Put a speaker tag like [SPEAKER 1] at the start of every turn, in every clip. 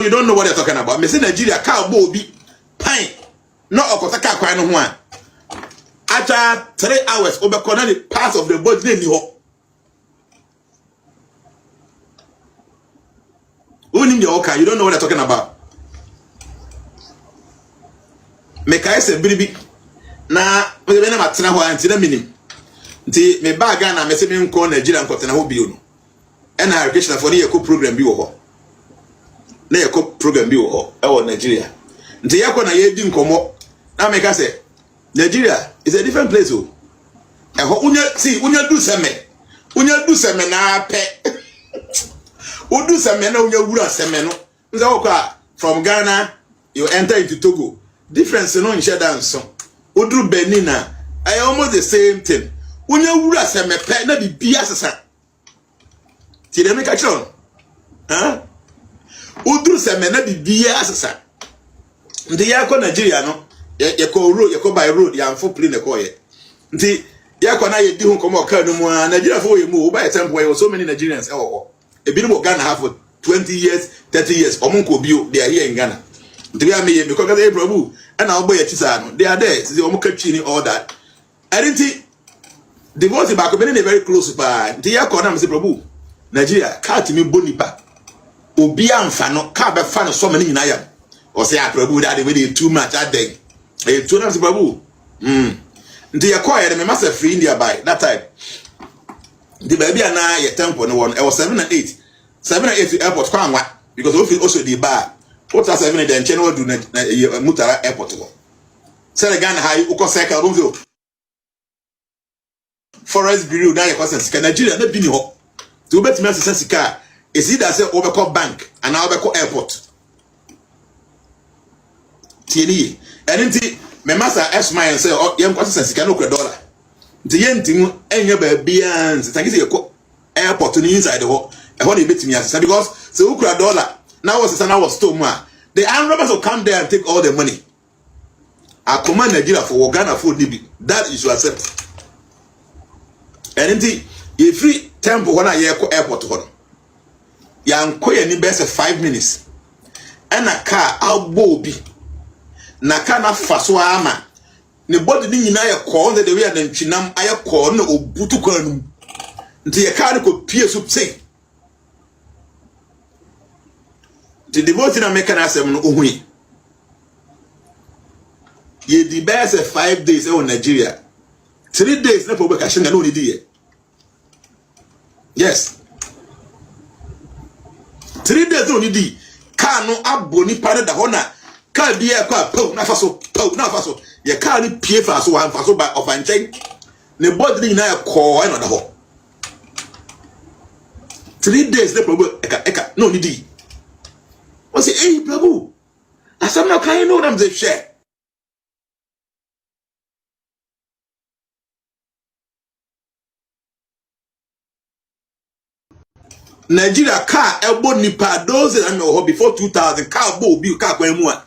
[SPEAKER 1] You don't know what they're talking about. Me say Nigeria car be pine. No okotaka kwan no ho a. After 3 hours, overconnect the parts of the body ni ho. You don't know what they're talking about. Make I say baby. Na me na matena ho anti na minim. Nti me ba Ghana me se me nko Nigeria nko tena ho bio no. And education for the eco program bi wo ho. Na eco program bi wo ho e wo Nigeria. Nti yakọ na ye di nkomo. Na me ka say Nigeria is a different place oh. E ho unya du seme. Unya du seme na pe. Udu seme na unya wura seme no. Nza wo kwa from Ghana you enter into Togo. Difference no in share so. Udu Benin na almost the same thing. Unya wura seme pe na bibia sesa. Ti dem ka chon. Huh? Udu seme na bibia sesa. Ndi yakọ Nigeria no. Yeko road, yeko by road, ya amfo plane ko ye. Nti yako na ye di hu komo ka no mu a Nigeria for ye mu by tempo ye so many Nigerians e wo. E bi no Ghana have for 20 years, 30 years. Omo ko bio they are here in Ghana. Nti we am here because they probu and obo ye tisa no. They are there. See omo ka chi ni all that. I didn't think divorce back be very close by. Nti yako na me say probu Nigeria ka ti mi bonipa. Obi amfa no ka be fa no so many nyina yam. O say probu that dey too much that day. Eh, two times babu. Nti yakoya me must free India by that time. The baby na ye temple no one. I was 7 and 8. 7 and 8 to airport kwanwa because we also the bar. What are 7 and 10 channel do Mutara airport go. Say again high uko cycle room Forest Bureau na ye question sika Nigeria na bi ni ho. To obetimi asesa sika is either say obekọ bank and now obekọ airport. Tieni enti me masa esmile say yem kwasesa sika no $1. Nti yentimu enye ba bia nti tangi say ko airport ni inside ho e ho na betimi asesa because say $1 now was store mu a the armed robbers will come there and take all the money. I command Nigeria for Ghana food nibi that is yourself. Enti ye free temple when I ko airport ho yanko ye ni best 5 minutes and a car outbo bi na kana faso ama ne body ni nyina ye ko the way na ntwinam aye ko na obutu kwanu nti ye car ko pie so sei the devote na make na asem no ohui ye di best 5 days in Nigeria 3 days na pobe ka shinga no ni di yes 3 days no ni di car no aboni pare da hona car bi e kwa pau na faso ye car ni pie faso wan faso by of anchen ne body ni na ye ko e no da ho 3 days na probo eka no ni di o say hey babu asam na kan no na mze share Nigeria car ebo nipa those that know before 2000 car bo bi car kwan mu a.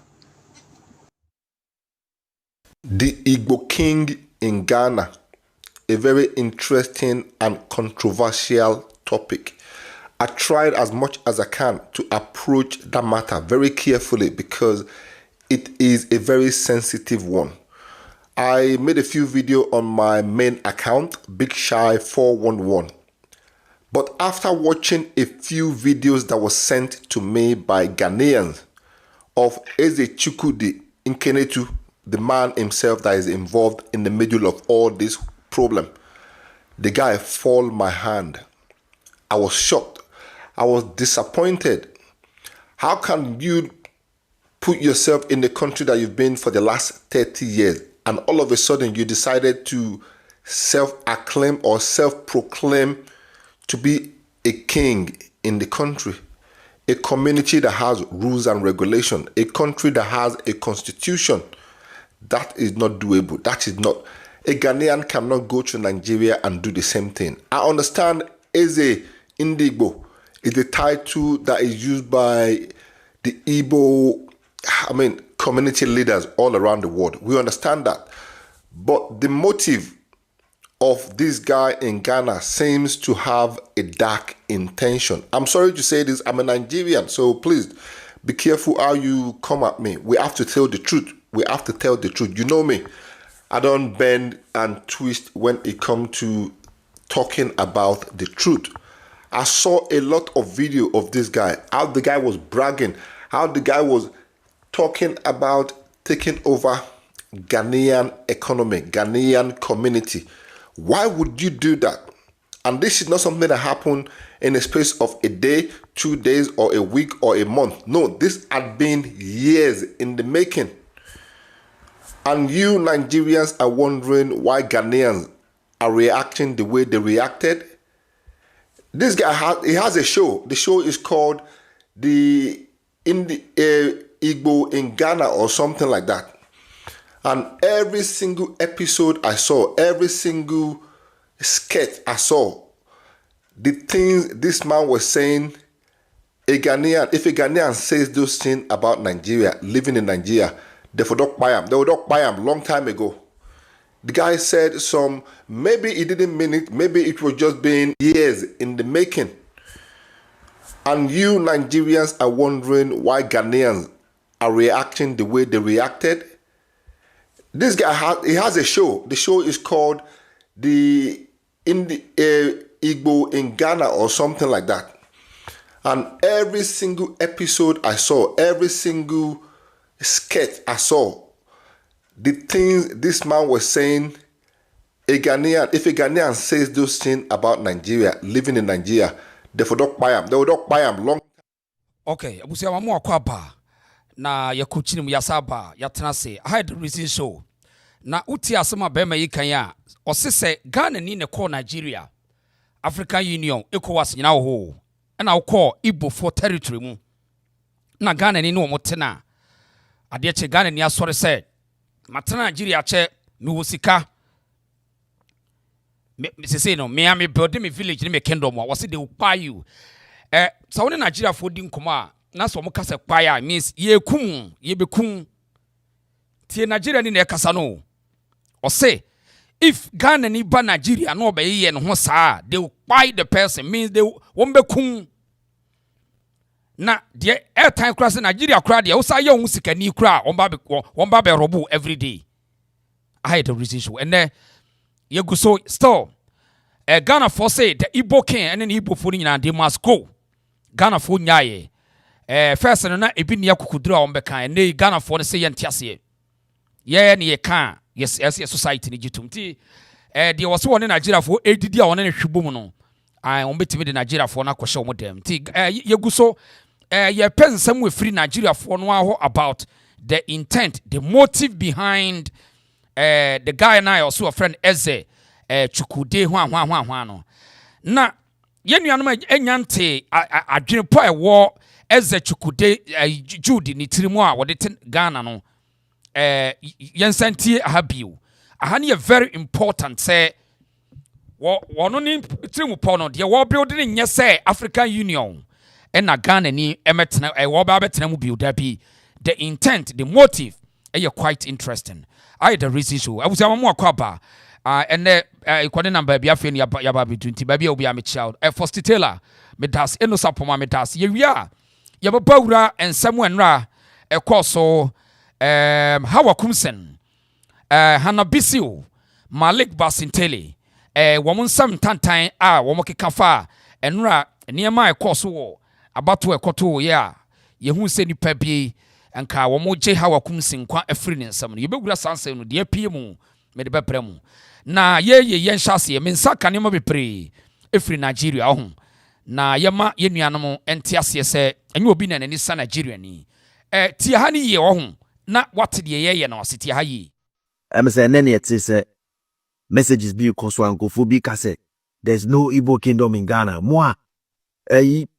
[SPEAKER 2] The Igbo king in Ghana, a very interesting and controversial topic. I tried as much as I can to approach that matter very carefully because it is a very sensitive one. I made a few videos on my main account, Big Shy 411. But after watching a few videos that were sent to me by Ghanaians of Eze Chukwudi Nkenetu, the man himself that is involved in the middle of all this problem, the guy fall my hand. I was shocked. I was disappointed. How can you put yourself in the country that you've been for the last 30 years and all of a sudden you decided to self-acclaim or self-proclaim to be a king in the country, a community that has rules and regulation, a country that has a constitution? That is not doable. That is not. A Ghanaian cannot go to Nigeria and do the same thing. I understand Eze Igbo is the title that is used by the Igbo, community leaders all around the world. We understand that. But the motive of this guy in Ghana seems to have a dark intention. I'm sorry to say this, I'm a Nigerian, so please Be careful how you come at me. We have to tell the truth. We have to tell the truth. You know me. I don't bend and twist when it comes to talking about the truth. I saw a lot of video of this guy, how the guy was bragging, how the guy was talking about taking over Ghanaian economy, Ghanaian community. Why would you do that? And this is not something that happened in a space of a day, 2 days, or a week, or a month. No, this had been years in the making. And you Nigerians are wondering why Ghanaians are reacting the way they reacted. This guy has a show. The show is called Igbo in Ghana or something like that. And every single episode I saw, every single sketch I saw, the things this man was saying, if a Ghanaian says those things about Nigeria, living in Nigeria, they would not buy him. They would not buy him long time ago. The guy said maybe he didn't mean it, maybe it was just been years in the making. And you Nigerians are wondering why Ghanaians are reacting the way they reacted. This guy has a show. The show is called Igbo in Ghana or something like that. And every single episode I saw, every single sketch I saw, the things this man was saying, if a Ghanaian says those things about Nigeria, living in Nigeria, they would not buy him. They would not buy him long.
[SPEAKER 3] Okay, abusia wa mu akwaba na yakuchini mu yasaba yatena se I had the reason show. Na uti asema bema yi kan ya osese Ghana ni ne call Nigeria African Union ECOWAS nyina ho na call Igbo for territory mu na Ghana ni no motena ade che Ghana ni asore se matena Nigeria che mi wosika me say no me am build me village ni me kingdom wa say they will buy you so when Nigeria for din koma na so mo kasa kwaya means ye bekum tie Nigeria ni na kasa no or say if Ghana ni ba Nigeria no be ye no ho saa they will buy the person means they won bekum na de airtime cross Nigeria crowd dey usa ye hu sikani kra won ba be robu every day I had the reason show and then you go so still Ghana for say the Igbo king and then Igbo for nyina they must go Ghana for nyaye first no na ebi ne yakukudura on be kan and Ghana for say ye ntiase ye ne ye kan yes society ni gitumti they was one in Nigeria for ADD a one ne hwebom no I on betimi de Nigeria for na kwhye om dem ti ye gu so ye pensam we free Nigeria for no aho about the intent, the motive behind the guy and I also a friend Eze chukude hwa no na ye nuanom enyante adwene po ewo Eze chukude Jude ni tirimu a wode Ghana no yensantie ahabio ahane ye very important say wono ni tirimu po no de wo build ni nye say African Union na Ghana ni emetena wo ba betena mu build abi the intent, the motive quite interesting. I the reason so I was am akwaba and ikwane number bia fe ni yaba between baby obi am child first Taylor me das eno sapoma me das ye wia ye babawura ensem enra so Hawa Koomson Hana Bisio Malik Basintele womun sam tantan a womo kekafa enra niema ekoso wo abato ekoto ya ye hu se nipa bi anka womo je Hawa Koomson kwa afri ne nsam no ye begura sanse no de apie mu me de beprɛ mu na ye yenhyase me nsaka ne mo bepre afri Nigeria ho na yema ye nuanom entiase se enye obi na nani sa Nigeria ni ti ha ni ye ho na what the ye na wasiti ha yi
[SPEAKER 4] say nene it say messages be koso ankofo bi ka say there's no Igbo kingdom in Ghana moi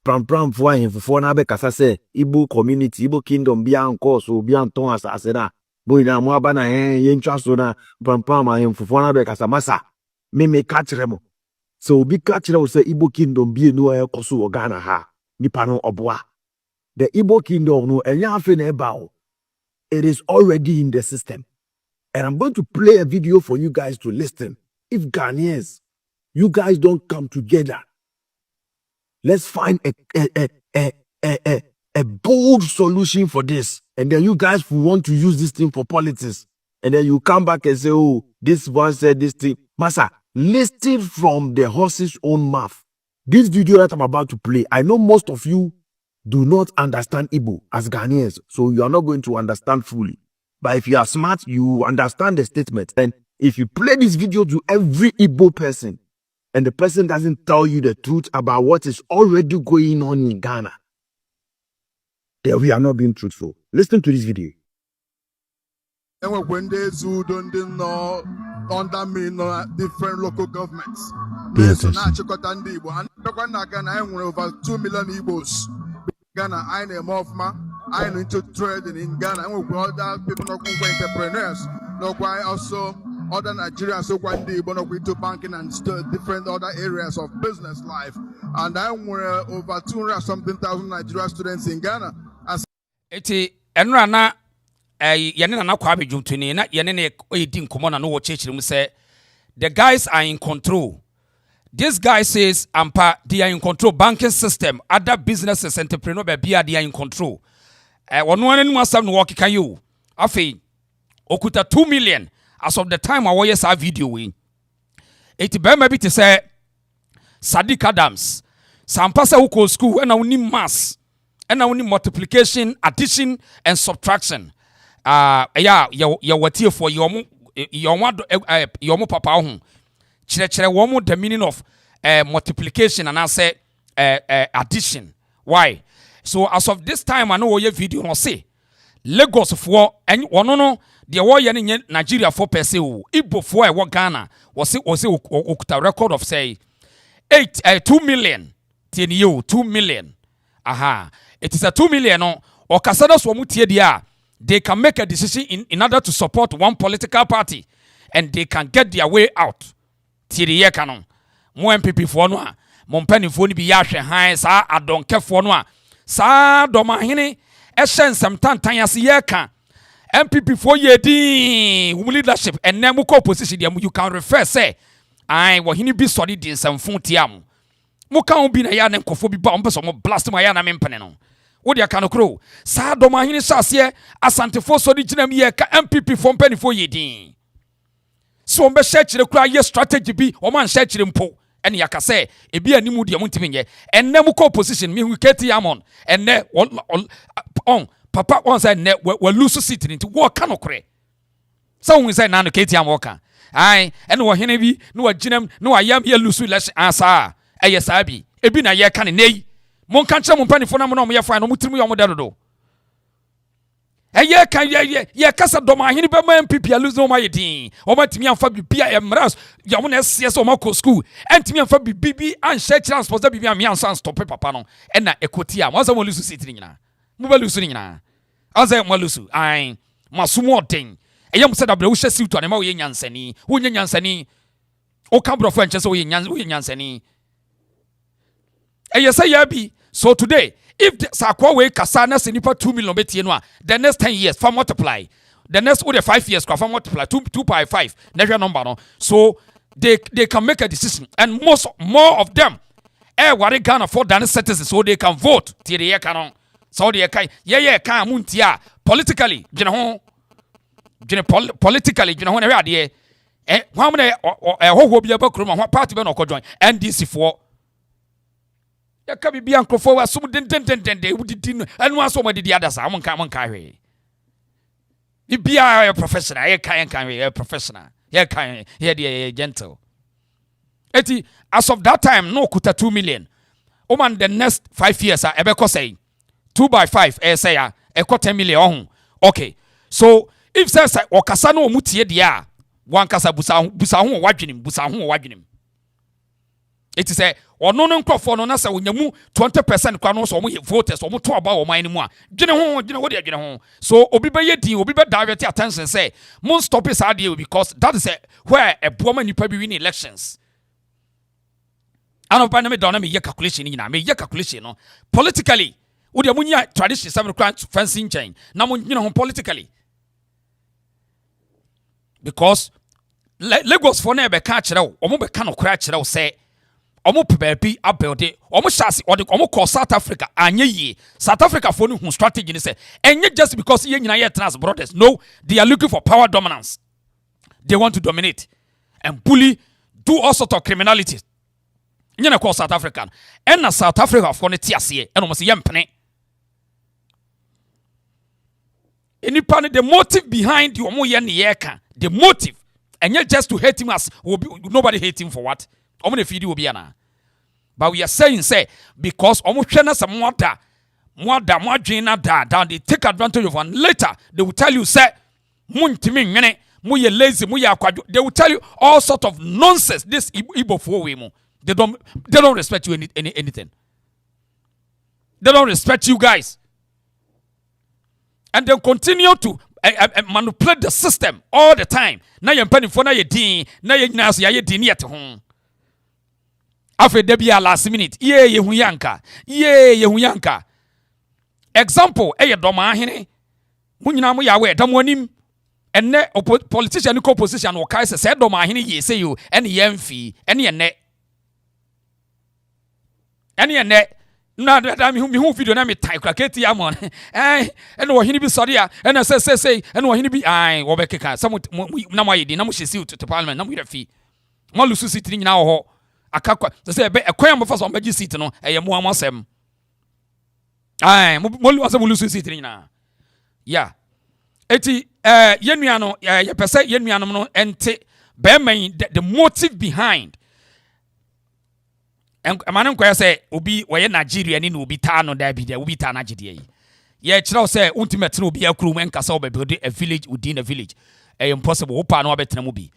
[SPEAKER 4] pram for ahemfo na be kasa say Igbo community Igbo kingdom bi anko so bi anton asase na boy na mo aba na ye ntwa so na pram ahemfo na be kasa masa me catch remo so bi catch remo say Igbo kingdom bi no ekoso Ghana ha nipa no oboa the Igbo kingdom no enya afi na eba o. It is already in the system. And I'm going to play a video for you guys to listen. If Ghanaians, you guys don't come together, let's find a a bold solution for this. And then you guys want to use this thing for politics. And then you come back and say, oh, this one said this thing. Masa, listen from the horse's own mouth. This video that I'm about to play, I know most of you do not understand Igbo as Ghanaians, so you are not going to understand fully. But if you are smart, you understand the statement. And if you play this video to every Igbo person, and the person doesn't tell you the truth about what is already going on in Ghana, then we are not being truthful. Listen to this video.
[SPEAKER 5] When they don't know under me different local governments.
[SPEAKER 4] Yes,
[SPEAKER 5] And over 2 million Igbos. Ghana, I know more of I know into trading in Ghana. And we other people not entrepreneurs. No, why also other Nigerians so one day but we to banking and different other areas of business life. And I were over 200 something thousand Nigerian students in Ghana. As
[SPEAKER 3] Enrana yene na kwa abedwuntuni na yene ne oyedi nkomo na no wo chechire mu say the guys are in control. This guy says ampa they are in control, banking system, other businesses, entrepreneur be they are in control. Ono anu asam no work kan you afei okuta 2 million as of the time I watch our video we it be maybe to say Sadiq Adams sampasa who go school and we need mass and we need multiplication, addition and subtraction. Yeah watie for your papa ho chere wo the meaning of multiplication and I say addition. Why? So as of this time I know we video no say Lagos for and no the war yen Nigeria for per se Igbo for e Ghana was okuta record of say 2 million 2 million. Aha, it is a 2 million no or kasada so mu tie dia they can make a decision in order to support one political party and they can get their way out. Tie canon. Mo MPP for no a mo mpanifo ni bi ya hwe han sa adonkefo no a sa Dormaahene ehyen samtantan ase ye ka MPP for ye din leadership and na mu opposition dia you can refer say I wo hini bi sori din samfon tiam mo kan bi na ya na nkofo bi ba mo peso mo blast mo ya na mempene no wo dia kan kro sa Dormaahene sase asantefo sori ginam ye ka MPP for mpanifo ye din so mbe share kura ye strategy bi o man share mpo ene yaka say ebi animu de montimi nye enne mu ko position me hu keti amon enne on papa on say ne we lose seat nti wo ka no kore so hu say na no keti am wo ka ai ene wo hene bi no waginam no wayam ye lose election asa eye sabi ebi na ye ka ne nei mon kan kire mo panifo na mo no mo ye fa no mutirim yo mo de dodo eye kan ye kasa Dormaahene be ma MPP lose no ma yedin o ma timi amfa bibia e mras ya mo na ss o ma ko school entimi amfa bibi an share transport da bibi am yan san stop papa no e na ekoti am wasa mo lose seat nyina mo ba lose nyina wasa mo lose ai masumo den eye mo se da bra wo hye seat to na ma wo ye nyansani wo nya nyansani o ka bro fo nche so wo ye nyansani eye say ya bi so today if sakwa we kasa na senipa 2 million betie no a the next 10 years for multiply the next 5 years for multiply 2.5 never number no so they can make a decision and more of them ware Ghana for than citizens so they can vote till the year canon so they can kan muntia politically you know politically you know when ade how many ho bi abakrum ho party be no ko join NDC for ya ka bibia nkrofo wa sum den wudidi no anu aso mo didi adasa am nka hwe bibia professional ya kan hwe professional ya kan ya dey gentle eti as of that time no kuta 2 million o man the next 5 years ebe ko say 2 by 5 say ya e ko 10 million ohun okay so if say okasa no mutie dia wan kasa busa ho wadwenim it is a ono no nkrofo no na say onyamu 20% kwa no so mo voters o mo to aba o man ni mu a dwene wo de dwene ho so obi be yedi obi be direct attention say mon stop is idea because that is where a booma nipa bi win elections ano pa na me don na me calculation ni na me calculation no politically wo de munya tradition some fancy chain na mo nyina ho politically because Lagos for na be ka kire wo mo be ka no kra kire wo say omo pepepi abelde omo shasi omo call South Africa anye ye South Africa for no strategy ni say enye just because ye nyina ye trans brothers. No, they are looking for power dominance. They want to dominate and bully, do all sort of criminality. Nyina call South African and na South Africa for ne tiase and omo say yempene. Any part the motive behind you omo ye ne ye ka, the motive and yet just to hate him as nobody hate him for what? Omo ne feed will be ana. But we are saying say because omo hwena some more dream down, they take advantage of one. Later they will tell you say muntimi nwene mu ye lazy mu ye akwadwo. They will tell you all sort of nonsense. This Igbo for we mu. They don't respect you anything. They don't respect you guys. And they continue to manipulate the system all the time. Na ye mpani for na ye din, na ye nyina so ye din yet ho. Afe de bia last minute. Ye hu yanka. Example, Dormaahene. Mu nyina mu ya we dam wanim. Enne politician ko opposition wo kai say Dormaahene ye say you ene ye mfi, ene ene na da mi hu video na me tai kraketi ya mon ene wo hini bi sori a ene say ene wo hini bi wo be keka some na mo yedi na mo hyesi to parliament na mo yirafi mo lusu seat ni nyina wo ho akakwa say be ekwan mo fa so mo gi seat no eye mo amasem mo lusu seat ni nyina ya eti yenua no ye pese yenua no ente be man the motive behind. And man ko say obi we Nigerian ni obi ta no da bi de obi ta na gide ye kire say ultimate no obi akuru men kasa obi build a village within a village impossible opa no obetena mu bi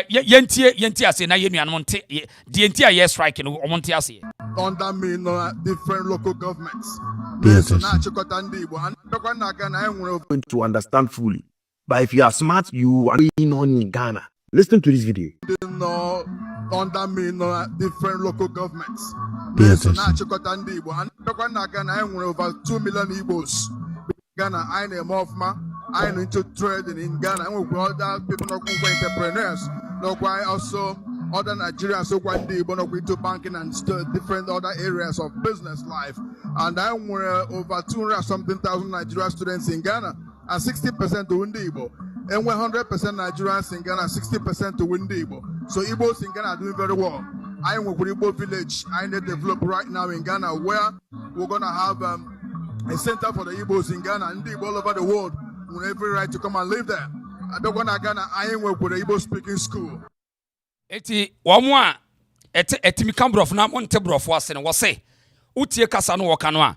[SPEAKER 3] yentie ase na yenua no nte de yentie ye strike no omonte ase
[SPEAKER 5] under me no different local governments
[SPEAKER 4] to understand fully. But if you are smart, you are in on in Ghana. Listen to this video.
[SPEAKER 5] No, under me no different local governments. Over 2 million Igbos. Ghana, I am Mofma. I am into trading in Ghana. And we other people not entrepreneurs. No, why also other Nigerians so one day but not to banking and different other areas of business life. And I were over 200-something thousand Nigerian students in Ghana and 60% to Igbo. And 100% Nigerians in Ghana, 60% to Igbo. So Igbos in Ghana are doing very well. I am with Igbo village. I need to develop right now in Ghana where we're gonna have a center for the Igbos in Ghana and Igbo all over the world with every right to come and live there. I don't want to Ghana. I am with the Igbo speaking school.
[SPEAKER 3] Eti wamwa eti mikambrof na monte brof wase no say utie kasa no woka no a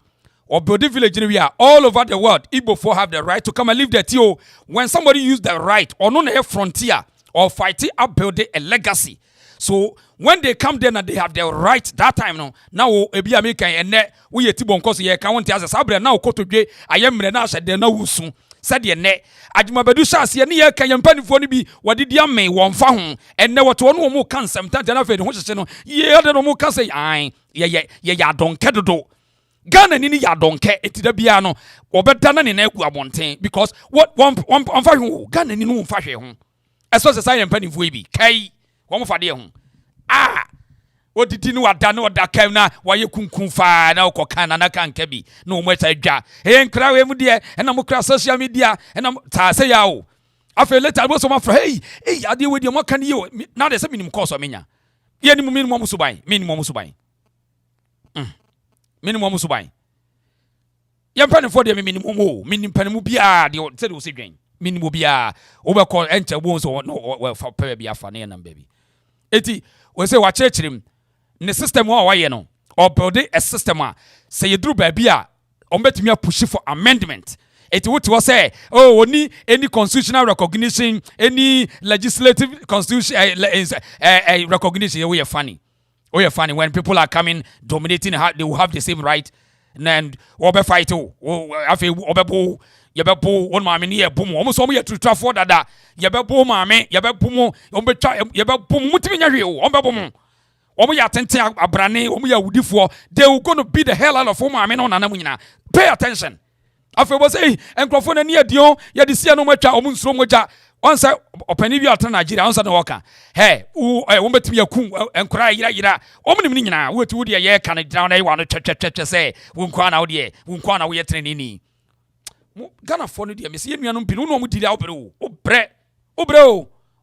[SPEAKER 3] obodi village we are all over the world. Igbo for have the right to come and live there too. When somebody use the right or no a frontier or fighting up building a legacy. So when they come there and they have the right that time no now ebi American ene we yeti bonkoso ye kan wonte ase sabre na okotodwe ayemre na ahye de na wusu said ye ne adwumabedu shase ne ye kan yampanifo no bi wadidi ame wonfa ho ene woto no mo kan semtanta na fe ho hyehye no ye de no mo kan say ye adonke dodo Ghana ni ya donke etida bia no obeda na ne na agu abonten because what one fa ho Ghana ni no fa hwe ho eso se say yampanifo bi kai wo mo fa de ho odidi ni wada na oda kam na waye kunkun fa na okokan na kan kabi na o mo ta dwa nkra we mu de na mo kra social media na ta say ya o afa later mo so ma fra hey ade we de mo kan ye na de say minimum course o menya ye ni minimum suban minimum suban ye pan for de minimum bia de say o se dwen minimum bia o be call enche bo so no fa pa bia fa na na baby eti we say wa chechirim ne system wa ye no or build a system say you do baby a on betimi push for amendment eti what was say oh oni any constitutional recognition any legislative constitution recognition we are funny when people are coming dominating they will have the same right and obe fight afi obebo yebebo won ma me ne yebom o so mo yetutrafo dada yebebo ma me yebebo ombetwa yebebo mutimi nya hwe o ombebo omo ya tenten abrane omo ya wudifo they will going to beat the hell out of ma me no nana munyina pay attention afi bo say enkrofo na ne adion ye de sia no matwa omo nsuro moja once opani bi atra Nigeria once na woka hey wo betimi yakum enkora yira omnim ni nyina wo tu de ye kan down na wa no twetwetwe say wo nkwa na wo de wo nkwa na wo yetre ni Ghana for no de me se yenuanom pinu no mu diri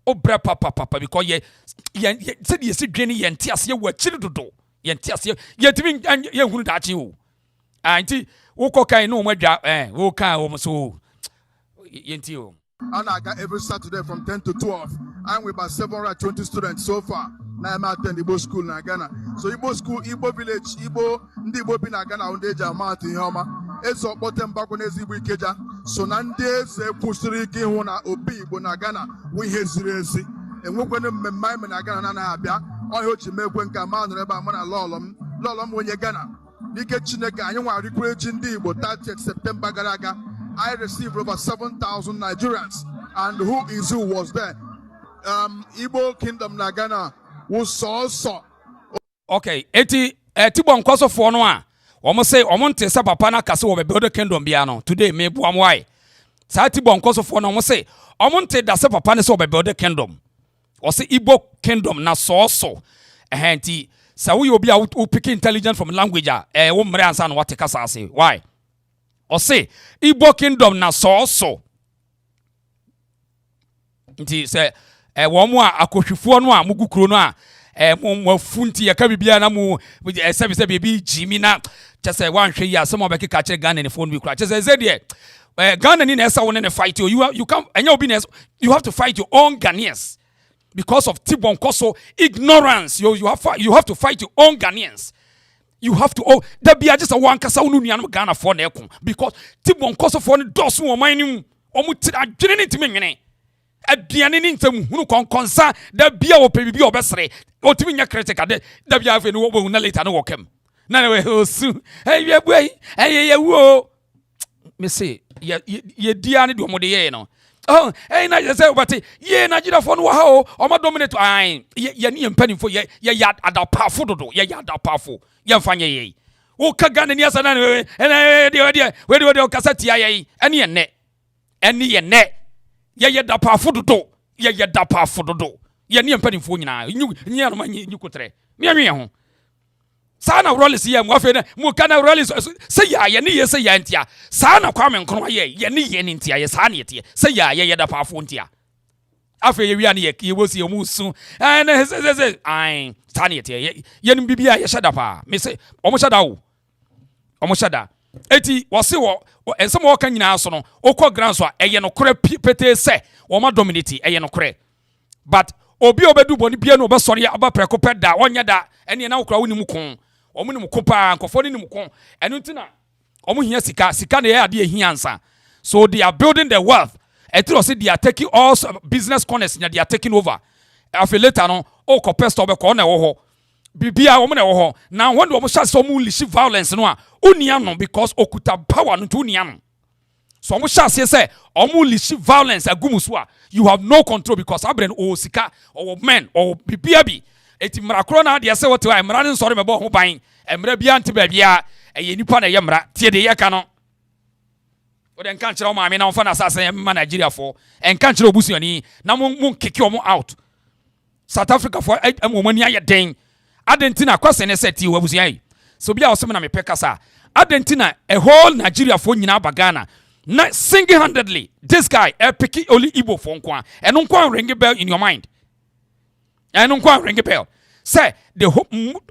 [SPEAKER 3] obre papa because ye said ye si dwene ye ntiase ye wachiri dodo ye ntiase ye timi ye hunu daachi o anti wo kokai no madwa wo kan wo so ye nti o.
[SPEAKER 5] And I got every Saturday from 10 to 12. I'm with about 720 students so far. Now I'm attending Igbo school in Ghana. So Igbo school, Igbo village, Igbo, ndi Igbo bin Ghana on deja mountain homa. Eso bottom back on Igbo Ikeja. So nande se pusiri ki hona obi Igbo na Ghana. We hezirezi. And we're going to mime na Ghana na abia. On hochi mekwen ka man reba mana lolom when you Ghana. Nike chineke anywa recruit ndi Igbo 30th September garaga. I received over 7,000 Nigerians, and who was there? Igbo Kingdom na Ghana was also.
[SPEAKER 3] Okay, tibon kwaso for no a. Omo say omonte sa papa na kase wo be build kingdom bia no. Today me bu am why. Sa tibon kwaso for no omo say omonte da sa papa ne so be build kingdom. O say Igbo Kingdom na so. Nti sa we obi a wo pick intelligence from language a wo mre ansa no what kasa say. Why? O say Igbo Kingdom na so nti se wo mo a akohwefo no a mugukuro no a mo funti ya ka bibia na mo se bi jimi na chese wan hwe ya some obeke ka kire Ghana ne phone bi kura chese ze de Ghana ni na esa won ne fight you come enya obi na you have to fight your own Ghanaians because of Tibon Koso ignorance you have to fight your own Ghanaians. You have to that be just a one kasa unu nuanom Ghana for na ekon because Tibon Koso for no dos wo man nim omu adwene ne timi nwene aduane ne ntam hunu konkonsa da bia wo pebibi obesere otimi nya critical da bia afa ni wo na later no wokam na we osu we buai ye wo me say ye dia ne de omode ye no na je say but ye Nigeria for no ha o ma dominate ye ne mpanimfo ye ya adapafo dodo ye ya adapafo ye mfanye ye o ka Ghana ni asana we kasa tia ye ene ye ne ye dapafo dodo ye dapafo dodo ye ne mpanimfo nyina nyi no manyi nyukotre me ho sana Rawlings ye mo afena mo kana Rawlings say ya ne ye say ya ntia sana kwame nkro ye ne ye ne ntia ye sana ye tie say ya ye dapafo ntia afa ye wi an ye wosi ye musu na say sana ye tie ye nim bibia ye shada pa me say omo shada eti wose wo ensem wo kan nyina so no okọ grand so eye no kore pete se wo ma dominate eye no kore but obi obedu boni bia no obesori ya aba preko peda onya da ene na okra woni mu kon omo ni mu kopa nkofo ni mu kon enu ntina omo hia sika na ye ade ehia ansa so they are building their wealth etro say they are taking all business corners they are taking over after later no okopesta obekọ na wo ho bibia omo na wo ho na when omo sha so mu lishi violence no a unia no because okuta power no to unia no so omo sha say omo lishi violence agumuso a you have no control because abren o sika or men or bibia bi eti mrakro na de say what mra ne nsori mebo ho ban mra bia nte ba bia eye nipa na ye mra tie de ye ka no o den kan kire o maame na on fa na sase ma Nigeria for en kan kire obusuani na mun keke omo out South Africa for amomani aye den Argentina kwase ne seti wabusuai so bia o se na me pekasa Argentina a whole Nigeria for nyina bagana na single-handedly this guy picky only Igbo for nkwa and nkwa ring a bell in your mind and nkwa ring a bell say the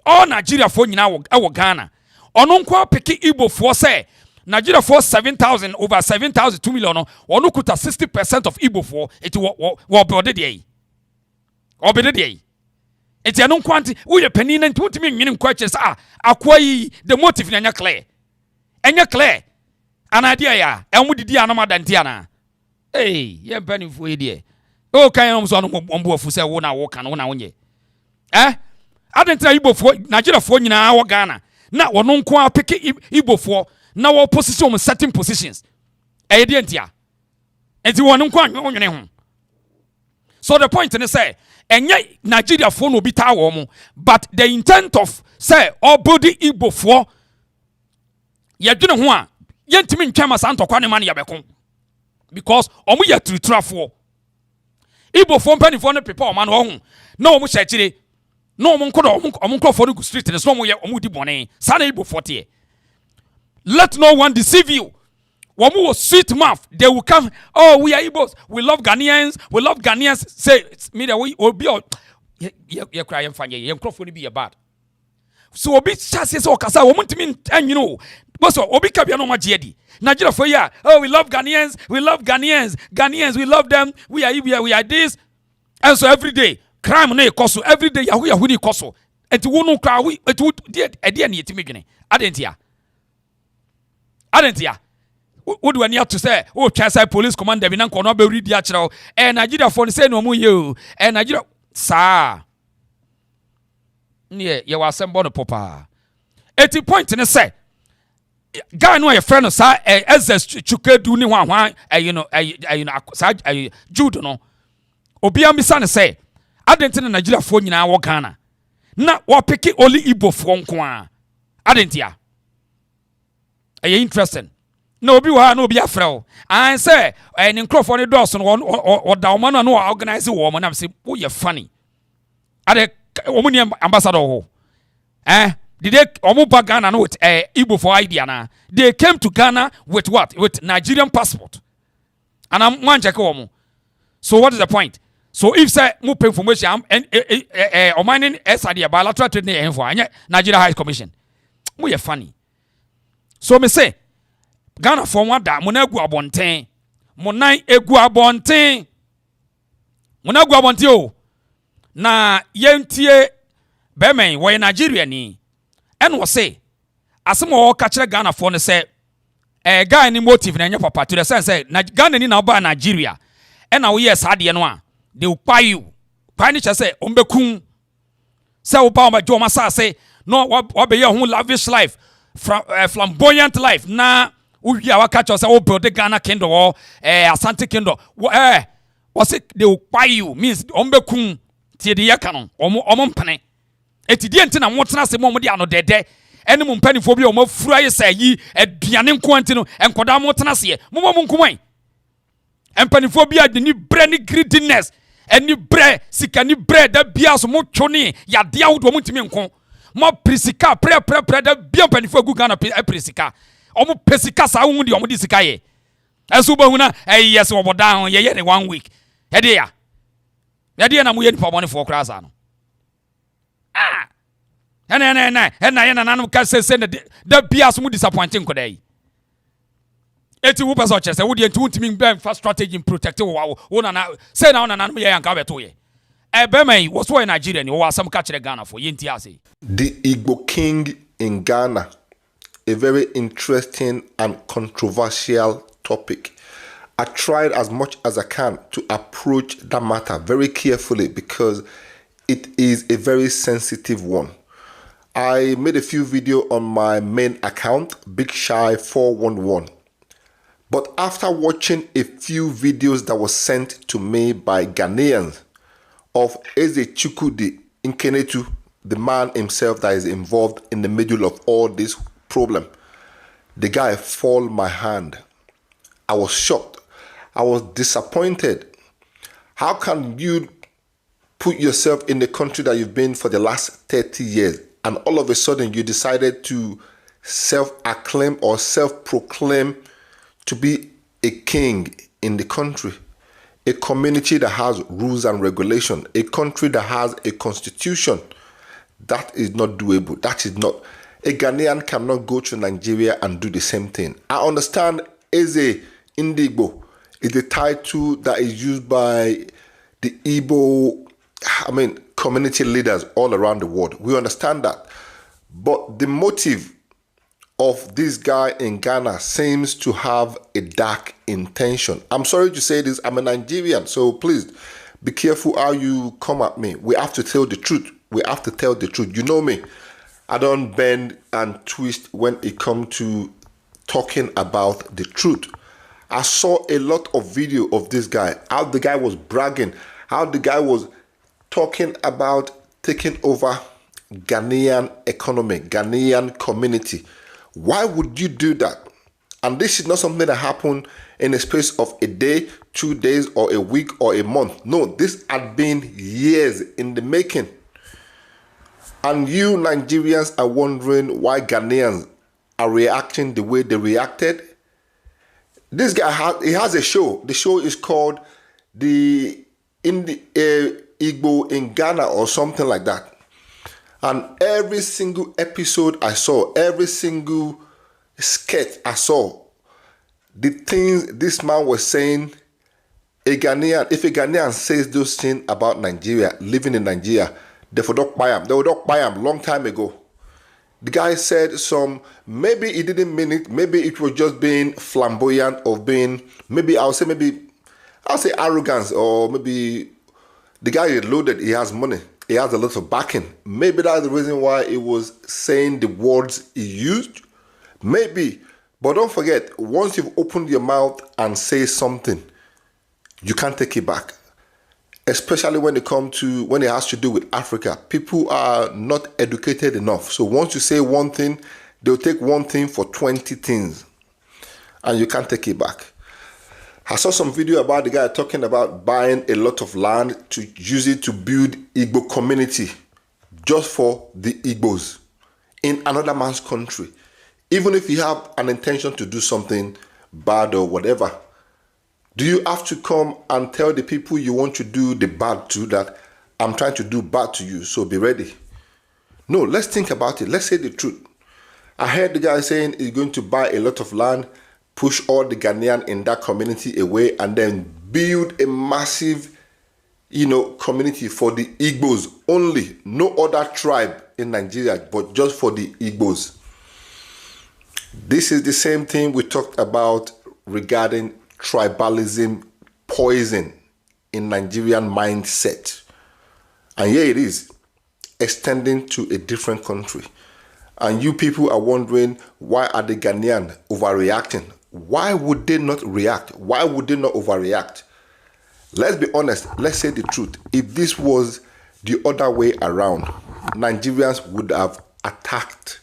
[SPEAKER 3] all Nigeria for nyina our Ghana on nkwa picky Igbo for say Nigeria for 7,000 over 7,000 2 million on kuta 60% of Igbo for it wo bode dey obede dey it ya no nkwanti wo ye panina ntutimi nwene questions akwai the motive na enya clear an idea ya enwu didi anamada ntia na ye panifo ye de o kan yom so no ombo afu se wo na wo kan wo na wonye adentra Igbo fo Nigeria fo nyina wo Ghana na wono nko apeke Igbo fo na wo position certain positions de ntia enti wono nko anwene ho so the point is say enye Nigeria fo no bita wo mo but the intent of say all body Igbo fo ye dwene ho a yentimi ntwama santokwa ne man ya bekon because omu ya tritrafo Igbo phone penny for no people man ho. No mo shechire. No mo nko for the street and so mo ye omo di bone. Sana Igbo 40. Let no one deceive you. Wamu was sweet mouth. They will come. Oh, we are Igbos. We love Ghanaians. We love Ghanaians. Say me that we will be all. You cry and find you. You be a bad. So obi chase so kasa. Woman to me and you know. But so obi kabia no majedi. Nigeria for ya. Oh, we love Ghanaians. We love Ghanaians. Ghanaians. We love them. We are this. And so every day crime no ekoso. Every day Yahoo ni ekoso. Enti wo no cry. We enti wo dia na yetimi gene. Adentia. What do I need to say? Oh, Chasa police commander, we don't know read the actual. And Nigeria for the same no more you. And Nigeria, sir. Yeah, you are some bonnet papa. 80 points in a say. Guy, no, your friend, sir, as a chuke do ni one, you know, Jude, no. Obia, Miss Sana say, I didn't tell Nigeria for you now, Ghana. Not what picky only Igbo from Kwa. I didn't ya. Are you interesting? No be wa no be afrɛ I say en nkrofo ne dɔs no or da woman no organize woman am say oh you funny ade woman ambassador ho did they omuba Ghana no with Igbo for idea na they came to Ghana with what with Nigerian passport and I'm one check woman so what is the point so if say mo pay information and omanin esade bilateral trade na info anya Nigeria High Commission mo you funny so me say Ghana for one da mona gu abonten mona egu abonten mona gu abonten o na yentie bemen wo Nigeria ni en wo say asem wo ka kire Ghana for no say guy ni motive na nya papa to the sense say Ghana ni na oba Nigeria en na wo yes ade no a they will pay you pay ni che say ombekun say wo ba jo ma say no wo be ye ho lavish life flamboyant life na we are catch us all build the Ghana kingdom or Asante kingdom. Was it they will buy you means ombekun tie de yakano omompene. Eti die ntina motena se mo de ano dede ene mo mpanifo bi o mo fura ye say yi aduane nko anti no enkoda motena se mo nkoman. Empanifo bi adini bre ni greediness eni bre sika ni bre da bia so mo twone ya de awodo mo ntimi nko. Mo prisika pre da bia empanifo agu Ghana prisika. Omo pesika sa hu di omo di sika ye esu ba hu na yes wo down ye ne 1 week e de ya na mo ye ni pamone for krasa no na nanu ka se da bia so mo disappointing ko dai eti wo person chese wo di enti untimi ben fast strategy in protect wo na say na na no ye yanka beto ye be mai wo so in Nigeria ni wo asam ka kire Ghana for ye nti ase
[SPEAKER 2] the Igbo king in Ghana. A very interesting and controversial topic. I tried as much as I can to approach that matter very carefully because it is a very sensitive one. I made a few videos on my main account, Big Shy 411. But after watching a few videos that were sent to me by Ghanaians of Eze Chukwudi Nkenetu, the man himself that is involved in the middle of all this problem, the guy fall my hand. I was shocked. I was disappointed. How can you put yourself in the country that you've been for the last 30 years and all of a sudden you decided to self-acclaim or self-proclaim to be a king in the country, a community that has rules and regulation, a country that has a constitution? That is not doable. That is not. A Ghanaian cannot go to Nigeria and do the same thing. I understand Eze Igbo is the title that is used by the Igbo, community leaders all around the world. We understand that. But the motive of this guy in Ghana seems to have a dark intention. I'm sorry to say this, I'm a Nigerian, so please be careful how you come at me. We have to tell the truth. We have to tell the truth. You know me. I don't bend and twist when it comes to talking about the truth. I saw a lot of video of this guy, how the guy was bragging, how the guy was talking about taking over Ghanaian economy, Ghanaian community. Why would you do that? And this is not something that happened in a space of a day, 2 days, or a week, or a month. No, this had been years in the making. And you Nigerians are wondering why Ghanaians are reacting the way they reacted. This guy has a show. The show is called Igbo in Ghana or something like that. And every single episode I saw, every single sketch I saw, the things this man was saying, if a Ghanaian says those things about Nigeria, living in Nigeria, they would not buy him long time ago. The guy said maybe he didn't mean it, maybe it was just being flamboyant or being, I'll say arrogance, or maybe the guy is loaded, he has money, he has a lot of backing. Maybe that's the reason why he was saying the words he used. Maybe. But don't forget, once you've opened your mouth and say something, you can't take it back. Especially when it has to do with Africa. People are not educated enough. So once you say one thing, they'll take one thing for 20 things. And you can't take it back. I saw some video about the guy talking about buying a lot of land to use it to build Igbo community just for the Igbos in another man's country. Even if you have an intention to do something bad or whatever, do you have to come and tell the people you want to do the bad to that I'm trying to do bad to you, so be ready? No, let's think about it. Let's say the truth. I heard the guy saying he's going to buy a lot of land, push all the Ghanaian in that community away, and then build a massive, community for the Igbos only. No other tribe in Nigeria, but just for the Igbos. This is the same thing we talked about regarding tribalism poison in Nigerian mindset. And here it is, extending to a different country. And you people are wondering, why are the Ghanaians overreacting? Why would they not react? Why would they not overreact? Let's be honest, let's say the truth. If this was the other way around, Nigerians would have attacked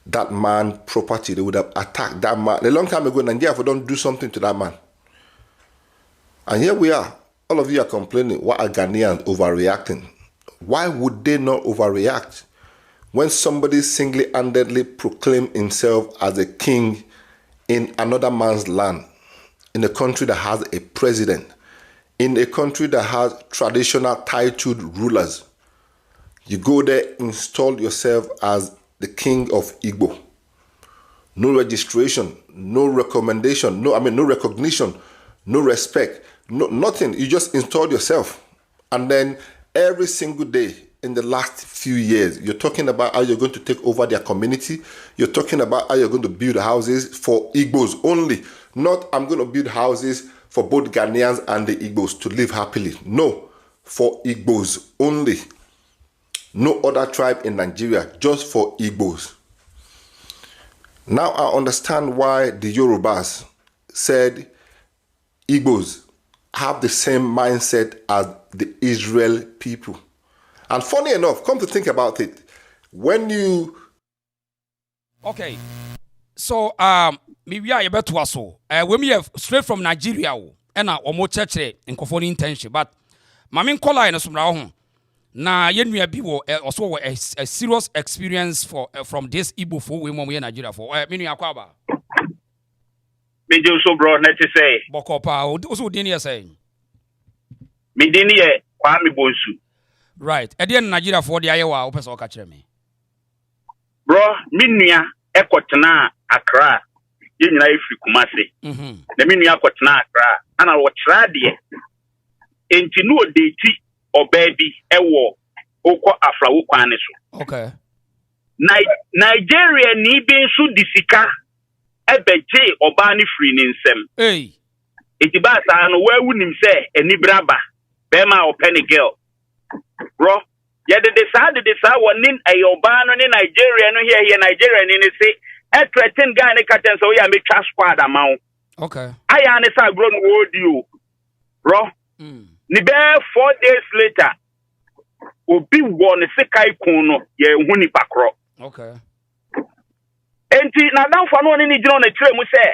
[SPEAKER 2] that man property. They would have attacked that man. A long time ago, Nigeria don't do something to that man. And here we are. All of you are complaining. Why are Ghanaians overreacting? Why would they not overreact when somebody single-handedly proclaimed himself as a king in another man's land, in a country that has a president, in a country that has traditional titled rulers? You go there, install yourself as the king of Igbo. No registration, no recommendation, no recognition, no respect, no nothing. You just installed yourself. And then every single day in the last few years, you're talking about how you're going to take over their community. You're talking about how you're going to build houses for Igbos only. Not, I'm going to build houses for both Ghanaians and the Igbos to live happily. No, for Igbos only. No other tribe in Nigeria, just for Igbos. Now I understand why the Yorubas said Igbos have the same mindset as the Israel people. And funny enough, come to think about it, when you...
[SPEAKER 3] Okay, so maybe I better also when we have straight from Nigeria, and omo church in Kofoni internship, but Mamin Kola in Sumra na yenua bi wo also a serious experience from this Igbo for we in Nigeria for menu akwaba.
[SPEAKER 6] Me do so bro, let say.
[SPEAKER 3] Bokopa, also didn't say.
[SPEAKER 6] Me didn't ye Kwame Bonsu.
[SPEAKER 3] Right. At the end Nigeria for the Iowa open so catch me.
[SPEAKER 6] Bro, minua ekotena Accra. Ye nyina ifri Kumasi. Na minua ekotena Accra. Ana wo tra de. Enti no date or baby ewo oko afra wo kwane so.
[SPEAKER 3] Okay.
[SPEAKER 6] Nigeria ni bi nso disika ebeje oba ni free ni nsem.
[SPEAKER 3] Hey.
[SPEAKER 6] Iti ba sa no wa wunim se eni braba be ma openi girl. Bro, ya de sa wonin ayoba no ni Nigeria no here Nigeria ni se e threaten guy ni katen so ya metwa squad amawo.
[SPEAKER 3] Okay.
[SPEAKER 6] Aya ne sa grow no audio. Bro. Ni be 4 days later, obi won sekai kun no ye hu ni pakro.
[SPEAKER 3] Okay.
[SPEAKER 6] Enti na danfo no ni gino na kire mu se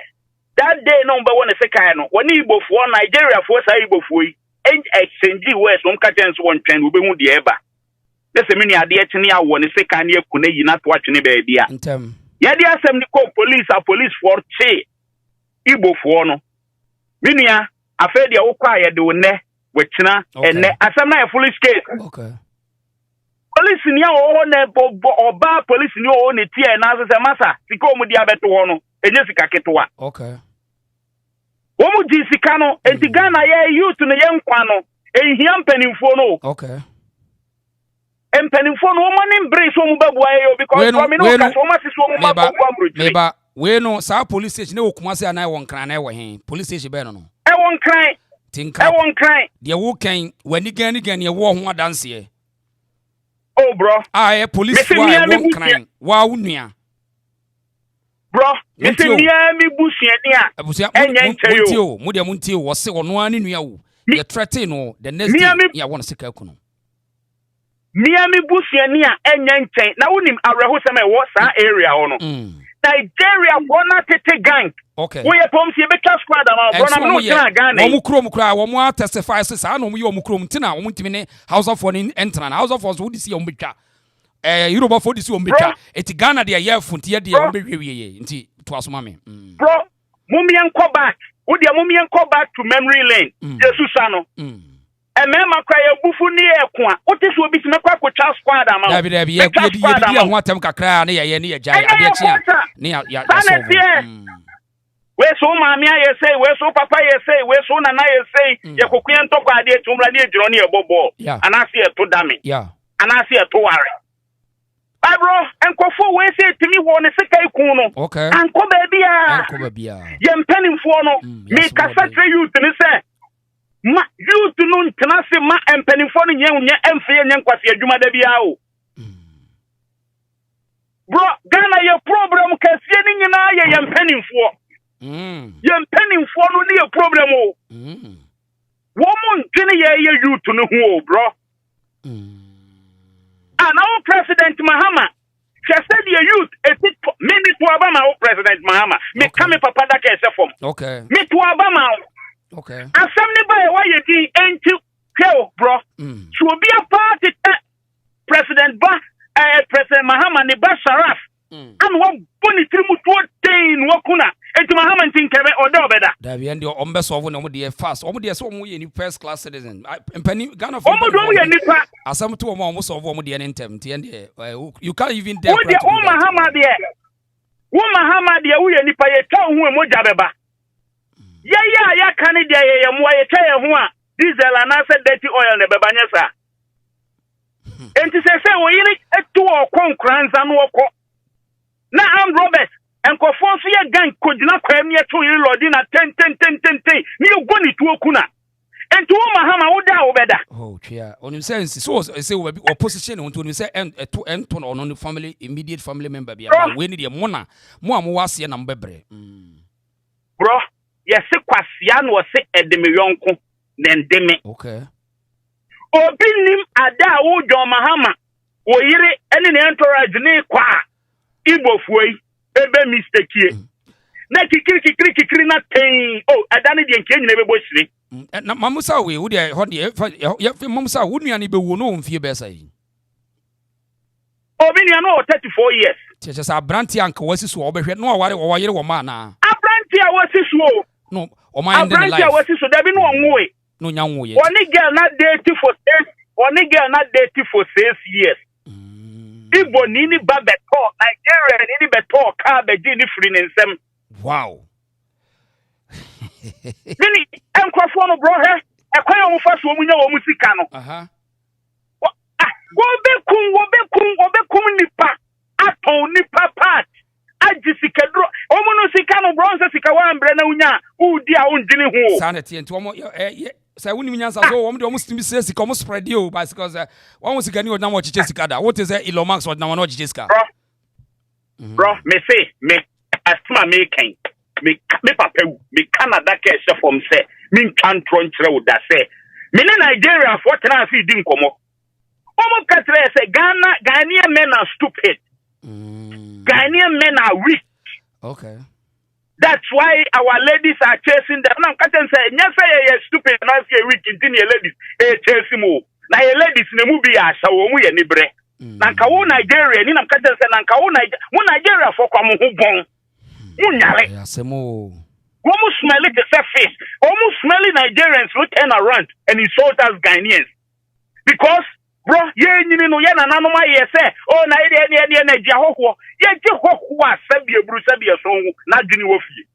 [SPEAKER 6] that day no be won se kan no woni Igbo fo Nigeria fo sa Igbo fo yi exchange west won ka ten so won twen wo be hu de eba se me ni ade etene awo ne se kan ne akuna yi na to atwene ba bia
[SPEAKER 3] ntem
[SPEAKER 6] ya de asem ni ko police for che Igbo fo no minua afa de wo kwa ye de wo ne wetena ene asem na foolish case
[SPEAKER 3] okay
[SPEAKER 6] police ni o ne oba police ni o ne tie na se masa sika omu di abeto ho no enye sika ketewa
[SPEAKER 3] okay
[SPEAKER 6] omu di sika no enti Ghana ye youth no ye nkwa no ehia mpanimfo no
[SPEAKER 3] okay
[SPEAKER 6] mpanimfo no omo ne embrace omu babua ye because for me no ka so ma sisi omu ma kwa mbrojire
[SPEAKER 3] meba we no sa police station ne okumase ana won kran na we hen police station be no no
[SPEAKER 6] e won kran
[SPEAKER 3] tinka
[SPEAKER 6] e won kran
[SPEAKER 3] de wo kan wani gan ye wo ho adanse
[SPEAKER 6] oh bro
[SPEAKER 3] police for won kran wa unua
[SPEAKER 6] bro mese mia mi busua ni a enya ncheyo
[SPEAKER 3] mu de muntie wo se ono ani nua wo ye threaten no the next day ya won sika kuno
[SPEAKER 6] mia mi busua ni a enya nchen na wonim areho sema wo sa area ho no Nigeria bona tete gang
[SPEAKER 3] okay
[SPEAKER 6] we pom si be cash squad ama bona no tena Ghana
[SPEAKER 3] wo mu krom kra wo mu testify se sa no mu ye wo mu krom tina wo mu ntimi ne house of one entrance house of us wo di si wo betwa Yoruba for this wo betwa eti Ghana de ye funti ye de wo behwewie nti to asoma me
[SPEAKER 6] bro mummy enko back wo de mummy enko back to memory lane Jesus ano emema kwa ye bufu ni ekwa otisi obi ti mekwa ko child squad ama
[SPEAKER 3] da bi ye ho atem kakra na ye ne ye jai ade chia ne ya
[SPEAKER 6] we so maami aye say we so papa ye say we so nana ye say ye kokuye ntoko ade tumra ne ejiro ne ebobo anase e to dame anase e to ware bro enkofo we say timi wo ne sika ikun no anko ba bia ye mpanimfo no me kasa tre youth ne say ma youth no ntena se ma empanimfo no nye emfe nye nkwase adwuma da bia o bro Ghana ye problem kasie ni nyina ye empanimfo ye empanimfo no ne ye problem o wo mo ntene ye youth no ho bro and our president Mahama she said the youth me to Obama our president Mahama me come papa da ka ese form me to Obama asem ne ba wa ye di enti hell bro so be a party president president Mahama ne ba Sharaf and what boni trimu to ten wakuna enti Mahama ntinkebe oda obeda
[SPEAKER 3] da bi ndi ombe solve no mo de fast omo de so mo ye ni first class citizen empani Ghana for
[SPEAKER 6] omo do ye nipa
[SPEAKER 3] asam to omo solve omo de ntem ti ndi you can't even dare
[SPEAKER 6] to Mahama de wo ye nipa ye ta hu emoja beba ya kani de ye mo ye ta ye hu a diesel anase dirty oil ne beba nyesa enti se wo yiri etu okonkranza no okọ na am Robert enkofo so ye gang kojina kwam ye to yiri lodi na 10 ni ogoni tu okuna enti wo Mahama wo da wo beda
[SPEAKER 3] twa onim sense so say wo opposition won to onim say ento no no family immediate family member bia we ni de mo am wase na mbebre
[SPEAKER 6] bro yes kwasia no se edeme yonko na ndeme
[SPEAKER 3] okay
[SPEAKER 6] obi nim ada wo Dormaahene wo yire ene ne entourage ni kwa Igbo fuoi ebe mistake na kikiri na ten adane de nke nyina bebo sire
[SPEAKER 3] na mamusa we wo de ho de mamusa wo nua ne be wo no mfie be sai
[SPEAKER 6] obi nua no 34 years
[SPEAKER 3] cheche sa branti anka wasi so obehwe no aware wo yire wo ma na
[SPEAKER 6] branti a wasi so
[SPEAKER 3] no o ma end in life
[SPEAKER 6] branti a wasi so da bi no onwe
[SPEAKER 3] no nyanwo ye
[SPEAKER 6] oni girl na date for 6 years Igbo nini ba beto Nigeria nini beto ka beji ni free nsem
[SPEAKER 3] wow
[SPEAKER 6] nini enkwafo no bro he ekwan yo mufa so omunya wo musika no wo be kum nipa aton nipa part ajisika dro omuno sika no bro nse sika wa mbre na unya udi a undini ho
[SPEAKER 3] sanity enti omo say woni nyansa so wo de omo stimi sika omo spread you because one sika ni odna mo chiche sika da what is Elon Musk odna mo chiche sika
[SPEAKER 6] bro me say me asma me kan me papa me Canada ke chef from say me kan tronchre wo da say me Nigeria for tena fi di nkomo omo katre say Ghanaian men are stupid Ghanaian men are weak
[SPEAKER 3] okay
[SPEAKER 6] That's why our ladies are chasing them. Now, Captain say, yes, you're stupid. Now, if you're weak, continue ladies. Chasing more. Now, ladies, the movie are so we are nibre. Now, Nigeria, you know, Captain say, Nigeria for come who born.
[SPEAKER 3] Yeah, Semo.
[SPEAKER 6] Almost smelling the surface. Almost smelling Nigerians will turn around and insult us Ghanaians. Because, bro, you know, you're an anomaly. Say, oh, Nigeria, Jehovah. Yeah, Jehovah, Sabia, Brusabia, so not Juniwofi.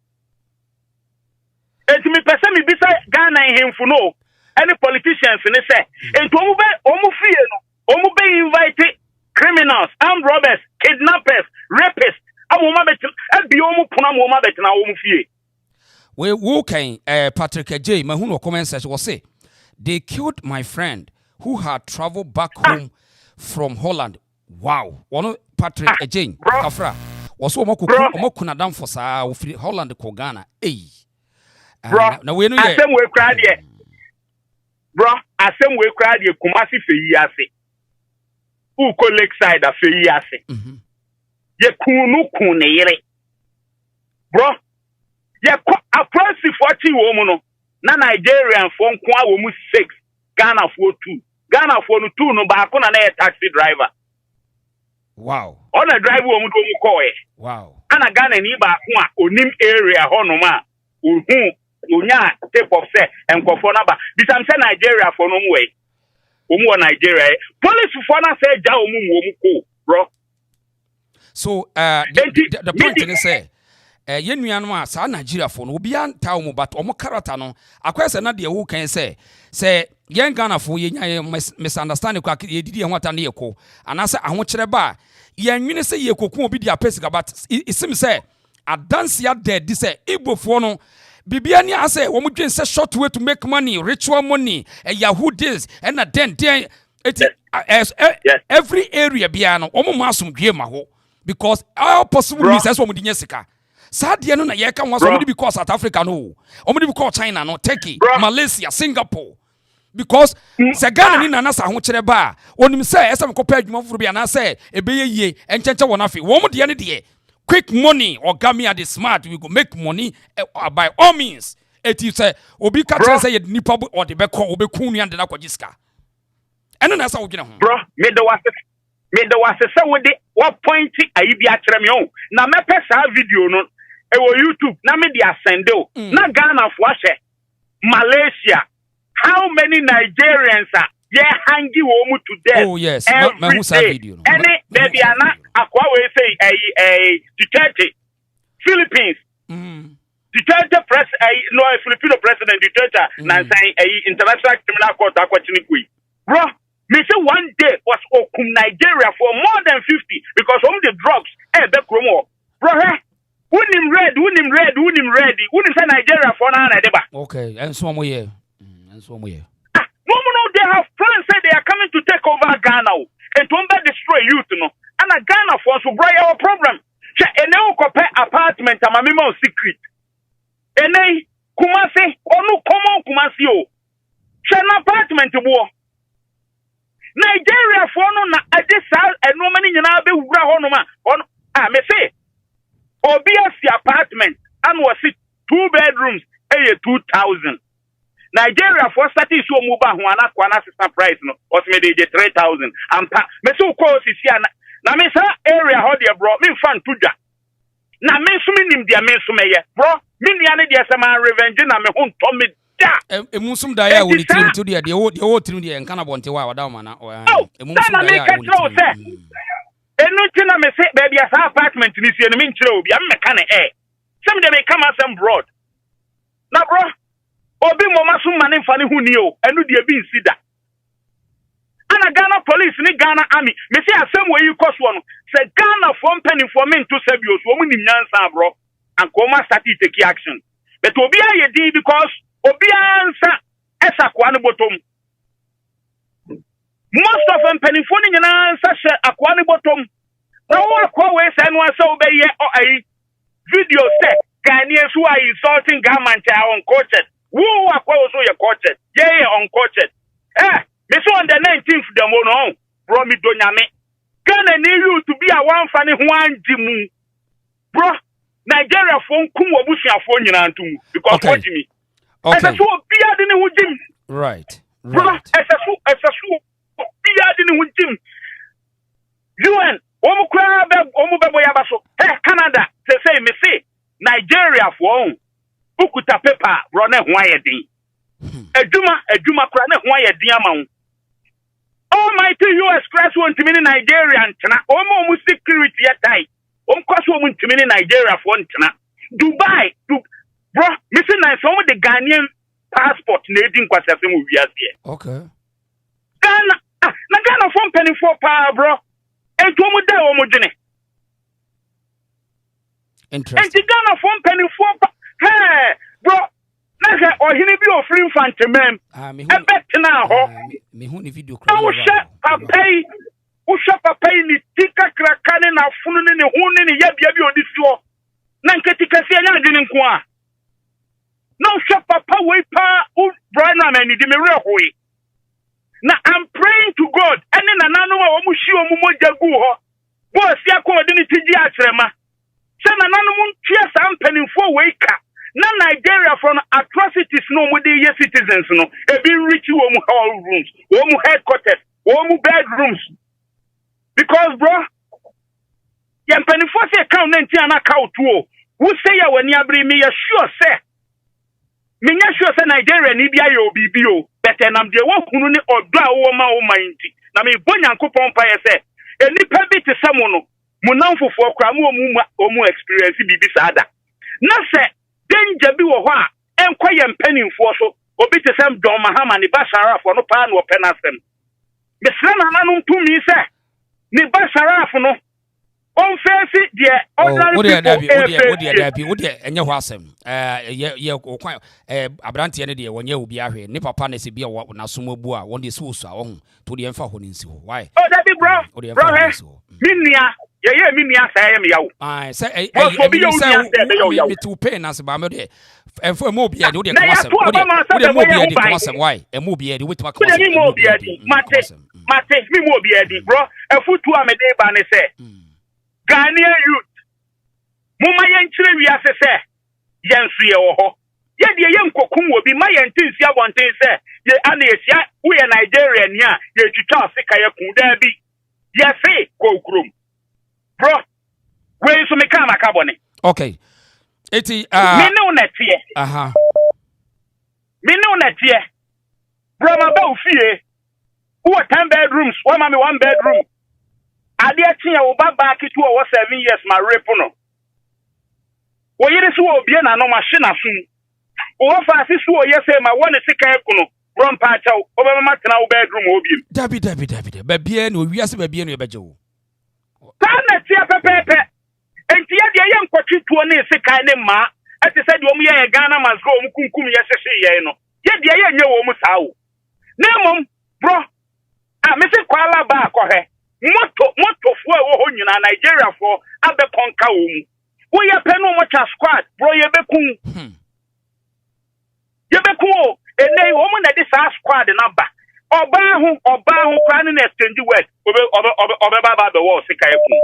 [SPEAKER 6] And to me, person, me beside Ghana and him for no. Any politicians, and they say, and to Omube invited criminals, armed robbers, kidnappers, rapists. I will not be Omu Puna Moma better now, Omufie.
[SPEAKER 3] We walking Patrick J. Mahuno comment section was say they killed my friend who had traveled back home from Holland. Wow. One Patrick J. Kafra was Omokuna down for sa Holland ko Ghana. Hey. Now we know
[SPEAKER 6] asem we cry there. Bro, asem we cry there Kumasi fe yase. Uko Lakeside a fe yase. Ye kunu kune yere. Bro, ye approach 40 woman na Nigerian for nkwa wo mu 6, Ghana for 2. Ghana for 2 no ba ko na taxi driver.
[SPEAKER 3] Wow.
[SPEAKER 6] On a driver wo mu do mu call e.
[SPEAKER 3] Wow.
[SPEAKER 6] Ana Ghana ni ba ko a onim area ho no ma ohu onya tape of say enkofo na ba. Bisam say Nigeria for no mu we. Omu Nigeria. Police for na say ja omu mu ko, bro.
[SPEAKER 3] So the point is say ye nuanom a sa Nigeria for no obi anta omo but omo character no akwese na de wo kan say yen Ghana for ye nya misunderstand ko ye didi ye hwata na ye ko anase ahokere ba ye nwene say ye koku obi dia pesika but isim say adanse ya dead say Igbo for no bibia ni ase wo mudwen say short way to make money, ritual money, yahoo deals and then every area bia no omo masomdwe ma ho because all possible means as omo dinya sika. Sadia no na ye kan waso omo because South Africa no. Omo because China no, Turkey, Malaysia, Singapore. Because se Ghana ni na sa ho kire ba onim say esem kopa adwuma furu bia na say ebeye yie enchenche wona fe. Wo mo de ne de quick money or gamia the smart we go make money by all means. It is say obi ka tell say ye nipa or the beko obeku nu ande na kwajiska. Eno na sa wo gina ho. Bro,
[SPEAKER 6] me the was say we dey what point ayi bi akere me o. Na me pesa video no e wo YouTube na me dey send o. Na Ghana fo ahye Malaysia. How many Nigerians are hangi wo mu to death?
[SPEAKER 3] Oh yes, my who say video no.
[SPEAKER 6] Any baby ana akwa we say Duterte Philippines. Duterte Filipino president Duterte na say international criminal court akwachini kui. Bro, me say one day was okum Nigeria for more than 50 because of the drugs be kromo. Bro, unim red, unim say Nigeria for na deba.
[SPEAKER 3] Okay, and so mo here.
[SPEAKER 6] No, they have plans say they are coming to take over Ghana and to destroy youth, no. And a Ghana for us to bring our problem. And they will compare apartment and my memo secret. And they Kumasi, or no common Kumasi, an apartment war. Nigeria for no, I just and no money in our Honoma on me say, or be a apartment and was it 2 bedrooms, 2,000. Nigeria for starting so muba huana kwana assistant price no was made 3,000 ampa me so call sisi na me sa area how dey bro me fan tuja na me so me nim dia me so me ye bro me nia ne dia sama revenge na me ho nto me da
[SPEAKER 3] emusum da ya woni trim to dia de wo trim dia enka na bonte wa da ma na
[SPEAKER 6] emusum da ya woni trim enu ti na me say baby asa apartment ni sie no me nkire obi am me ka na some dey me come asem broad na bro obi mama sum mane fane hu ni o enu de bi nsida ana Ghana police ni Ghana army me say asem we yi koso no say Ghana for penny for me to serve so mu ni nyansa bro and come start to take action but obi aye di because obi ansa esa kwa ne bottom most of them penny for ni nyansa she akwa ne bottom na wo akwa we say no asa obeye o ayi video say Ghanaians who are insulting government are uncoached. Who are also your coached? Yeah, uncoached. Me so on the 19th, the mono, bro, me donyame. Ghana need you to be a one funny one jimu. Bro, Nigeria phone kum wabu nyina ntum because watch me
[SPEAKER 3] Okay.
[SPEAKER 6] so bia de ne ho jim
[SPEAKER 3] Right.
[SPEAKER 6] brother esa so bia de ne ho jim UN omu kra be omu be boya ba so Canada say me say Nigeria for ukuta paper bro na ho ayedin adwuma kra na ho ayedin ama wo Almighty US class won to me Nigerian tana omu security atai kwaso omu to me Nigeria for tana Dubai bro missing na some of the Ghanaian passport na edin kwasase mu wiase
[SPEAKER 3] Okay.
[SPEAKER 6] Ghana from penny for power bro ento mu da omu dwene
[SPEAKER 3] Interesting.
[SPEAKER 6] enti Ghana from penny for hey bro na he ohini bi ofri Asanteman ebetena ho
[SPEAKER 3] me hu ni video
[SPEAKER 6] na wo hwe papai ni tika krakane na funu ne hu ne yabia bi odi so na nketika se anya adwene nko a na hwe papa we pa Brian man di me rehoe na I'm praying to God ene na nanu a wo mu hyi o mu mojagu ho bo si akọ de ni tigi atrema se na nanu mu ntue sam panimfo we ka na Nigeria from atrocities no mu de citizens no e bi rich wo mu hall rooms wo mu headquarters wo mu bedrooms because bro yan panimfo se count 19 ana count wo who say ya wani abri me ya sure say me nya sure say Nigeria ni bia yo bibio but enam de wo hunu ni odo a wo ma wo mind na me bo Nyankopon pa ye say enipa bi te samo no munamfofo kra mu mu experience bibi sada na say danger bi wo ho a enkoye mpanimfo so obi te sem Dormaahene ni basharafo no pa na openasem be sra na nanu tumi say ni basharafo no on face the ordinary people
[SPEAKER 3] wo de enye ho asem ye okwan abrante ne de wonye obi ahwe ni papa na se bia na somabu a won de so a wo to de emfa ho ni nsi ho why
[SPEAKER 6] that be bro minia ye minia say me yawo
[SPEAKER 3] say me to pay na se ba me de emfa mo obi ade wo de come asem wo de mo obi ade come asem why mo obi ade wetima come asem
[SPEAKER 6] mo obi ade mate mi mo obi ade bro efutu a me de ba ne say Ghanaian youth muma yenchire wiase se yensu ye wo ho ye de ye nkokum obi ma yentinsi abonten se ye ana esia wo ye Nigeria ni a ye twitwa Africa ye kun da bi ye se kokrom bro we so me kan akabone
[SPEAKER 3] okay eti
[SPEAKER 6] me ne unetie me ne unetie bro ma ba ofie wo 10 bedrooms wo ma me 1 bedroom ade atia wo baba kitu wo 7 years ma repo no wo yire so obi na no machine asun wo fa asisu o yese ma wona sika ekuno bro mpa acha wo be ma tena wo bedroom obi
[SPEAKER 3] dabi ba bia na owiase ba bia no yebeje wo
[SPEAKER 6] kana tia pepepe enti ye de ye nkwatwituo ne sika ne ma ati se de omu ye Ghana masko omu kunkum ye sese ye no ye de ye nye wo mu sawo na mom bro me se kwala ba akọhe moto fo wo ho nyina Nigeria fo abe konka wo mu wo ye penu mo cha squad bro ye bekun enei wo mo na di sa squad na ba oba hu kwa ni na exchange word obe baba be wo sika ekun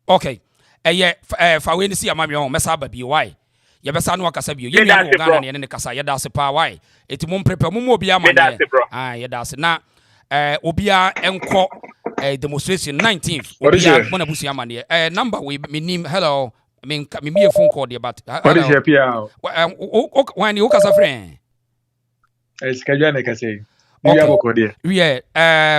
[SPEAKER 3] okay eye fa we ni si amamwe ho mesa ba bi why ye besa no akasa bi ye ni no Ghana ne ne kasa ye da se pa why eti mum prepare mum obi amane ye da se na obia enko demonstration 19th obia mona busi amane number we minim hello I mean me phone call there but
[SPEAKER 7] what is your PR
[SPEAKER 3] when you kasa friend
[SPEAKER 7] schedule na kase we have call there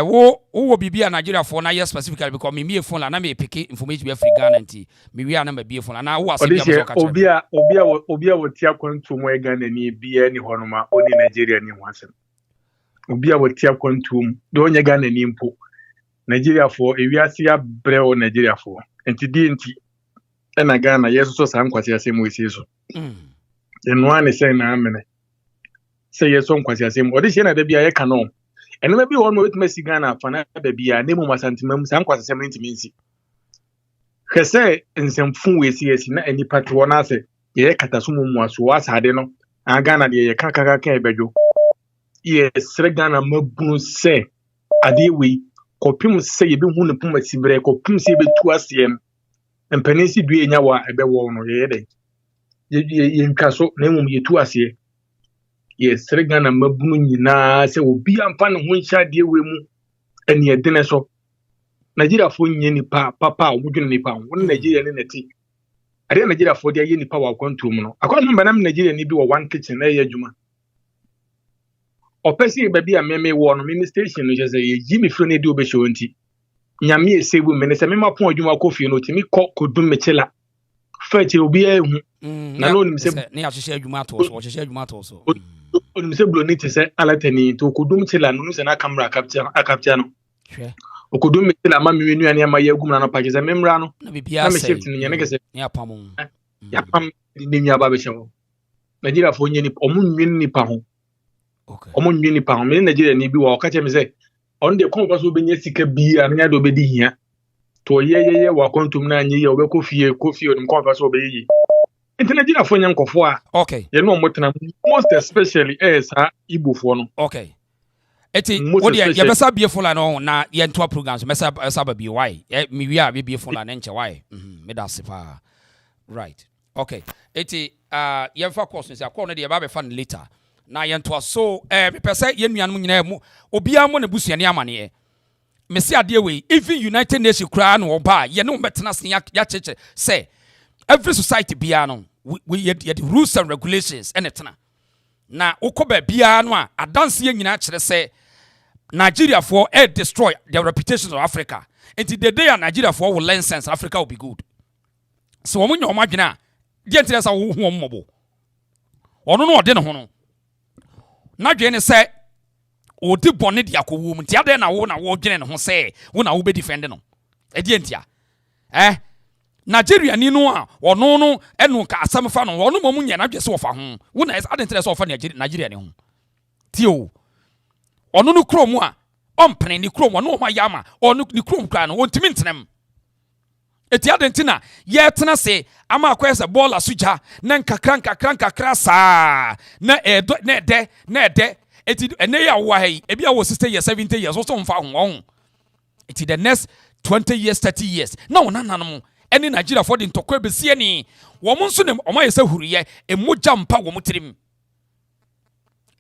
[SPEAKER 3] wo bibia Nigeria for na yes specifically because me phone la na me pick information be free Ghana nti me wi na me be phone na wo asebia so ka
[SPEAKER 7] obia wo tia kwantu mo Ghana ni bia ni honoma oni Nigeria ni wansem obia wo tia kwantu do onye Ghana ni mpo Nigeria for ewiase ya breo Nigeria for nti na Ghana yeso so san kwase asem we seso eno ane say na amene say yeso nkwase asem odi she na da bia ye kano eno ma bi won mo wetima si Ghana fa na da bia na mu Asanteman san kwase asem ntiminsi hese nsemfu we si na ani patro na ase ye katasumu mu aso asade no a Ghana de ye kaka ebejo ye sre Ghana mabunu se ade we kopim se ye bi hu ne puma sibre kopim se be tu asem empanisi due nya wa ebe wo no ye de ye nkaso na emum ye tu ase ye sere Ghana mabunu nyina se obi amfa ne ho nhyade we mu ene edene so Nigeria fo nye nipa papa o mudwene nipa won Nigeria ne neti ade Nigeria fo de ye nipa wa kwantum no akwantum banam Nigeria ni bi wo one kitchen na ye adwuma opesi ba bi a meme wo no ministration no je say ye yi mi fro ne de obehwe nti nyame esebu me ne se me mapon adwuma kofi no timi kodum mechela fachi obi ehu na no nim se
[SPEAKER 3] ne ya hwehwe adwuma to so hwehwe adwuma to so
[SPEAKER 7] onim se blo ni te se alatani to kodum chela no se na camera capture no
[SPEAKER 3] hwe
[SPEAKER 7] okodum mechela ma me nuane ama ye agum na no page se memra no
[SPEAKER 3] na bibia se
[SPEAKER 7] na me shift ni nyane kese
[SPEAKER 3] ya pam
[SPEAKER 7] ya pam ni nya ba be hyewo Nigeria fo nye ni omunwen ni pa ho
[SPEAKER 3] okay
[SPEAKER 7] omunwen ni pa ho me Nigeria ni bi wa ka che me se on de kon paso benye sika bi anya do bedi hia to ye wa kontum na anyi ye obeko fie kofi on kon paso be yi Nigeria fo nya nkofo a
[SPEAKER 3] okay
[SPEAKER 7] ye no motena most especially sa Igbo fo no
[SPEAKER 3] okay eti odi ye besa bie fola no na ye nto programs mesa esa ba bi why mi wi a bie fola na nche why me da sepa right okay eti ye fa course se akọ no de ba be fa no later na ye nto so me pese ye nuanom nyina mu obi a mo na busuane amane me se ade we even United Nations kra no oba ye no betena sen ya cheche say every society bia no we the rules and regulations and etena na ukoba bia no a adanse ye nyina kire say Nigeria for destroy the reputation of Africa until the day Nigeria for will learn sense Africa will be good so wo munyo madwena de interest wo hu mmobo ono no ode ne ho no na dwene say odi bone de akowo mu ntia de na wo dwene ne ho say wo na wo be defend no e de ntia Nigeria ni no a ono no enu ka asam fa no ono mom nya na dwese wo fa ho wo na interest wo fa Nigeria ne ho tio ono no krom a ompene ni krom ono ma yama ono ni krom kra no wontimi ntenem eti adentina ye tena se ama akwese bola suja na nkakra saa na ede eti ene ya wo ha ebi a wo 60 years 70 years so mfa ho eti the next 20 years 30 years na wona nanom ene Nigeria for the ntokwa besie ni wo mo nso ne o ma yesa huriye emoja mpa wo mutirim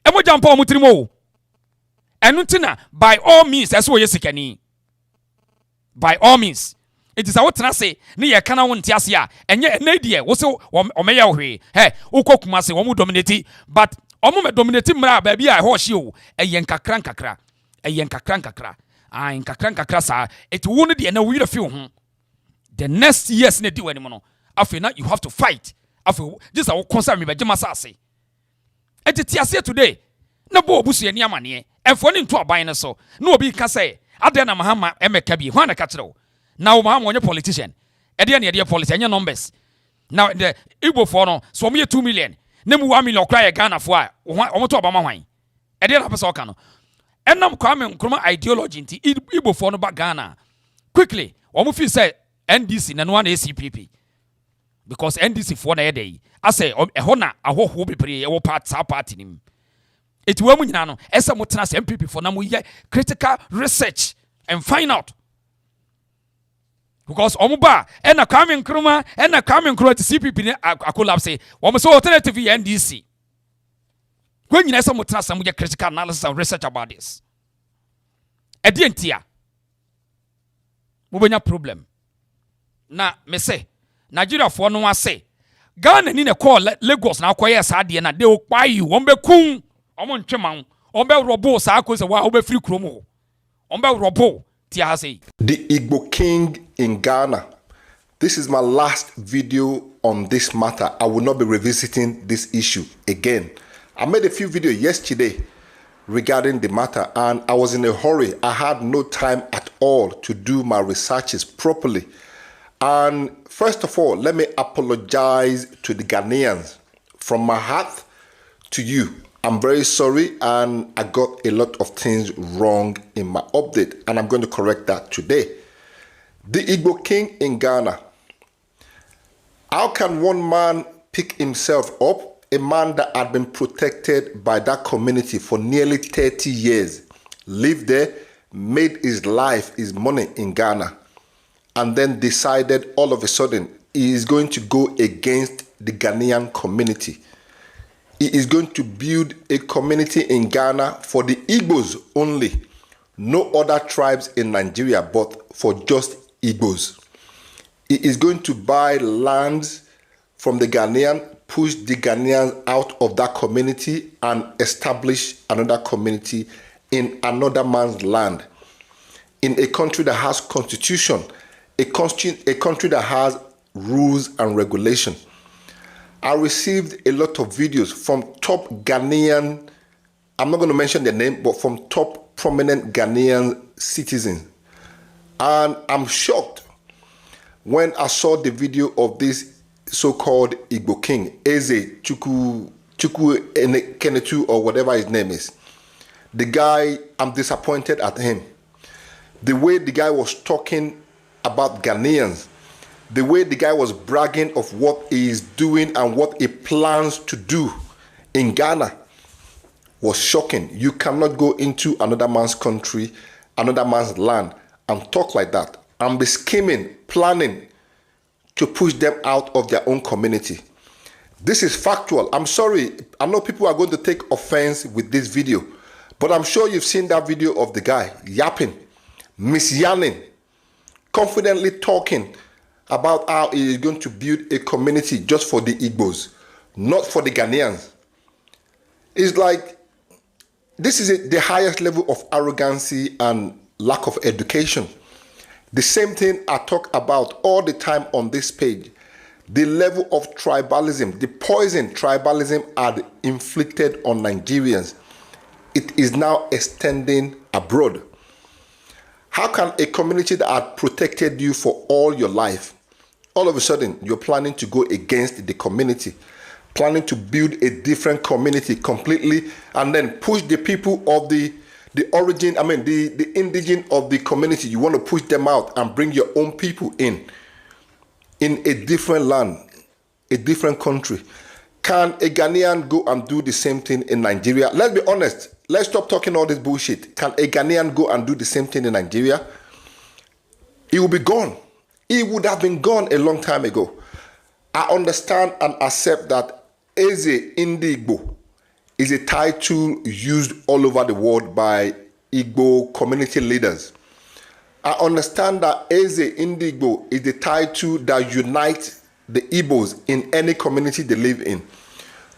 [SPEAKER 3] emoja mpa wo mutirim o enuntina by all means as wo yesikani by all means it is a what say ne ye kana won tiase a enye na die wo se o meya hwe he ukokuma se wo mu dominate but o mu me dominate mra ba bia ho hye o eyen kakra nkakra sa it won de na we feel ho the next years ne di wani mo no afi na you have to fight afi just a concern me be jema sase tiase today na bo obusu ani amane efo ni nto aban ne so na obi ka say ade na mahama emeka bi ho na ka kire na wo mahama onye politician ede na ede policy enye numbers now the Igbo for no so me 2 million na mu 1 million kra ye Ghana for a omo to obama hwan ede na pesa oka no enam kwame nkroma ideology nti Igbo for no ba Ghana quickly omo feel say NDC na no na ACPP because NDC for na ye dey ase eho na ahoho bebre ye wo party nim it we mu nyina no esa mo tena se MPP for na mo ye critical research and find out because omuba ena kwame nkruma to CPP ne collapse wo so alternative NDC ko nyina esa mo tena se mo ye critical analysis and research about this edientia mo benya problem na me say Nigeria for no ase Ghana ni ne call Lagos na akoye sa de na de okpa yi won be kun omo ntweman on be robo sa ko se wa o be free kromo on be robo ti ha say
[SPEAKER 2] the Igbo king in Ghana. This is my last video on this matter. I will not be revisiting this issue again. I made a few videos yesterday regarding the matter and I was in a hurry. I had no time at all to do my researches properly. And first of all, let me apologize to the Ghanaians from my heart to you. I'm very sorry and I got a lot of things wrong in my update and I'm going to correct that today. The Igbo king in Ghana. How can one man pick himself up? A man that had been protected by that community for nearly 30 years, lived there, made his life, his money in Ghana, and then decided all of a sudden he is going to go against the Ghanaian community. He is going to build a community in Ghana for the Igbos only. No other tribes in Nigeria, but for just Igbos. He is going to buy lands from the Ghanaian, push the Ghanaians out of that community and establish another community in another man's land. In a country that has constitution, a country that has rules and regulation. I received a lot of videos from top Ghanaian, I'm not going to mention their name, but from top prominent Ghanaian citizens. And I'm shocked when I saw the video of this so-called Igbo king, Eze Chukwu Kenetu, or whatever his name is. The guy, I'm disappointed at him. The way the guy was talking about Ghanaians, the way the guy was bragging of what he is doing and what he plans to do in Ghana was shocking. You cannot go into another man's country, another man's land, and talk like that and be scheming, planning to push them out of their own community. This is factual. I'm sorry. I know people are going to take offense with this video, but I'm sure you've seen that video of the guy yapping, misyanning, confidently talking about how he is going to build a community just for the Igbos, not for the Ghanaians. It's like, this is the highest level of arrogancy and lack of education. The same thing I talk about all the time on this page. The level of tribalism, the poison tribalism had inflicted on Nigerians, it is now extending abroad. How can a community that had protected you for all your life, all of a sudden you're planning to go against the community, planning to build a different community completely, and then push the people of the origin, the indigenous of the community, you want to push them out and bring your own people in a different land, a different country. Can a Ghanaian go and do the same thing in Nigeria? Let's be honest. Let's stop talking all this bullshit. Can a Ghanaian go and do the same thing in Nigeria? He will be gone. He would have been gone a long time ago. I understand and accept that Eze Igbo is a title used all over the world by Igbo community leaders. I understand that Eze Igbo is the title that unites the Igbos in any community they live in.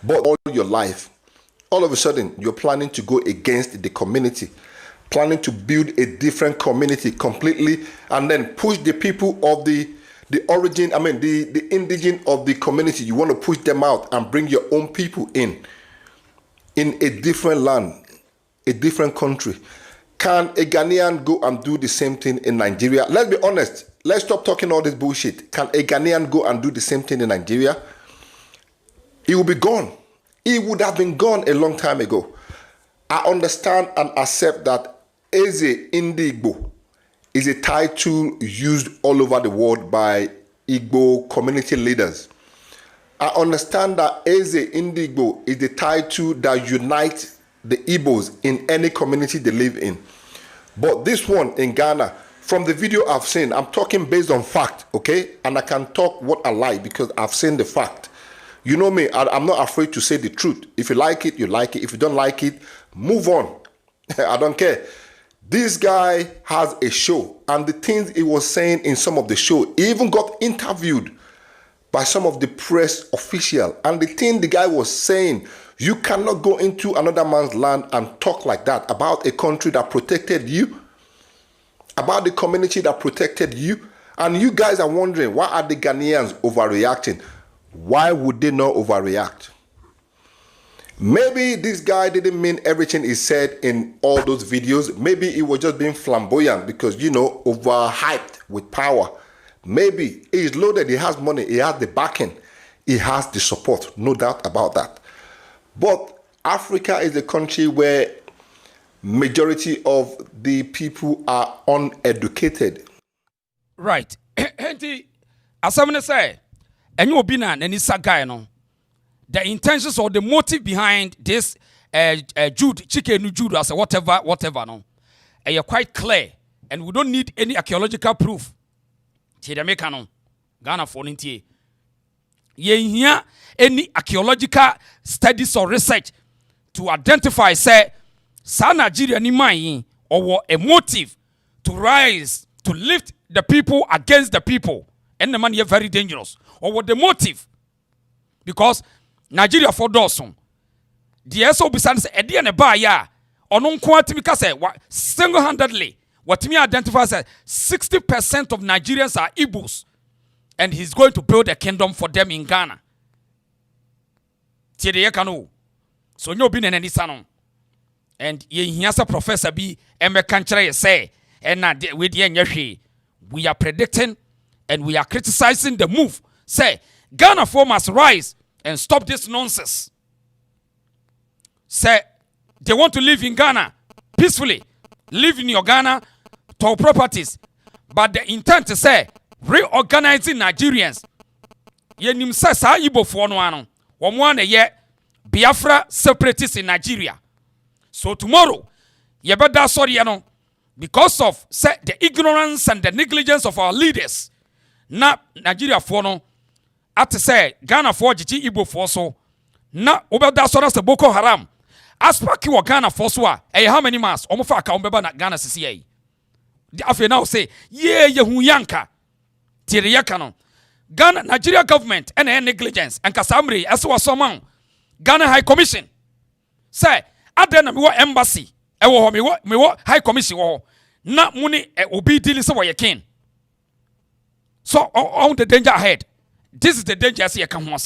[SPEAKER 2] But all your life, all of a sudden, you're planning to go against the community, planning to build a different community completely, and then push the people of the origin, the indigenous of the community, you want to push them out and bring your own people in a different land, a different country. Can a Ghanaian go and do the same thing in Nigeria? Let's be honest. Let's stop talking all this bullshit. Can a Ghanaian go and do the same thing in Nigeria? He will be gone. He would have been gone a long time ago. I understand and accept that Eze Igbo is a title used all over the world by Igbo community leaders. I understand that Eze Igbo is the title that unites the Igbos in any community they live in. But this one in Ghana, from the video I've seen, I'm talking based on fact, okay? And I can talk what I like because I've seen the fact. You know me, I'm not afraid to say the truth. If you like it, you like it. If you don't like it, move on. I don't care. This guy has a show, and the things he was saying in some of the show, he even got interviewed by some of the press officials. And the thing the guy was saying, you cannot go into another man's land and talk like that about a country that protected you, about the community that protected you. And you guys are wondering, why are the Ghanaians overreacting? Why would they not overreact? Maybe this guy didn't mean everything he said in all those videos. Maybe he was just being flamboyant because, overhyped with power. Maybe he's loaded, he has money, he has the backing, he has the support, no doubt about that. But Africa is a country where majority of the people are uneducated.
[SPEAKER 3] Right. Asanteman say, and you be an guy, no. The intentions or the motive behind this Jude as a whatever, no. And you're quite clear, and we don't need any archaeological proof. No. Ghana for Here any archaeological studies or research to identify say Nigeria ni man or a motive to rise to lift the people against the people, and the man here very dangerous. Or what the motive? Because Nigeria for Dawson, the SO besides a dear and a bar ya or non quantum say single-handedly what me identifies as 60% of Nigerians are Igbos, and he's going to build a kingdom for them in Ghana. So no bin any sanon. And he has a professor be Emeka say, and with the we are predicting and we are criticizing the move. Say Ghana must rise and stop this nonsense. Say they want to live in Ghana peacefully, live in your Ghana to properties, but the intent to say reorganizing Nigerians. Yenim say sa Igbo for no ano. One ye Biafra separatists in Nigeria. So tomorrow, ye better sorry no, because of say the ignorance and the negligence of our leaders. Na Nigeria for no, at say Ghana for Gigi Igbo for so. Na obeda sorry se Boko Haram. Aspaki wa Ghana for so how many mass? Omofa ka ombeba na Ghana CCA. Afi now say ye hu yanka. Tiri yakano. Ghana Nigeria government and negligence and kasamri as was someone Ghana High Commission say adena me embassy e wo me High Commission wo na muni obi dealing so ye king. So on the danger ahead. This is the danger I see you come on.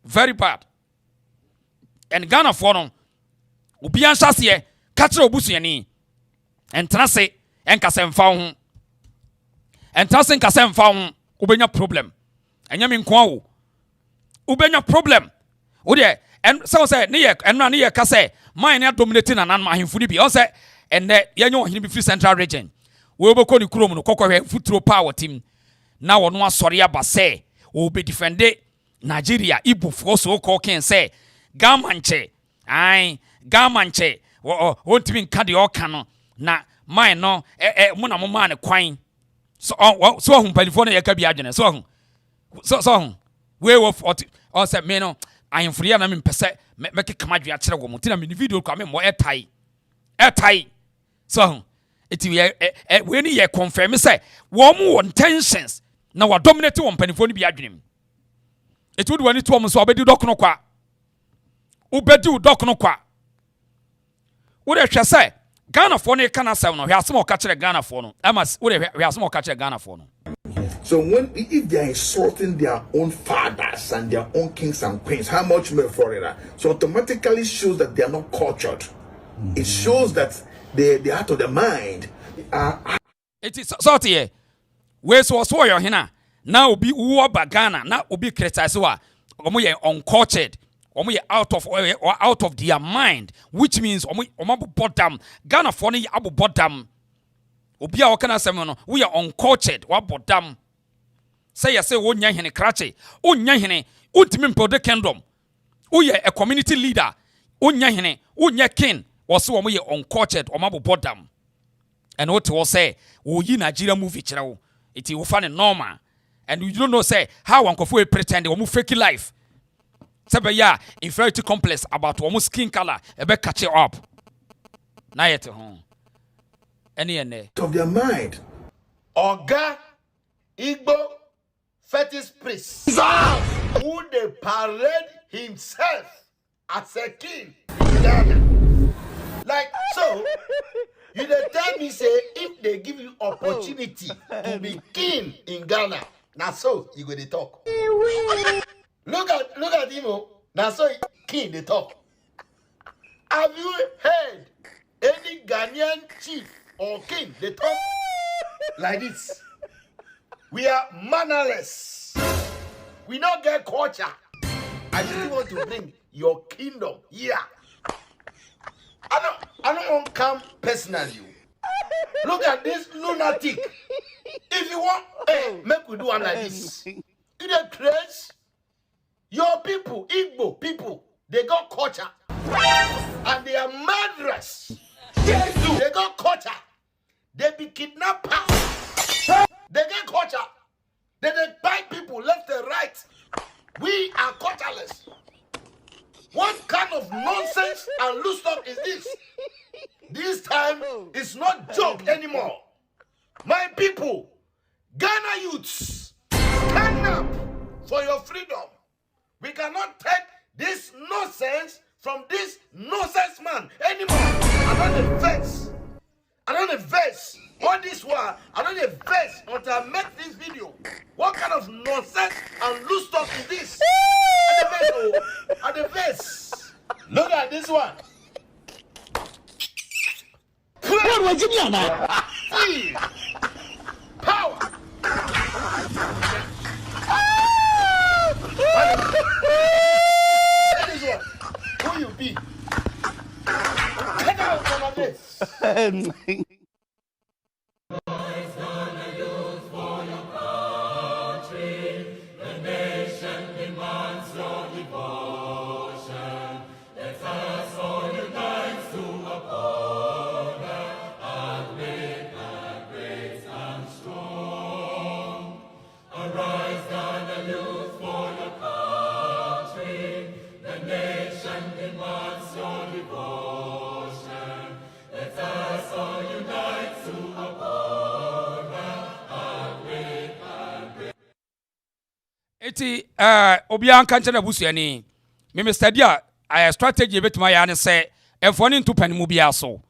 [SPEAKER 3] Very bad. And Ghana for no obi ansa se catch obusuani and transe en kasem fa ho and transe kasem fa ho ubenya problem. Enya me nko wo ubenya problem wo de and so say ne ye enra ne ye ka say mine na dominating anan ma hemfu ni bi o say and ye nyo hene bi free central region we obekọ ni krom no kokọhwe futuro power team na wono asori aba say we be defend Nigeria Igbo for so call can say gamanche gamanche won't mean kadi oka no na mine no mo na mo ma ne kwan so hum California ye ka bi adwene so we were 40 or say me no I am free na me pese make kamadwe a kire wo mo tina me video kwa me mo airtie so it we ni ye confirm say wo mo intentions na wa dominate wo mpanifo ni bi adwene it would when it wo so obedi dok no kwa ubedi dok no kwa wo de hwe say Ghana for no kana say no hwe asem o ka kire Ghana for no amas wo de hwe asem o ka kire Ghana for no.
[SPEAKER 8] So if they are insulting their own fathers and their own kings and queens, how much more foreigner? So automatically shows that they are not cultured. It shows that they are out of their mind.
[SPEAKER 3] It is sort here. Where so your hina now be uwa bagana now be criticize wa omo ye uncultured omo ye out of their mind, which means omo bottom Ghana for no abu bottom obi a wakana sem no we are uncultured wa bottom. Say you say wonya hene krache onya hene untimi mpo the kingdom uye a community leader onya hene onya king was wo ye uncultured o mabo bottom. And what will say wo yi Nigeria movie kire wo it will find normal and you don't know say how uncofo pretend wo fake life say ya inferiority complex about wo skin color e be catch up na yet ho any
[SPEAKER 8] of their mind.
[SPEAKER 9] Oga Igbo fetish priest who they parade himself as a king in Ghana. Like so, you dey tell me say if they give you opportunity to be king in Ghana, now so you go dey talk. Look at him, now so king they talk. Have you heard any Ghanaian chief or king they talk like this? We are mannerless. We don't get culture. I just want to bring your kingdom here. I don't want to come personally. Look at this lunatic. If you want, hey, make we do one like this. You dey crazy? Your people, Igbo people, they got culture. And they are murderers. They got culture. They be kidnappers. They get culture. They buy people left and right. We are cultureless. What kind of nonsense and loose talk is this? This time it's not joke anymore. My people, Ghana youths, stand up for your freedom. We cannot take this nonsense from this nonsense man anymore. I don't invest. All this while, I don't invest until I make this video. What kind of nonsense and loose talk is this? At the best. Look at this one. Free. Power. That is what. Who you be? Get out from this.
[SPEAKER 3] Eti obian kanche na busuani me study a strategy betuma ya ne se efoni nto panimu bia so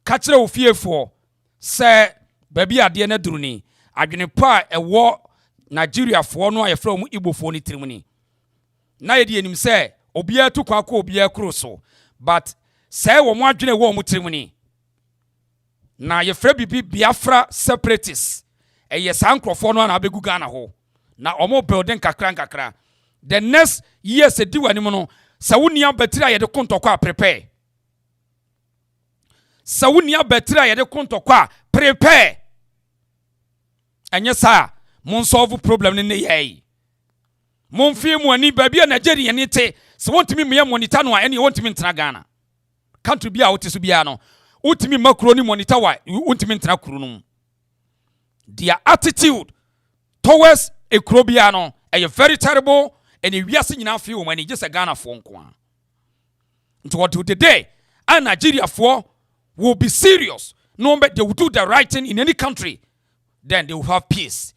[SPEAKER 3] ka kire ofiefo se babi ade na duruni adwene pa ewo Nigeria fo no ayefra mu Igbo fo ni tirimuni na ye de enim se obia tu kwa obia kro so but se wo mo adwene wo mu tirimuni na yefra bibi Biafra separatists eye sankrofo no na abegu Ghana ho na omo building kakra the next years edi wani no sawunia battery ayede kontokwa prepare sawunia battery ayede kontokwa prepare anya sa mon solve problem ne yey mon fi mu ani ba bia Nigeria ne te se wontimi me monitor no a ene wontimi ntena Ghana country bia wotiso bia no wontimi makro ni monitor wa wontimi ntena kuro no their attitude towards Ekrobiano, a very terrible, and if we are seeing enough when he just a Ghana phone. To what do today, and Nigeria for will be serious. No, but they will do the right thing in any country, then they will have peace.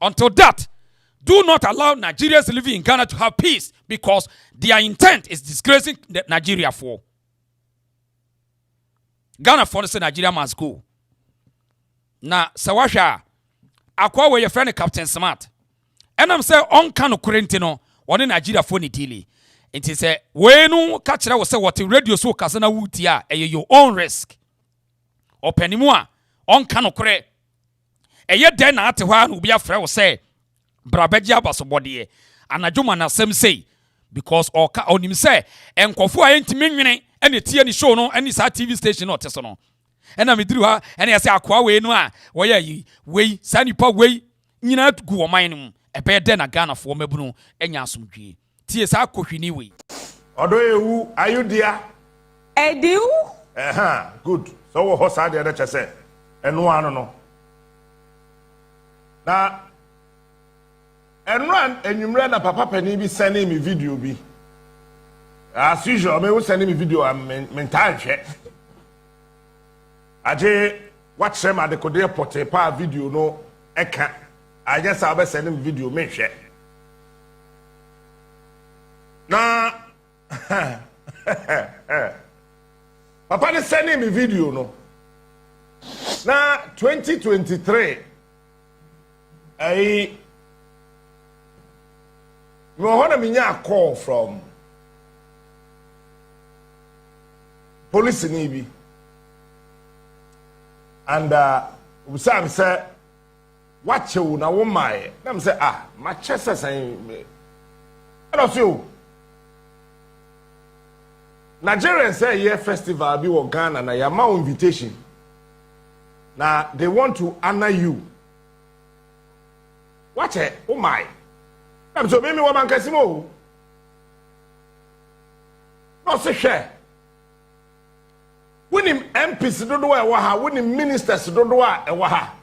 [SPEAKER 3] Until that, do not allow Nigerians living in Ghana to have peace because their intent is disgracing Nigeria for. Ghana for say Nigeria must go. Now, Sawasha, akwa where your friend Captain Smart. And I'm saying on kano kurentino one Nigeria for ni dili. It is a wenu kachira was say what radio so kasana wutia your own risk. Openimua on kano kure. Eye den na ate hwa no bia frɛ wo say brabeji abasobode anadwuma na sem say because onim say enkofo a entimi nwene ene tie ni show no ene sa TV station no teso no. Ena mediri ha ene yase akwa we no a wo ya yi we sa nipa we nyina gu wo man no ebe de na Ghana fo mabunu enya asomdwie tie sa kohwini we
[SPEAKER 10] odo ewu ayudia
[SPEAKER 11] ediu
[SPEAKER 10] good so wo ho sa de de chese enu anu no na enran enwumre na papa pani bi send me video bi as usual me wo send me video am mental hwe aje watch them at the Kodea Pote pa video no eka I just have send him video me hwe na papa ni send me video no na 2023 me wanna me nya call from police nibi and Sam say watch you na woman them say my chest saying I don't feel Nigerians say yeah festival be wo Ghana na ya ma invitation now they want to honor you watch it oh my I'm so maybe woman kasimo no say share when him MPs dodo e wa ha when him ministers dodo e wa ha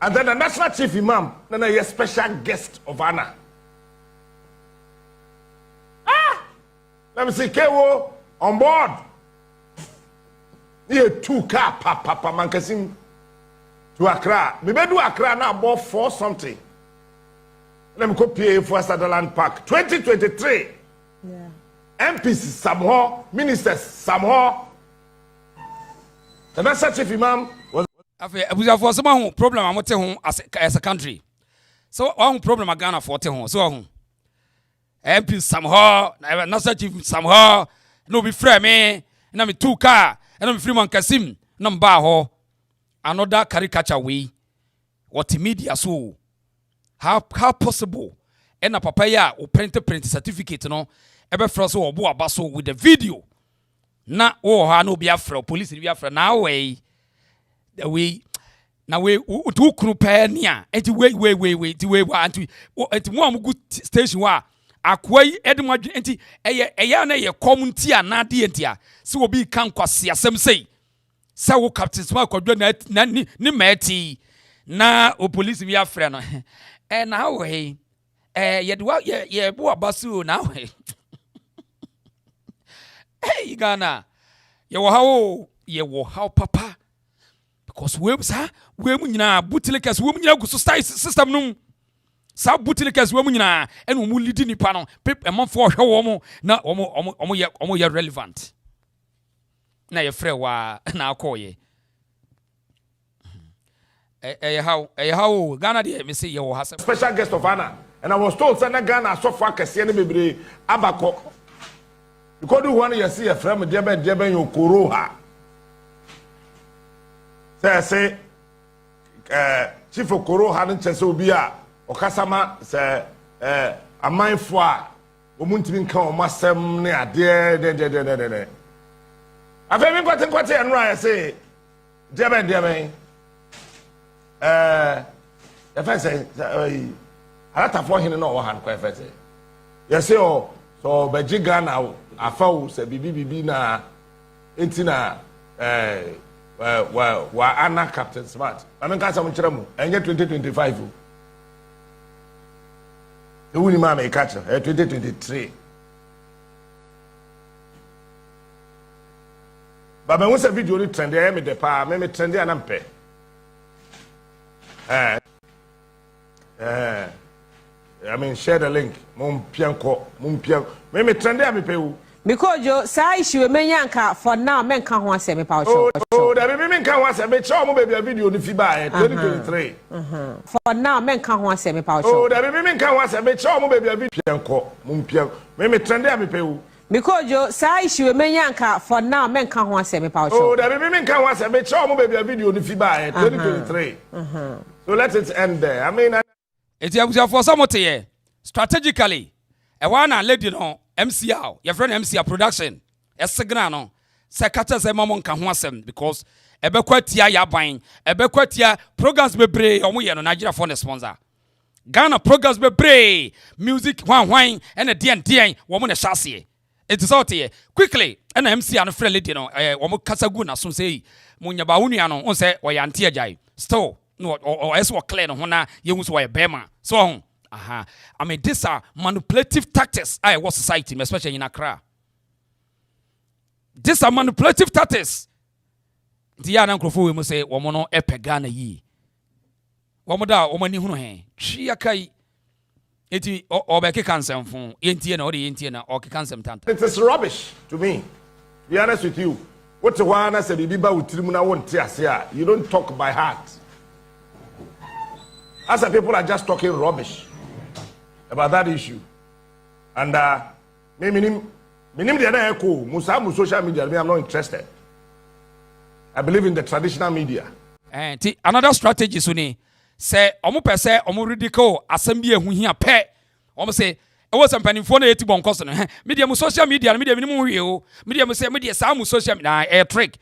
[SPEAKER 10] and then the national chief imam na a special guest of honor Let me see Kewo on board. Near 2 car papa mankasim to Accra. Me do Accra now bought 4 something. Let me go PA for Sutherland Park 2023. Yeah. MPs somehow, ministers somehow. The Master Chief Imam was.
[SPEAKER 3] For some problem I'm home as a country. So one problem I Ghana for home. So MPs somehow, Master Chief somehow, no be free me, and I'm 2 car, and I'm free man Kasim, number ho. Another caricature way. What media so? How possible? And a papaya or print certificate no ever frost or boa basso with the video. Na no be afro police be afro now way the way now we to krupa nia enti way anti one good station wa akwai edma enti eya na ye community na de enti a se obi kan kwase asem sei se wo captain small kwadwa na ni mati na o police be afro no now way ye boa basu now way hey Ghana, you wo how papa because we munyina butilikas we munyina go system no sa butilikas we munyina and we lead nipa no a month for hwe wo na omo ye relevant na ye frɛ wa na akoye how Ghana dey me say ye wo has
[SPEAKER 10] special guest of honor and I was told say na Ghana so for akese ne bebre abakɔ. Because you want to see a friend with Jeben you Koroha. Say, Chief of Koroha and Chesobia, or Kasama, say, a mindful, Womuntin come, Massam near dear. I've been got and right, say, Jeben, if I say, I have to for him no one quite fair. Yes, so Bejiga now. Afau se bibi na entina wa ana Captain Smart. I mean ka some kyerɛ mu enye 2025 o. E wuni ma me catch 2023. Ba me won video ni trend e me de pa me trend ya na mpe. I mean share the link. Mum pianko me trend ya me pe o.
[SPEAKER 11] Because you say issue menyanka for now men can ho asem pa
[SPEAKER 10] o. Oh, that me kan ho asem be chow mo baby video ni fi ba 2023.
[SPEAKER 11] For now men can ho asem pa o.
[SPEAKER 10] Oh, that me kan ho asem be chow mo baby video pianko mum pian. Me trend ya me pe o.
[SPEAKER 11] Because you say issue menyanka for now men can ho asem pa o.
[SPEAKER 10] Oh, that me kan ho asem be chow mo baby video ni fi ba 2023. So let it end there. I mean
[SPEAKER 3] it's for some strategically a one lady no MCR, your friend MCR production, a signal no, Sakata Zemamon can wasem because a bequetia ya buying, a bequetia programs be bray or we are Nigeria for the sponsor. Ghana programs be bray, music, wine, and a DN, woman a chassis. It is out here quickly, and MCR and a friend lady no, Womo Casaguna, soon say, Munya Bauniano, on say, or Yantia Jai, still, no, or as what clear on you was why Bema, so. I mean, these are manipulative tactics. I was society, especially in Accra. These are manipulative tactics. The young uncle we must say, "Womono epegana ye." Womoda, womani hunu he. Chiakai. Eti obeke kansem fun. Yentie na odi yentie na oke kansem tanta.
[SPEAKER 10] It is rubbish to me. To be honest with you, what the one I said, biba utrimuna won't tia. You don't talk by heart. As a people are just talking rubbish about that issue. And minim the other echo, Musamu social media, I'm not interested. I believe in the traditional media.
[SPEAKER 3] And another strategy suni say omo pese omo ridicule assembly ehu hia pe. Omo say e was some panimfo na eti bon koso no. Media mu social media, media minimum hwie o. Media mu say media sa mu social media a trick.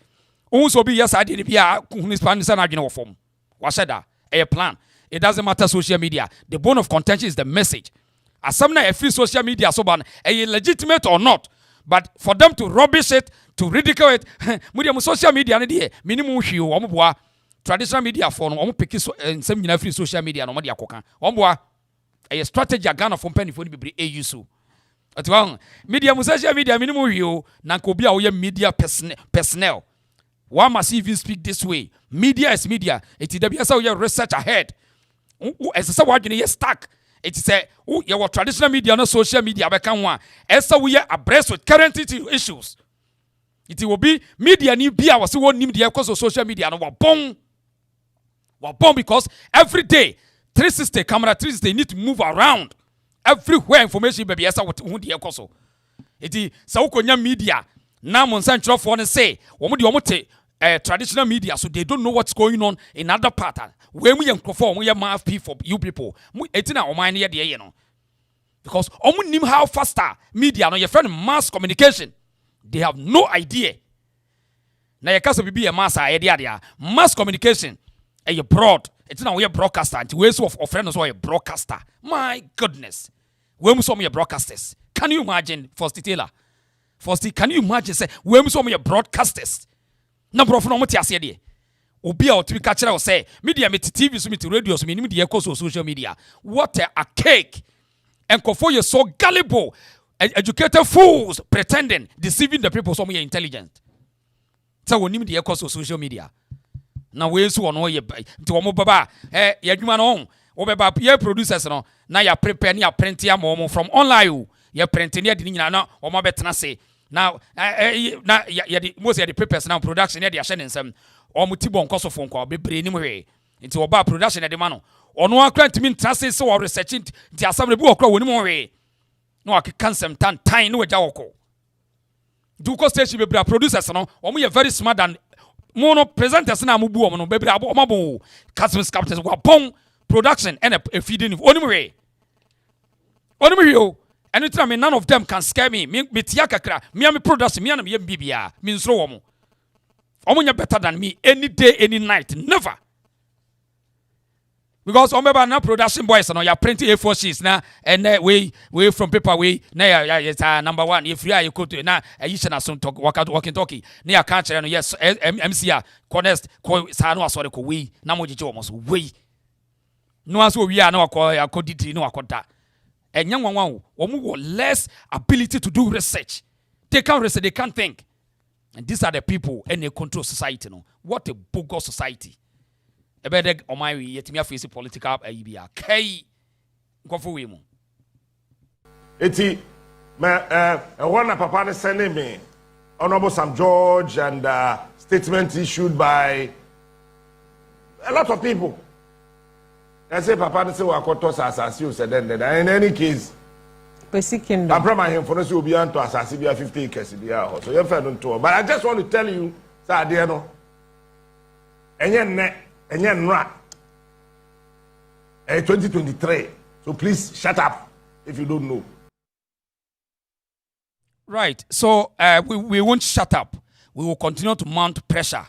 [SPEAKER 3] Who so be yes I did bia hunu Spanish na adwene wo fom. Wa sheda a plan. It doesn't matter social media. The bone of contention is the message. As some na free social media so ban legitimate or not, but for them to rubbish it, to ridicule it, media social media na dey minimum hwie o mo boa traditional media for no pick some nyina free social media no mo dey akoka. Wo boa a strategy Ghana for penny for be use. Ati wa media mu social media minimum hio na nka obi a wo media personnel. One must even speak this way. Media is media. It is the best way research ahead. As I say, what you stuck. It is your traditional media, no social media. But can one? As we are abreast with current issues. It will be media ni be our so one media because of social media. No, we're bomb because every day 360 camera 360 need to move around everywhere. Information baby. As I would the ecoso. It is so konya media. Now Monsanto for say traditional media, so they don't know what's going on in other part. When we perform, we are mouthpiece for you people. It's in our mind here, you know, because nim how faster media, no your friend mass communication, they have no idea. Now your case will be a mass idea, mass communication, and you broad. It's now we are broadcaster. And ways of friends who are a broadcaster. My goodness, when we saw me a broadcasters, can you imagine first Taylor? First, can you imagine say we so many broadcasters? Number of no mati ase de. Obi a otimi ka kire o say media me TV so me radio so me nim de ekọ social media. What a cake. And for you so gullible, educated fools pretending deceiving the people so me intelligent. So we nim de ekọ social media. Na we so ono ye nti wo mo baba ye adwuma no wo baba ye producers no na ya prepare na ya print ya mo from online. You print near the Nina or more better say. Now, most of the papers now production near the Ashen some or Mutibon cost of phone call be bringing away into a bar production at the mano. Or no, I can't mean translate so or researching the assembly book or no way. No, I can't some time no jawko. Do cost station be producers no or me a very smart and mono presenters now mubu no baby abo mabo customs captains were pong production and a feeding anyway. Only anytime none of them can scare me. Me tiakakra. Me am production. Me am bibia. Me nsro womo. Omunya better than me any day, any night. Never. Because omeba na production boys no ya print A4 sheets na and we from paper we na ya number 1. If you go to na ayisha na some talk walking talkie. Na ya can no yes MCA honest ko sa no asore ko we na mo jeje womo so we. No aso we na akọ no akọda. And young one who less ability to do research. They can't research, they can't think. And these are the people and they control society. No? What a bogus society. A better on my yet me face political ABA. K go for women.
[SPEAKER 10] Eti one of Papa sending me Honorable Sam George and statement issued by a lot of people. I say Papa say wa koto asasi o said then in any case
[SPEAKER 11] basic kingdom
[SPEAKER 10] I brought him for no so be to asasi be 50 acres be here so you fair don't to but I just want to tell you say there no enye nra 2023 so please shut up if you don't know.
[SPEAKER 3] Right, so we won't shut up. We will continue to mount pressure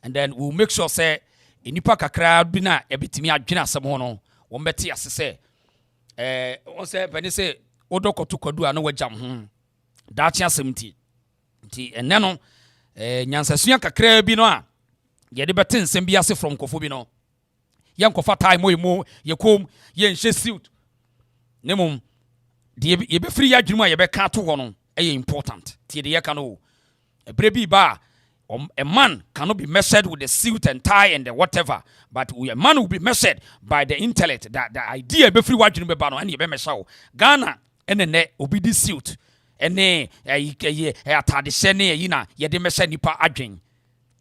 [SPEAKER 3] and then we'll make sure say inipa kakra bi na ebetimi adwena asem ho no wo mbeti asese won say bani say odokoto kwadu ana wajam ho da chia asem ti enne no nyansasua kakra bi no a ye de beten nsem bi ase from kofo bi no ye nkofa time mo ye kom ye nhye suit nemum de ye be free adwuma ye be ka to ho no important ti de ye ka no ebrebi ba a man cannot be measured with the suit and tie and the whatever, but a man will be measured by the intellect, that the idea be free watching be bano and you be measured. Ghana and then obi this suit and then tradition yina ye de measure nipa adwen.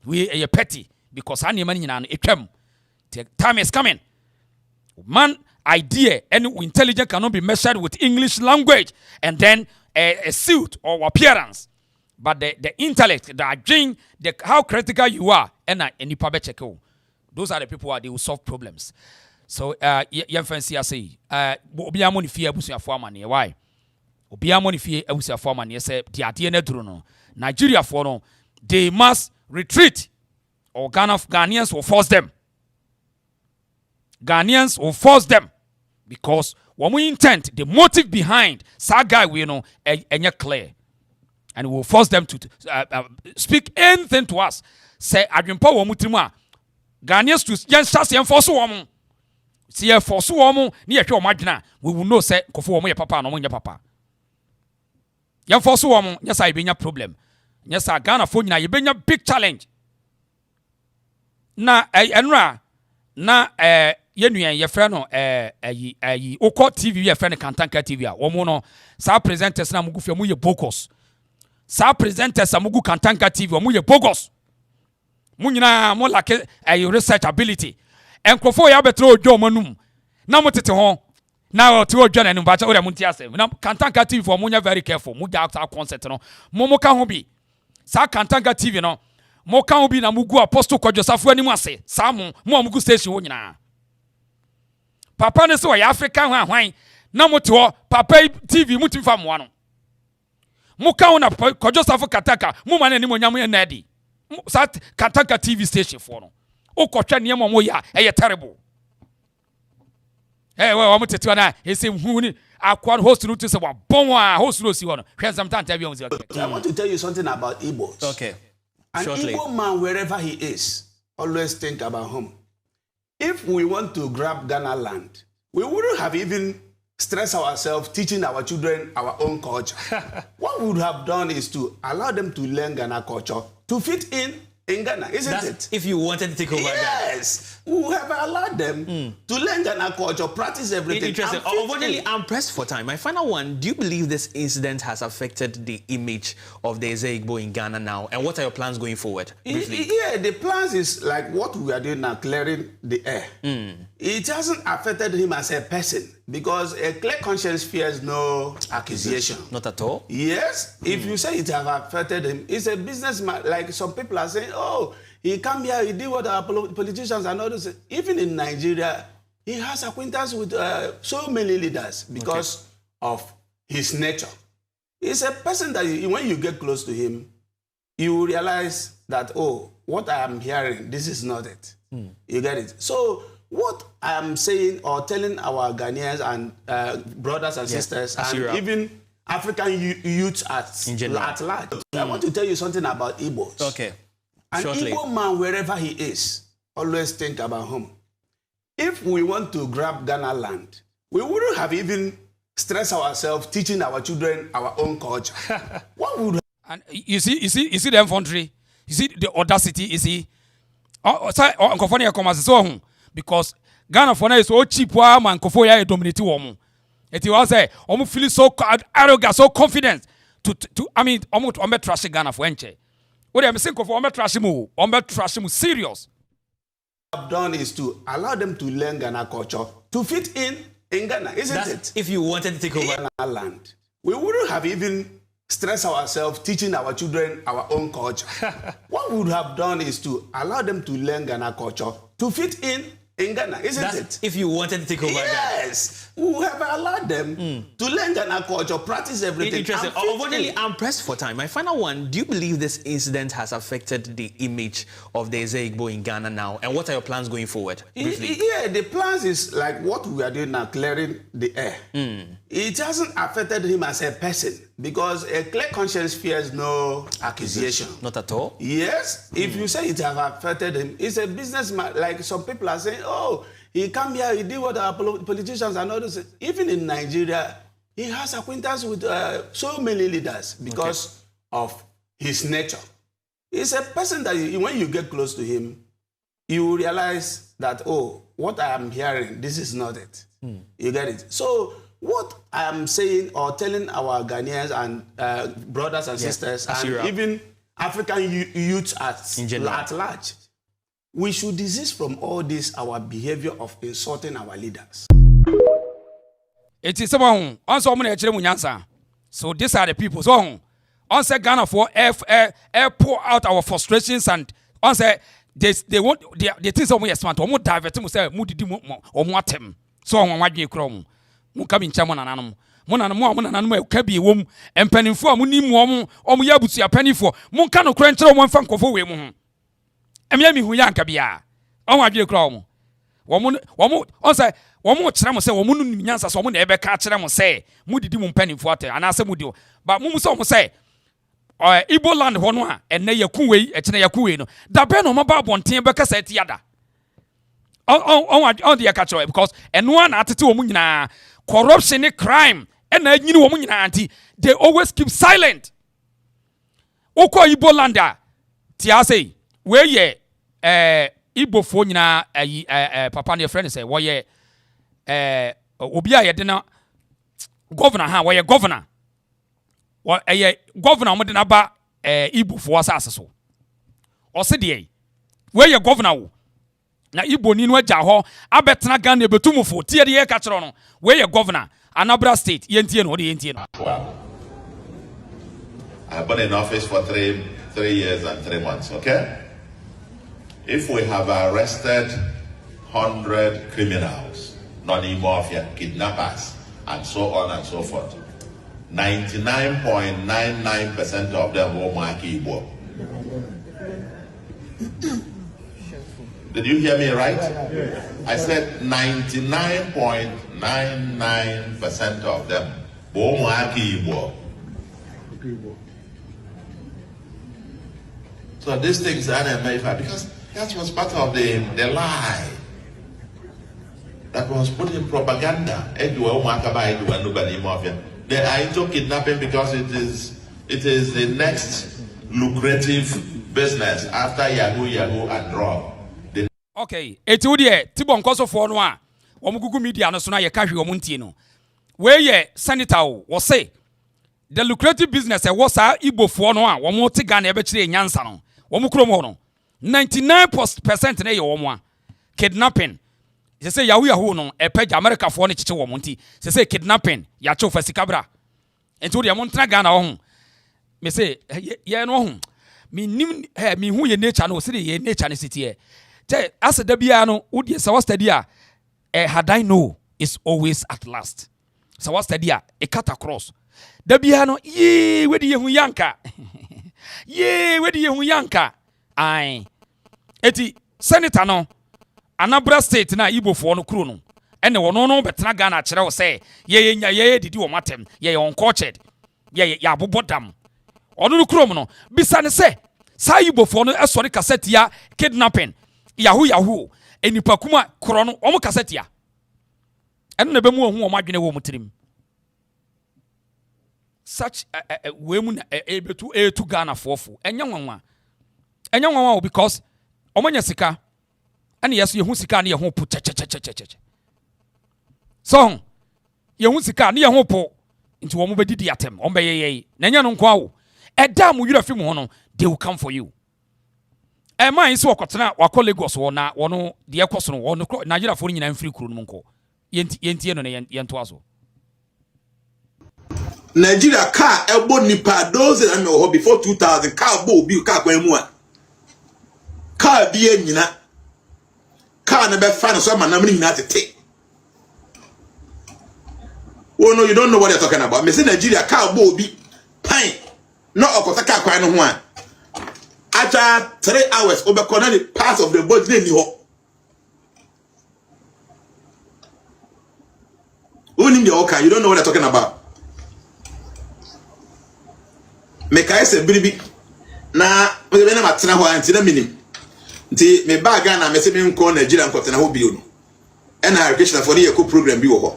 [SPEAKER 3] We a petty because any man in etwam. Time is coming. Man idea and intelligence cannot be measured with English language and then a suit or appearance. But the intellect, the adrenaline, how critical you are, and any public check. Those are the people they will solve problems. So, young fancy, I say, Obiya money fear busia for money. Why? Obiya money fear busia for money. Say, the idea no. Nigeria for no, they must retreat, or Ghanaians will force them. Ghanaians will force them because when we intend, the motive behind Saga, we know, and clear. And we will force them to speak anything to us. Say, Adrimpa Womutima, Ghanaians to youngsters and force woman. See a force woman near your margina. We will know, say, Kofu, my papa, no, your papa. Yam for so yes I be problem. Yes I Ghana for you be big challenge. Na enra na yenua ye frɛ no okɔ TV ye frɛ no Kantanka TV a wo mo no sa presenters na mugu fie mu ye bogus. Sa presenters amugu Kantanka TV wo mu ye bogus. Mu nyina mo like research ability. Enkrofo ya betro odwo manum. Na mo tete ho. Na to odwo na num ba cha wo mu ntiasem. Na Kantanka TV for mo nya very careful. Mu ja after concert no. Mo ka ho bi. Sa Kantanka TV no. Mo ka ho bi na mugu apostle kwadwosafo animu ase. Sa mo amugu station wo nyina. Papa ne so ya Africa ho ahwan. Na mo te ho papa TV mu tifa mo ano. Mo ka ho na kwadwosafo kataka. Mo ma na animu nyam ye na di. Sa Kantanka TV station for no. O kotwa niam mo ya terrible. We am tetu na e say hu ni akwa host no to say wa bon a host no si ho no. Hwe sometimes tell you.
[SPEAKER 12] I want to tell you something about Igbos.
[SPEAKER 13] Okay.
[SPEAKER 12] An Igbo man, wherever he is, always think about home. If we want to grab Ghana land, we wouldn't have even stressed ourselves teaching our children our own culture. What we would have done is to allow them to learn Ghana culture to fit in Ghana, isn't it?
[SPEAKER 13] If you wanted to take over Ghana.
[SPEAKER 12] Yes. We have allowed them to learn Ghana culture, practice everything.
[SPEAKER 13] Interesting. Unfortunately, I'm pressed for time. My final one, do you believe this incident has affected the image of the Igbo in Ghana now? And what are your plans going forward?
[SPEAKER 12] Yeah, the plans is like what we are doing now, clearing the air. It hasn't affected him as a person because a clear conscience fears no accusation.
[SPEAKER 13] Not at all?
[SPEAKER 12] Yes. If you say it has affected him, it's a businessman. Like some people are saying, oh, he come here, he did what our politicians and others. Even in Nigeria, he has acquaintance with so many leaders because of his nature. He's a person that when you get close to him, you realize that, oh, what I am hearing, this is not it. You get it? So what I am saying or telling our Ghanaians and brothers and sisters and even African youth at large, I want to tell you something about Igbos.
[SPEAKER 13] Okay.
[SPEAKER 12] An Igbo man, wherever he is, always think about home. If we want to grab Ghana land, we wouldn't have even stressed ourselves teaching our children our own culture. What would
[SPEAKER 3] and you see the infantry, you see the audacity, you see. Because Ghana for now is so cheap, man, Kofoya dominate woman. It was say, feel so arrogant, so confident to I mean, trash Ghana for enche. What I'm saying, trash him, serious.
[SPEAKER 12] What I've done is to allow them to learn Ghana culture to fit in Ghana, isn't it?
[SPEAKER 13] If you wanted to take over
[SPEAKER 12] Ghana land, we wouldn't have even stressed ourselves teaching our children our own culture. What we would have done is to allow them to learn Ghana culture to fit in Ghana, isn't it?
[SPEAKER 13] If you wanted to take over
[SPEAKER 12] Yes. We have allowed them to learn Ghana culture, practice everything.
[SPEAKER 13] Interesting. Unfortunately, I'm pressed for time. My final one, do you believe this incident has affected the image of the Igbo in Ghana now? And what are your plans going forward?
[SPEAKER 12] Yeah, the plans is like what we are doing now, clearing the air. It hasn't affected him as a person because a clear conscience fears no accusation.
[SPEAKER 13] Not at all?
[SPEAKER 12] Yes. If you say it has affected him, it's a businessman. Like some people are saying, oh, he come here, he did what our politicians and others. Even in Nigeria, he has acquaintance with so many leaders because of his nature. He's a person that when you get close to him, you realize that, oh, what I am hearing, this is not it. You get it? So what I am saying or telling our Ghanaians and brothers and sisters and even African youth at large, we should desist from all this, our behavior of insulting our leaders.
[SPEAKER 3] It is someone on so many munyansa. So these are the people. So on say Ghana for air pour out our frustrations and on say they want they think someone smart or more divert mu say mu didi mu or more atem. So on wadwe krom. Mu ka bi nchamo nananom. Mo nananom e ka bi wom empanimfo a mu ni mu omu ya butu ya panifo. Mu ka no kra nkyere mo mfa nkofo we mu ho. Emiya mi hu yanka bia. On wadwe krom. Womu on say womu kyerɛ mo sɛ womu nu nyansa sɛ womu na ebe ka kyerɛ mo sɛ mu didi mu mpanimfo ate anase mu di o ba mu sɛ womu sɛ Igbo land ho no a enne yakuwei ekene yakuwei no da be no maba bonten be kasa ati yada on the catch because eno na atete womu nyina corruption ne crime and na nyini wo mu nyina anti they always keep silent. Oko Igbo landa ti asay we ye Igbo fo nyina papa ne friend say wo ye obi a ye de na governor ha wo ye governor wo ye governor mo de na ba Igbo fo asase so o se de we ye governor wo na Igbo ni no agya ho abetena Ghana betumufo tie de ye ka kiro no we ye governor Anambra state yentie no de yentie no.
[SPEAKER 14] Well, I've been in office for three years and 3 months, okay? If we have arrested 100 criminals, non-mafia, kidnappers, and so on and so forth, 99.99% of them will mark Igbo. Did you hear me right? I said 99.99% of them will mark Igbo. So these things are unmerited because that was part of the lie that was put in propaganda. They are into kidnapping because it is the next lucrative business after Yahoo and drug.
[SPEAKER 3] Okay, eti de Tibo nkoso fo no a wo mugugu media no so na ye ka hwe wo ntie no. We ye senator wo say the lucrative business was Igbo fo no a wo mo te Ghana e be kire nyansa no. Wo mu krom ho no 99% na ye wo mo a kidnapping. They say Yahoo no e page America fo no chiche wo mo nti. They say kidnapping ya cho fasikabra. Enti de mo ntra Ghana wo ho. Me say ye no ho. Me nim me hu ye nature no se ye nature ne sitie. As a Debiano, would you say, had I know is always at last. So what's the dia? A cut across. Debiano, ye, where do you yanka? Ye, where do you yanka? Aye. Eti, Senator no, Anambra state na Igbo for no crono. And the one no but Nagana Chero say, ye, did you matem, ye uncultured, ye, ya bobodam. Onu cromono, Bisane say, Sa Igbo for no, sorry cassette ya, kidnapping. Yahoo enipa kuma krono omo cassette ya eno na be mu ohu omo adwene wo mutirim such we mu na betu Ghana fofo enya nwanwa because omo nya sika ene yeso ye hu sika na ye hu po che so ye hu sika na ye hu po nti wo mo be didi atem omo be ye na nya no nko awo eda mu yura fi mu ho no they will come for you. Man so wakotena wako Lagos wona wono de ekoso no wono Nigeria fo nyina mfiri kuro no nko yentie no yento aso
[SPEAKER 1] Nigeria car ebo nipa those and me before 2000 car bo bi car kwan mu a car bi anyina car na be fa no so ma nam nyina tete. Oh no, you don't know what you're talking about. Me say Nigeria car bo bi pan no okota car kwan no ho a after 3 hours, over the parts of the body, you don't know what I'm talking about. Make I say, baby, now, when I'm at Tanawa and Tinaminim, me bag and I'm messing call Nigerian cotton who be on. And I education for the eco program be over.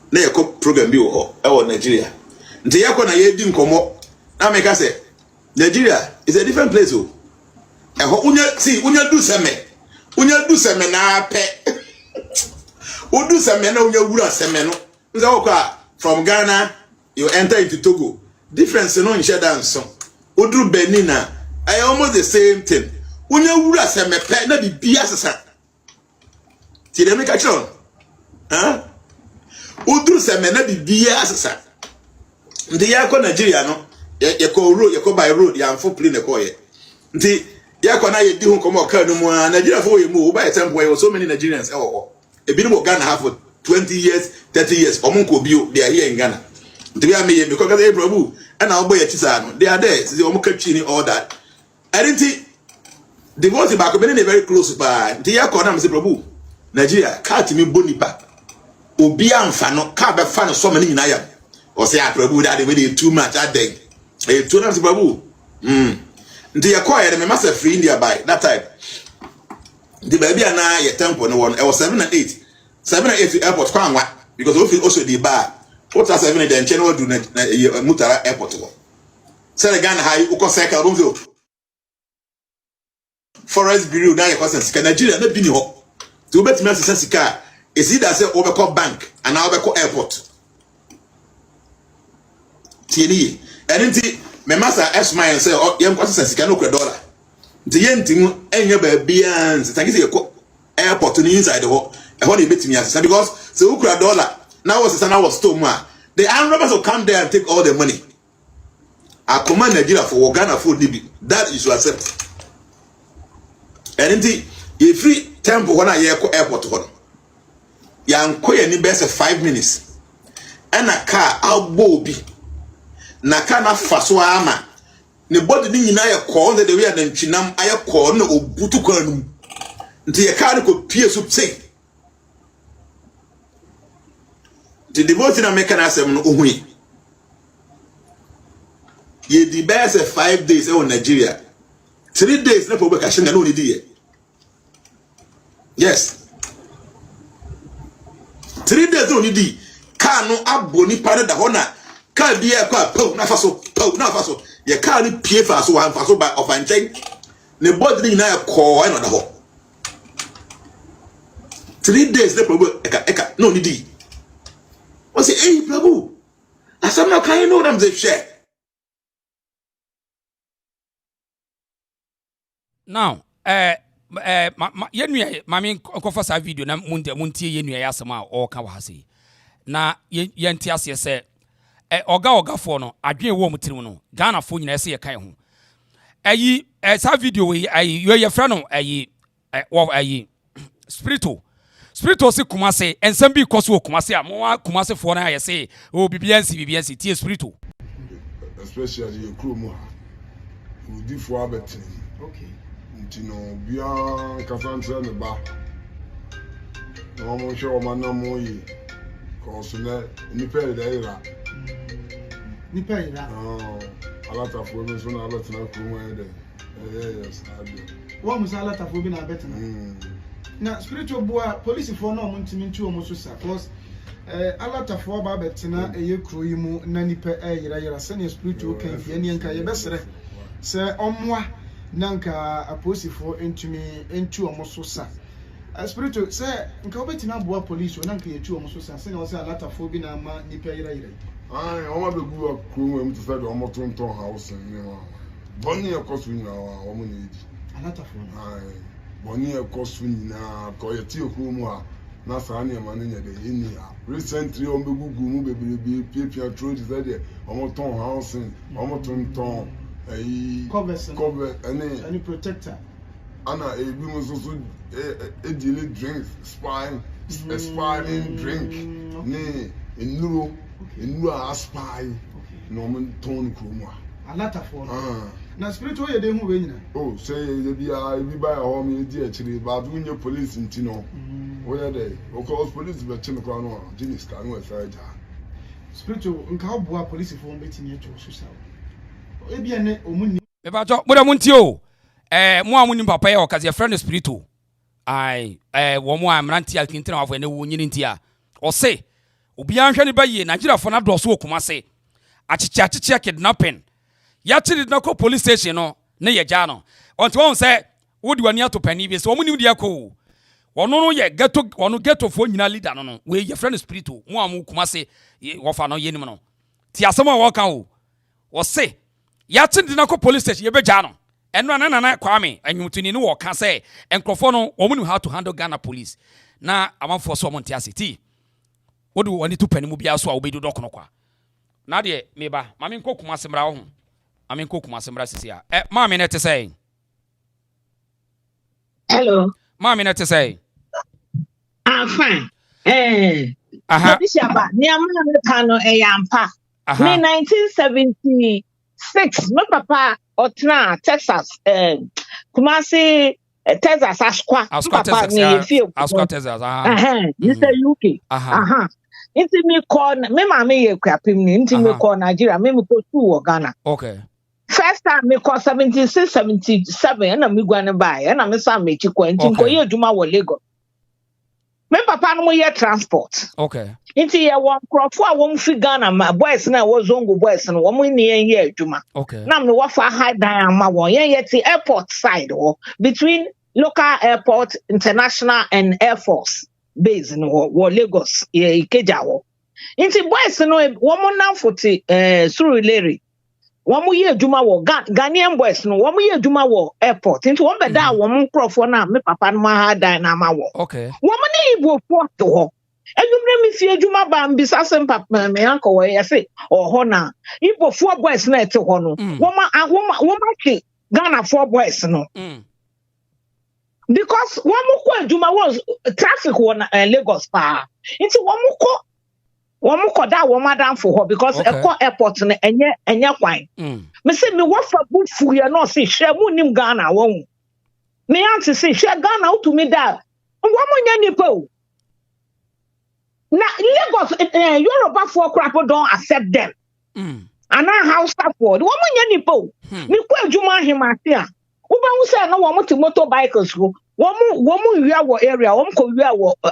[SPEAKER 1] The eco program be over Nigeria. The Yakona Yedim Komo, now make I say, Nigeria is a different place. Oh, see, when you do some na pe. Who do some men on your wood semeno? From Ghana, you enter into Togo. Difference no in Shedan song. Who do Benina? I almost the same thing. When you wood seme pe, na be biasa. See, they make a show. Huh? Who do some men na be biasa? The Yako Nigeria no. Yako by road, ya mfo plane na koye. Nti yako na ye di hu komo ka no mu a Nigeria for you mu by time boy so many Nigerians ebi no Ghana have for 20 years, 30 years. Omonko bio they are here in Ghana. Nti we am here because they probu and our boy chisa no. They are there. See omonka chini all that. I didn't think the vote back be very close by. Nti yako na me say probu Nigeria cat me bonipa. Obi amfa no ka be fa no so many nyina ya. O say probu that they too much I beg. Two times babu. Nti yakoya me must free India by that time. The baby na ye temple no one. I was 7 and 8. 7 and 8 to airport kwanwa because we also the bar. What are 7 and channel do Mutara airport? Say Ghana high, Uko Cycle Rumville. Forest Bureau, now your cousins, Nigeria, not Bini Hop. To bet me as a car, is it as a overcall bank and now overcall airport? TNE, and indeed, my master asked my and say, oh, young cousins can look $1. The young thing, and your baby, and thank you, airport to the inside the hole, and what he bet me as because the $1 now was the son was too much. The armed robbers will come there and take all the money. I command Nigeria for Ghana food Libby. That is to accept. And indeed, if free temple when I hear airport one. Young quay any best 5 minutes. And a car out bobby. Nakana Faswama. The body didn't I call the way and Chinam I call no Butukanum. Until your car could pierce up say. The devoting American assembly uhui. Ye the best 5 days in Nigeria. 3 days na for vacation no need. Yes. 3 days no need. Car no aboni para da hona. Car be a car po na faso. Ye car ni pie faso wan faso by of anchen. Ne body ni na call na da ho. 3 days na for eka no need. I say, hey, Prabhu, I said, now can you know them they share?
[SPEAKER 3] Now, mami confess video na muntie yenu ya asema o ka wa hase. Na yenti ase se oga fo no adwen wo mutirim no Ghana fo nyina se ye kan ho. Ayi sa video we ayi ye fra no ayi Spiritual se Kumase and some be cause of Kumase Kumase for I say oh BBNC T spiritual.
[SPEAKER 5] Especially your crew more. Who do for Abetin. Okay. Ntino bia Cassandra the bar. No more show man no more ye. Cause nipa ida. Oh, a lot of women so na Abetin crew there. Yes, I do.
[SPEAKER 15] What was a lot of women Abetin? Na spiritual boy police for no muntimi ntu omo so cause alata for ba betina eye kro yi mu na nipa yira se spiritual kan fie ne nka ye besere se omwa nanka aposifo ntumi ntu omo so sa spiritual se nka obetina boa police nanka ye tu omo so sa se na o se alata for bi na ma nipa yira
[SPEAKER 5] ai omo be gu akro mu to say omo tonton house ni wa bonni e kosu ni wa omo ni
[SPEAKER 15] alata for
[SPEAKER 5] ai Boni e kosu nyina ko ye ti oku mu a na sa na ma nya de eni a recently on be gugu mu bebrebe pia trade that there omo ton housing omo ton cover any protector ana e bi mu so e daily drink expiring drink ni enuro a spy no mo ton ku mu a
[SPEAKER 15] alata for na spiritual ye de hu we nyina
[SPEAKER 5] oh say ye bia bi ba ho me di akire ba du nye police ntino wo ye de because police be chime kwa no jinis ka no e fa ja
[SPEAKER 15] spiritual nka oboa police fo mbetini echo so sa e bia ne omunni
[SPEAKER 3] me ba jo boda munti o mo amunni papa ye o kaze friend spiritual ai wo mo amranti alkintina wa fo ne wo nyini ntia o se obi anhwe ne ba ye Nigeria fo na do so Kumase achichi kidnapping ya chiri na ko police station no ne ye ja no onto won say wodi wani ato pani bi so omunim dia ko wono no ye ghetto fo nyina leader no we ye friend spiritual mo amu Kumase wo fa no ye nim no ti asema wo kan o wo se ya chiri na ko police station ye be ja no eno na kwame anyumtuni ne wo kan say enkrofo no omunim how to handle Ghana police na amanfo so mo ntia city wodi wani to pani mu bia so a wo be do dokono kwa na de meba mame nko Kumase mra wo ho Amin ko Kumase mra sisi a mama ne te say
[SPEAKER 16] hello
[SPEAKER 3] mama ne te say
[SPEAKER 16] fine Bishaba ni amana me kano yampa ni 1976 my papa otna Texas Kumase Texas Asqua papa ni fie
[SPEAKER 3] Asqua Texas
[SPEAKER 16] Mr. UK inti me call me mama ye kwapim ni inti me call Nigeria me ko tu Ghana
[SPEAKER 3] okay.
[SPEAKER 16] First time me call 76 77 na me gwa ne buy na me sa me chiko nti ko ye adwuma wo Lagos Me papa no ye transport.
[SPEAKER 3] Okay.
[SPEAKER 16] Inti ye one crofo a won fi Ghana ma boys na wo zongo boys no wo ni ye adwuma.
[SPEAKER 3] Okay.
[SPEAKER 16] Na me wafa high down ma won ye ti airport side between local airport, international and air force base no wo Lagos ye Ikeja wo. Inti boys no wo mo na foti Surulere. Wo mo ye adwuma wo Ghanaian boys no wo mo ye adwuma wo airport. Inti wo be da wo mo crofo na me papa no ma high down na ma wo.
[SPEAKER 3] Okay.
[SPEAKER 16] Wo mo ni Igbo port ho. Edumre mi fie adwuma ba mbisa sem papa me anko we yese ho na Igbo four boys na ete ho no wo ma ke Ghana four boys no because wo mo ko adwuma was traffic won Lagos pa nti wo mo ko da wo madam for ho because eko airport no enye kwan me say me wo fa bufu ye no se hwe mu nim Ghana wo me anti se hwe Ghana utumi da wo mo nya nipa o. Now, Lagos, Yoruba for crap don't accept them. And now, house for the woman, Yanipo. Me quite Juma him at here. Uba who said no one to motorbikers go. Woman, you are area,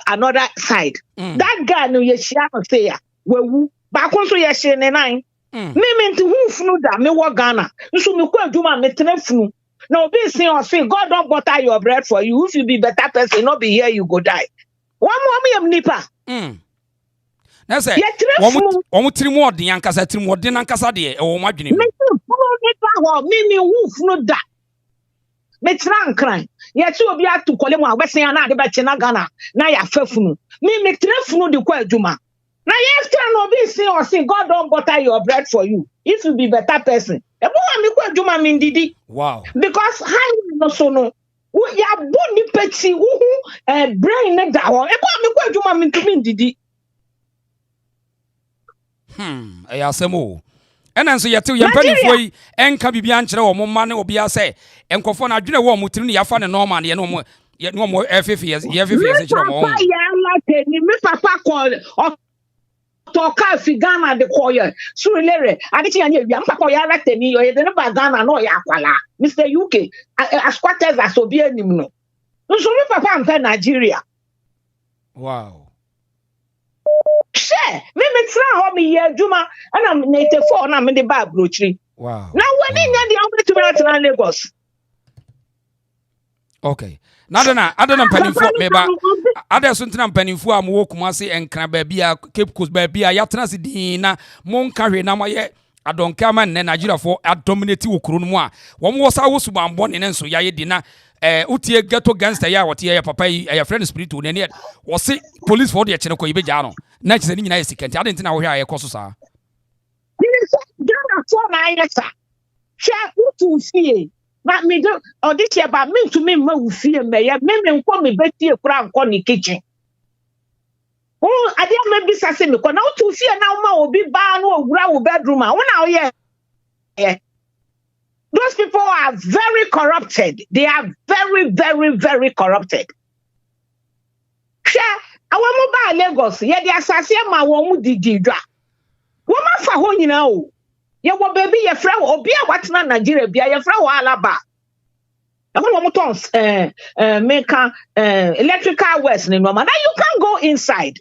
[SPEAKER 16] another side. That guy, no, yes, say, well, back on so yes, and nine. Me meant to who flew that me wa Ghana. You should me quite Juma, me telefonu. No, be saying or say, God don't butter your bread for you. If you be better person, not be here, you go die. One more me nipa.
[SPEAKER 3] Na say omo tirimu odin ankasa tirimu odin ankasa de e wo madwene mi
[SPEAKER 16] me woof no da me tran kran ye ti obi atu kole mu agbesan ya na ade be che na Ghana na ya fafunu me trafunu de kwa adwuma na ye tran obi say or say God don't butter your bread for you if you be better person e bo me kwa adwuma me ndidi
[SPEAKER 3] wow
[SPEAKER 16] because highway no so no ya boni peti brain na da ho e bo me kwa adwuma me tumi ndidi
[SPEAKER 3] Ayasemo. And so yet, you penny enka bibia nkyere wo momma ne obia se enkofo na adwene wo mutiri ya fa ne normal ye no mo ye no mo FFS ye FFS kyere mo
[SPEAKER 16] me papa call toka fi Ghana de koye Surulere aditi ya nya papa ya rate ni yo ye de ba Ghana no ya kwala Mr UK squatters as obi anim no so me papa am Nigeria.
[SPEAKER 3] Wow.
[SPEAKER 16] Share me try ho me ye adwuma and am 84 na me de ba brochiri.
[SPEAKER 3] Wow.
[SPEAKER 16] Now when in the only to na Lagos.
[SPEAKER 3] Okay. Na adana mpanimfo meba ada so ntina mpanimfo am wo Kumasi enkra ba bia Cape Coast ba bia yatena se din na monka hwe na maye adonka ma ne Nigeria for dominate wo kuro no mu a wo mo sa wo subambo ne nso yaye di na utie ghetto gangster ya wotie ya papa ya friend spiritual ne ne wo se police for de chene ko ibeja no na chese ni nyina yesikenti ade ntina wo hwe aye koso sa
[SPEAKER 16] Ghana for na yesa sha utu fie na me do oditi ba me to me ma wo fie me ya me nko me betie kura nko ni kitchen ade ma bi sase me ko na utu fie na ma obi ba no ogura wo bedroom a wona wo ye those people are very corrupted. They are very, very, very corrupted. Our mobile Lagos, yeah, the assassin ma womu didi dra. Woman for ho nyina o. Ye wo baby ye fra obi a watena Nigeria bia ye fra wo alaba. E wo mo tons make electrical west ni no ma. Now you can go inside.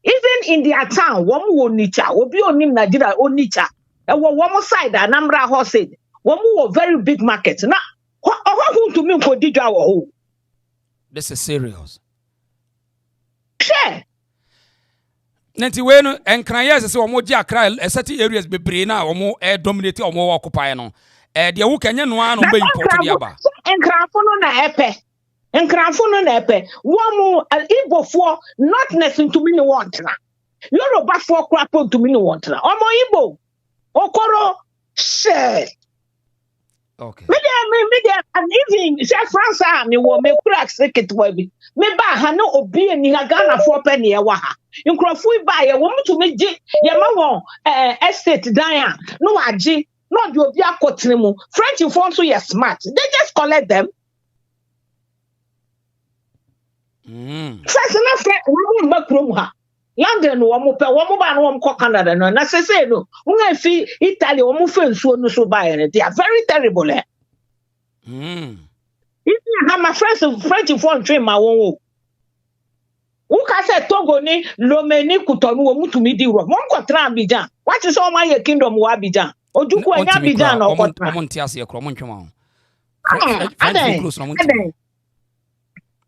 [SPEAKER 16] Even in their town, wo nicha, obi onim Nigeria onicha. E wo side Anambra ho said. One very big market. Now, what to me for DJ?
[SPEAKER 3] This is serious.
[SPEAKER 16] Share.
[SPEAKER 3] Nanti we no enkran yes say omo gi akra certain areas bebre na omo dominate omo occupy no. De wo kanye no an be import di aba.
[SPEAKER 16] Enkranfo no na epe. Enkranfo no na epe. Wo Igbo for not necessary to me no want na. Yoruba for crap to me no want na. Omo Igbo. Okoro share.
[SPEAKER 3] Okay.
[SPEAKER 16] Me and even say France me wo me kura secret wa bi. Me ba ha no obi ni Ghana for penny e wa ha. Nkrofo ba ye wo mutu me gi ye ma won estate dan no agi no de obi akotene mu. French phone so ye smart. They just collect them. First na friend wo ba krom ha. London wo mo pe wo mo ba no wo ko Canada no na say no una fi Italy wo mo fe nsuo no so ba ye they are very terrible even have my friends French phone train my won Uka said Togo ni Lomeni Kutonu Mutumidi Ro. Monko Abidjan. What is all my kingdom wa Abidjan? Ojuku anya Abidjan no kotra.
[SPEAKER 3] Omontiase ekro montwema.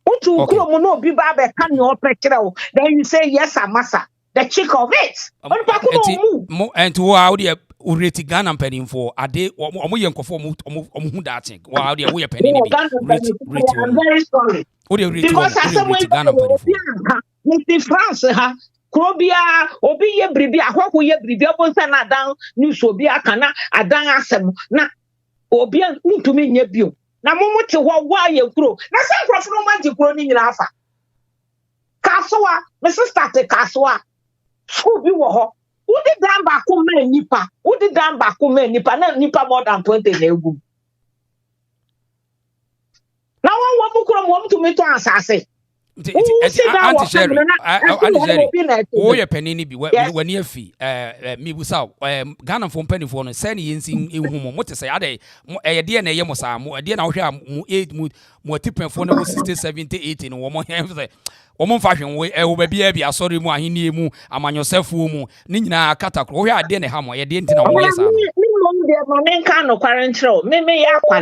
[SPEAKER 16] Utu ukuro mo no bi ba be kan your pekere. Then you say yes amasa. The chick of it.
[SPEAKER 3] And to how the ureti Ghana penny for a day or more young for who that think. Wow, the way penny.
[SPEAKER 16] I'm very sorry. Because I said, when France, Krobia, Obi ye bribia, what we ye bribia, Bonsana down, News Obia Kana, Adan Asem, na Obia, to me, Nebu. Na moment to why you grow. Na some from romantic growing in Alpha. Kaswa, Mrs. Tate Kaswa. Who be wo? Who did damn back nipa? Who did damn back nipa? Na nipa more than 20 negu. Now one woman to me to answer.
[SPEAKER 3] Auntie Sherry, oh, your penny be when you fee, me was out, Ghana from penny for sending in whom, what to say, a dear Yamosa, a dear now here, 8 more tipping for 60, 70, 80, and one more. Omo fashion we will be a sorry mo ahini mu amanyo sefu mu ni nyina katakro we ade ne ha mo ye de ntina wo yes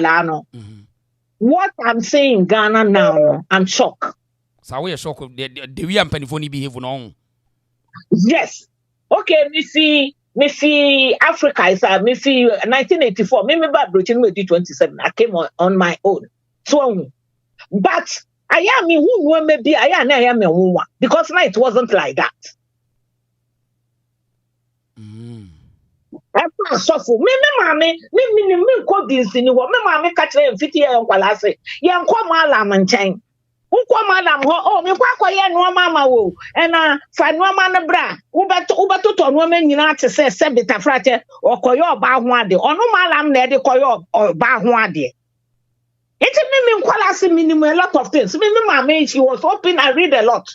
[SPEAKER 3] ano
[SPEAKER 16] what I'm saying in Ghana now I'm shocked.
[SPEAKER 3] So we are shocked the we am penifoni behave no.
[SPEAKER 16] Yes. Okay, me see Africa is me see 1984 me ba broaching me 27 I came on my own. So but I am me who maybe I am a woman because now it wasn't like that. I suffer. Me call this in what me mammy catch them 50 years and palase. Yan kwa malam and chain. Ukwa madam ho me kwa ye no mama wo and fa no man bra ubeto to no man nyina te say sebita frate okoyo ba ho ade ono malam na de koyo ba ho ade. It's a minimum a lot of things. Me, she was hoping I read a lot.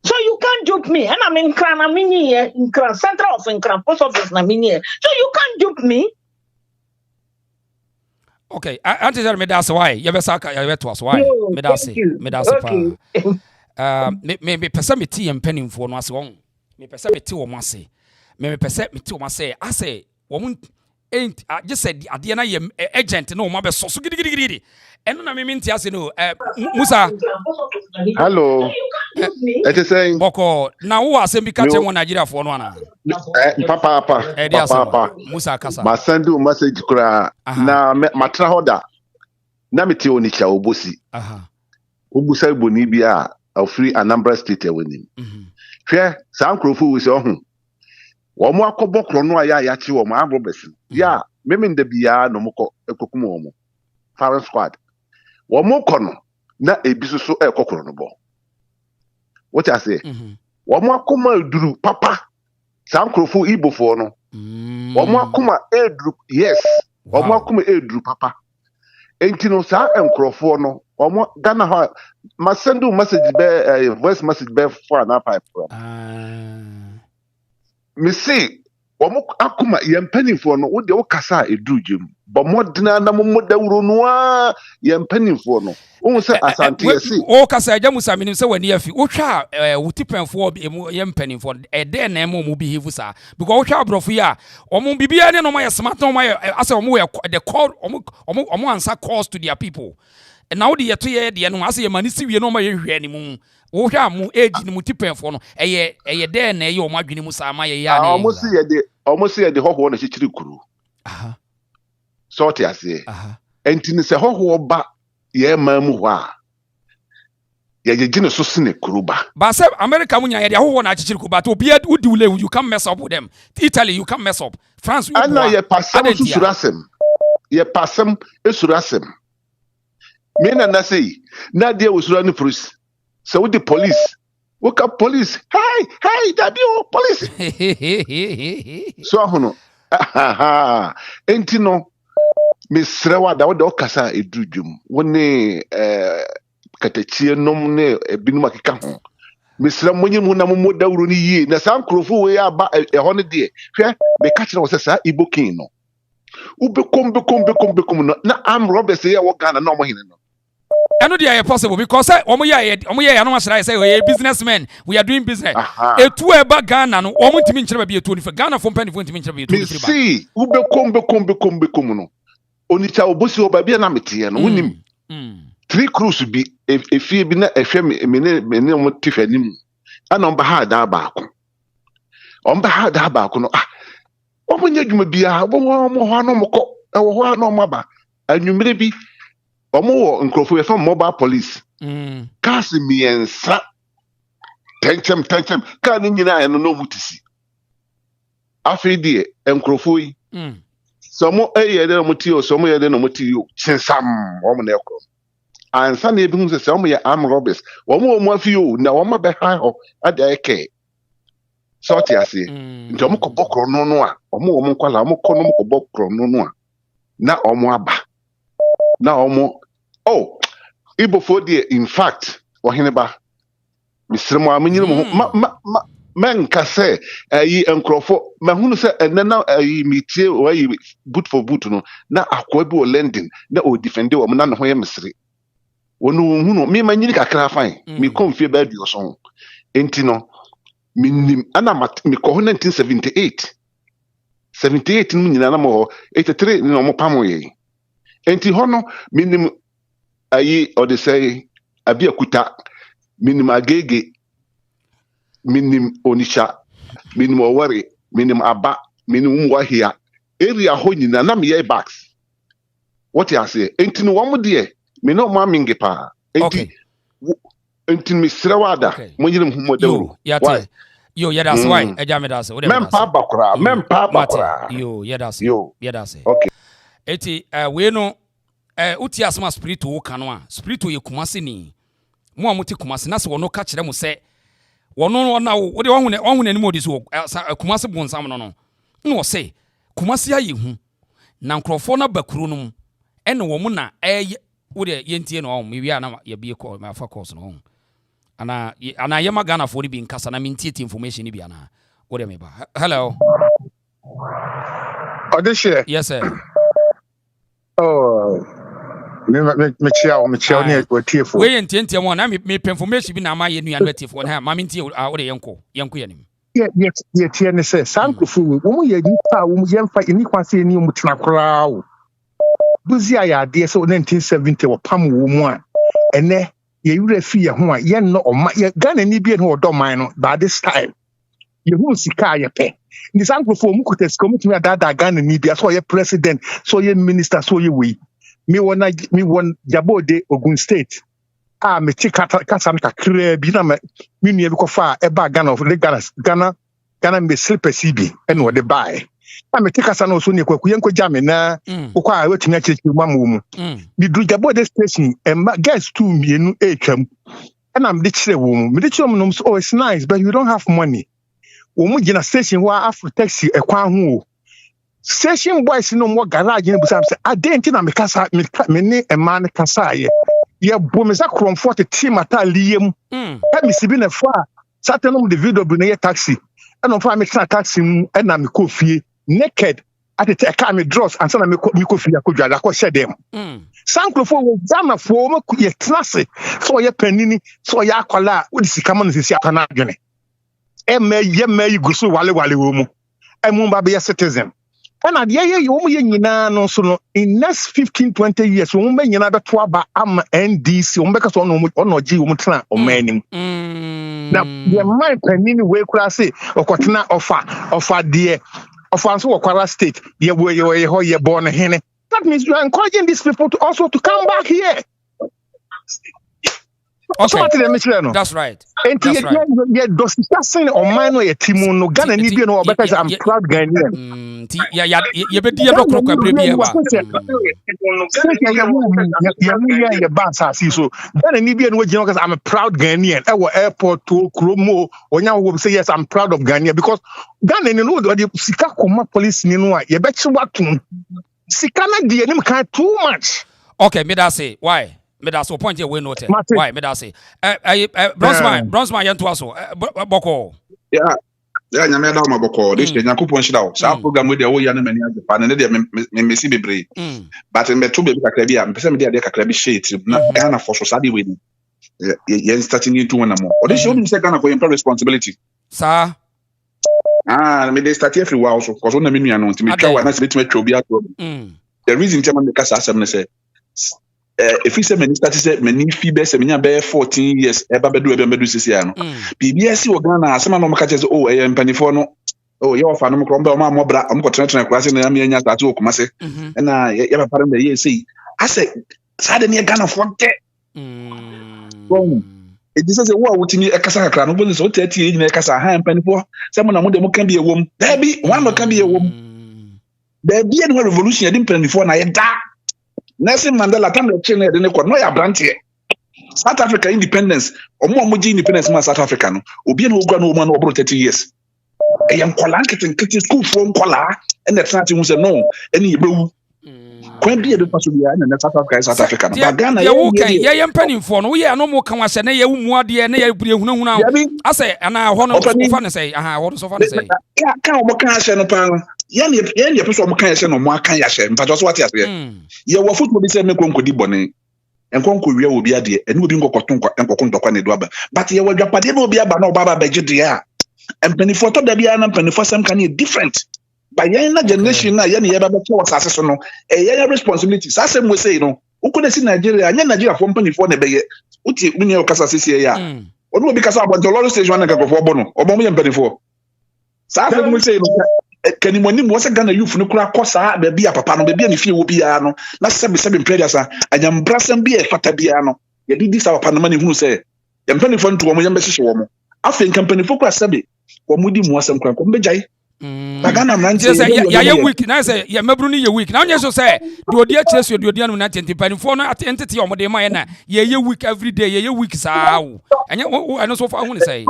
[SPEAKER 16] So you can't dupe me. And I'm in Kran, I'm in here, in Kran, center of in Kran, post office, I'm in here. So you can't dupe me.
[SPEAKER 3] Okay, Auntie Jerry, that's why. You ever sack, you to us why? Me person me tea and penny for no one. Me person me tea or massy. Me person me tea or massy. I say, woman. Ain't I just said at the end agent no mabe so gidi eno na me minti ase no Musa
[SPEAKER 17] hello it is saying
[SPEAKER 3] boko na wo asem bi ka che won Nigeria for no ana papa Musa kasa
[SPEAKER 17] ma send you message kura na matra hoda na meti oni cha obosi obusa Igbo ni bia free Anambra state ewenim hwe sa nkrofo wo se ohun womo akobokro no aya ya chi womo abrobesi ya memende bia no moko ekokum womo farm squad womo kono na ebisuso ekokro no bo what I say womo akoma eduru papa sankrofo Igbo fo no womo akoma eduru yes womo akoma eduru papa entino sa enkrofo no womo Ghana ha ma send message be voice message be for na pipe me see womo akuma yempanifo no wo de wo kasa edurugem bo modena na modawuro no a yempanifo no wo se asante yesi
[SPEAKER 3] o kasa ajamusa minim se wani afi wo twa wutipenfo yempanifo de na mu behave sa because wo twa abrofo ya omo bibia ne no ma smart no ma ase omo the call omo answer calls to their people and now the yeto ye de no ase yemani siwie no ma ye hwe ni mu wo hwa mu age ni mutipenfo no eye de na ye omo adwene mu sa ma ye ya na
[SPEAKER 17] omo se ye de hoho na chichiri kuru so te ase entini se hoho ba ye mamu ho a ye gine so sene kuru
[SPEAKER 3] ba se America munya ye de hoho na chichiri kuru but obi udi ule you can mess up with them Italy you can mess up France you
[SPEAKER 17] ana ye pasam susurasem ye pasam esurasem me na say na de usura ni police so with the police woke up police hey that you police so hono entino misrewa da wo kasa edrudwum woni katachie nom ne ebinum akeka ho misra monyemu na mo dawuro ni yie na sankrofo we aba ho ne de hwe be ka kire wo se sa Igbo king no ubekom no na am robes ye wo Ghana na mo hine no
[SPEAKER 3] know they are possible because omo ya no masra say we businessmen, we are doing business. Etu eba Ghana no omo ntimi nkyere ba bi etu ni for Ghana for penny for ntimi nkyere ba etu ni for ba.
[SPEAKER 17] See, ube no. Onicha obosi oba bia na metie no wonim. 3 cruise bi efie bi na ehwe me omo tifanim. Ana omba ha da baako. Omba ha da baako no omo nya dwuma bia omo ho ano mokọ ewo ho ano maba. Anwumre bi omo wo nkrofo ye from mobile police. Cars miensa. Tenchem ka ni nyina no no mutisi. Afi die nkrofo yi. Somo eyede no mutio somo yede no mutio chinsam omo na ekro. Ansa na ebi hu se somo ye arm robbers. Omo afio na omo be ha ho ada eke. Sorti ase. Nti omo kobokro no a omo nkwala omo kono omo kobokro no a na omo aba. Na omo Igbo for the in fact ohene ba misremo amenyire mo men ka say ayi enkrofo mahunu say enna ayi mitie ayi boot for boot no na akwa bi o lending na o defend wo na ho ye misre wonu hunu me manyiri kakra fine me konfie ba bi oso enti no minim ana me ko 1978 no nyina na mo 83 no mo pamo ye enti hono minim ayi or they say abiakuta minim agege minim onisha minim owari minim aba minim mwahia area ho nyina na me backs what you say enti no wo de me no ma minge pa enti me srawada mo nyinem hu model
[SPEAKER 3] yo that's why eja me that's
[SPEAKER 17] mempa bakra
[SPEAKER 3] yo that's okay eti we no uti asma spiritual wo kanu a spiritual ye kumase ni mo amuti kumase na se wono ka kire mo se wono na wo de wohu na ni mo di so kumase bonsam no no wo se kumase aye hu na nkrofo na bakuru no ene wo mu na wo de yentie no me wi ana ye bi ko ma fa course no ana ye magana for bi nkasa na mintie information ni bi ana wo de me ba hello
[SPEAKER 18] Odisha.
[SPEAKER 3] Yes sir.
[SPEAKER 18] Me chia ne wetifo
[SPEAKER 3] we entientie mo na me information bi na ma ye nua wetifo na ma mentie wo de yenko yanim
[SPEAKER 18] ye tie ne se sankufu wo mu ye nipa wo mu ye mfa ni kwase ni mu tena kora wo buzi aya de so 1970 wo pam wo mu a ene ye yure fi ye ho a ye no ye Ghana ni bi no odoman no by this time ye hu sika ye pe ni sankufu mu kutesko mu tumi adada Ghana ni bi so ye president so ye minister so ye we me won Jabode Ogun State me tikata kasa kakra bi na me nua bi kofa e ba Ghana of the Ghana me slipper CB and what the buy me tikasa no so ne kwaku yenko jame na kokwa wetumi akiriki mamu mu bi du Jabode station guys too mienu etwam and am de kire wo mu me de kire mu no so it's nice but you don't have money wo mu gina station wa afro taxi e kwan ho station boys no mo garage ni busam say adenti na me kasa me ni e man kasa ye bomeza kromfort team ataliem me sibi na fa satenum de video bu na ye taxi and on fa me taxi mu e na me kofie naked at the car me dross and so na me kofie akodwa da ko she dem sankrofo wo zama fo mo ye classe so ye panini so ye akola wo di sika mo no sisi akana adwene e me gusu wale wo mu e mu ba be citizen. And at ye wo ye nyina no so no in next 15-20 years wo me nyina beto aba am NDC wo beka so no onoji wo tena o manim na ye man panini we kura say okotena offer there offer so Kwara state ye ho ye born hene. That means you are encouraging these people to also to come back here.
[SPEAKER 3] Okay. That's right.
[SPEAKER 18] And yeah, those discussing on mine or Timo no Ghana ni bi no because I'm proud Ghanaian.
[SPEAKER 3] Yeah, be dia do krokwa brebi e ba.
[SPEAKER 18] Yeah, boss as so. Ghana ni bi no because I'm a proud Ghanaian. E wo airport to Kromo, onya wo say yes I'm proud of Ghana because Ghana ni no the sika koma police ni no ye be chi watum. Sika na die ni kan too much.
[SPEAKER 3] Okay, me that say why? Me that's so point here we note. Why me that say? Bronzeman, you to also boko.
[SPEAKER 17] Yeah.
[SPEAKER 19] ya nyame da ma boko de she nyankopon shira wo sa program we de wo ya na mani age pa na de me si bebre but me to be kakra bi am pese me de kakra bi shit na Ghana for so sadi we ni ye starting into one more o de she only say Ghana go improve responsibility
[SPEAKER 3] sa
[SPEAKER 19] me de start every while so cause on na me nua no ntimi twa wa na se betime twa obi ato the reason chairman make us asem ne say if we say many start say many fee be say menya be 14 years e ba bedu sisi ya no PBS wo Ghana asema no maka chese mpanifo no ye ofa no mkro mbe o ma mobra o mko tena kwase na me nya start wo kumase na ye ba pare mbe ye sei ase sade ne Ghana fonte it is say wo wutimi ekasa kakra no bo so 30 years na ekasa ha mpanifo say mo na mo de mo kan bi ewom dabi one no kan bi ewom dabi e no revolution ye mpanifo na ye da Nelson Mandela time the chain de ne ko no ya branch here South Africa independence omo ji independence ma South Africa no obi na ogwa no omo na obro 30 years e yan kwala nkete school from kwala and the trans who say no any bewu kwan bi e be paso bia na South Africa no ba Ghana
[SPEAKER 3] ye mpanimfo no ye no mo kan wase na ye wu ade na ye bure hunahuna ase ana ho no so fa ne say ho so fa ne say
[SPEAKER 19] ka o mo kan ase no pa ye person mo kan ase no mo akan ya hye mpa so what ya ye wo football bi say me konkodi bone enkonko wiya obi ade ene obi ngokoto enkoko ndokwa ne duaba but ye wadwapade na obi aba na obaba begide ya empanifo to da bia na empanifo sam kan different by na generation na ye na ye ba beto wasase so no ye responsibility sase mo say no ukode si Nigeria anya Nigeria for empanifo na beye uti munye okasa sisi ya onu obi kasa abon lolo stage wana kakofo bono obo mo ye empanifo sase mo say no kani moni mo se Ghana youth no kura kosa be bia papa no be bia ne fie wo bia no na sebe mpredasa anyambrasam bia fata bia no ye didi sa papa no mani hunu se ye mpanifo nto mo ye mbehye wo mo afi mpanifo kura sebe wo mudi mo asem kura ko mbejai Ghana mranti
[SPEAKER 3] ya week na say ya mabru ni ye week na onye so say do odi akire so do odi anu na tenti mpanifo no entity o mo de ma ye na ye week every day ye week saa wo enye eno so fa hunu say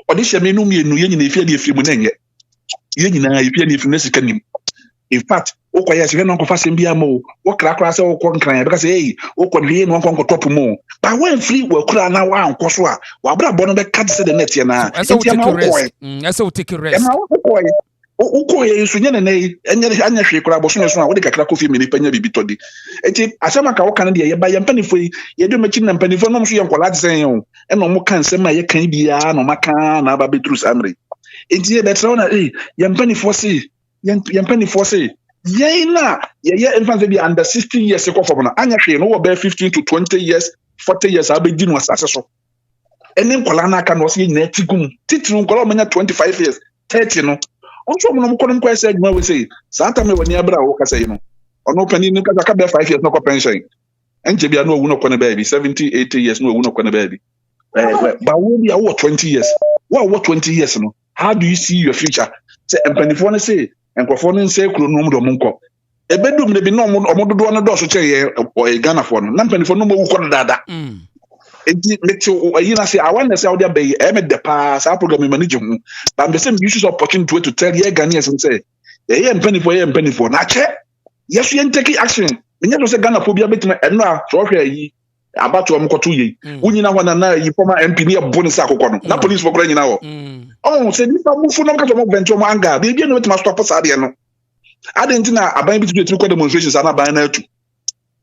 [SPEAKER 19] odi hye no mienu ye nyina efie de efie mu na enye ye nyina efie de efie na sika nim in fact okoye se no nkofa sem bia mo wo kra se wo nkran be ka say hey okonhwe no nkonko top mo ba when free wo kra na wa nkoso a wa bra bo no be cut se the net na
[SPEAKER 3] ese wo take rest
[SPEAKER 19] ukoye so nyene nei anya hwe kra bo so a wo de kakra kofi mi ni panya bibi todi enti asema ka wo kan de ye ba ye mpanifo ye de machi na mpanifo no so ye nkola de sen yo e no mo kan sema ye kan bia no maka na ba betrus amri enti ye betra na ye mpanifo si ye mpanifo si ye na ye infant be under 16 years ko for na anya hwe no wo be 15 to 20 years 40 years abedi no asase so eni nkola na aka no so ye nyina tigum titru nkola o manya 25 years 30 no onso mo no ko no kwese adwuma we say santa me wani abra wo kasa yi no ono pani ni kasa ka be 5 years no ko pension enche bia no owu no ko na baby 70 80 years no owu no ko na baby ba wo bia wo 20 years wo 20 years no how do you see your future say empanifo no say enkofo no say kro no do mo nko ebedum ne bi no mo dodo no do so che ye Ghana for no na empanifo no mo wu ko dada enti meto ayi na say awareness out there be e me de pa sa program manage hu but the same use opportunity to tell ye Ghanaians say ye empanifo na che yes you take action menya to say Ghana phobia betima eno a so hwe ayi abato am koto ye unyina hwana na yi former MP ne bonus akokọ no na police for kra nyina ho say ni pa mufu no ka to mo venture mo anga be no betima stop sa de no adentina aban bi to ko demonstrations ana ban na atu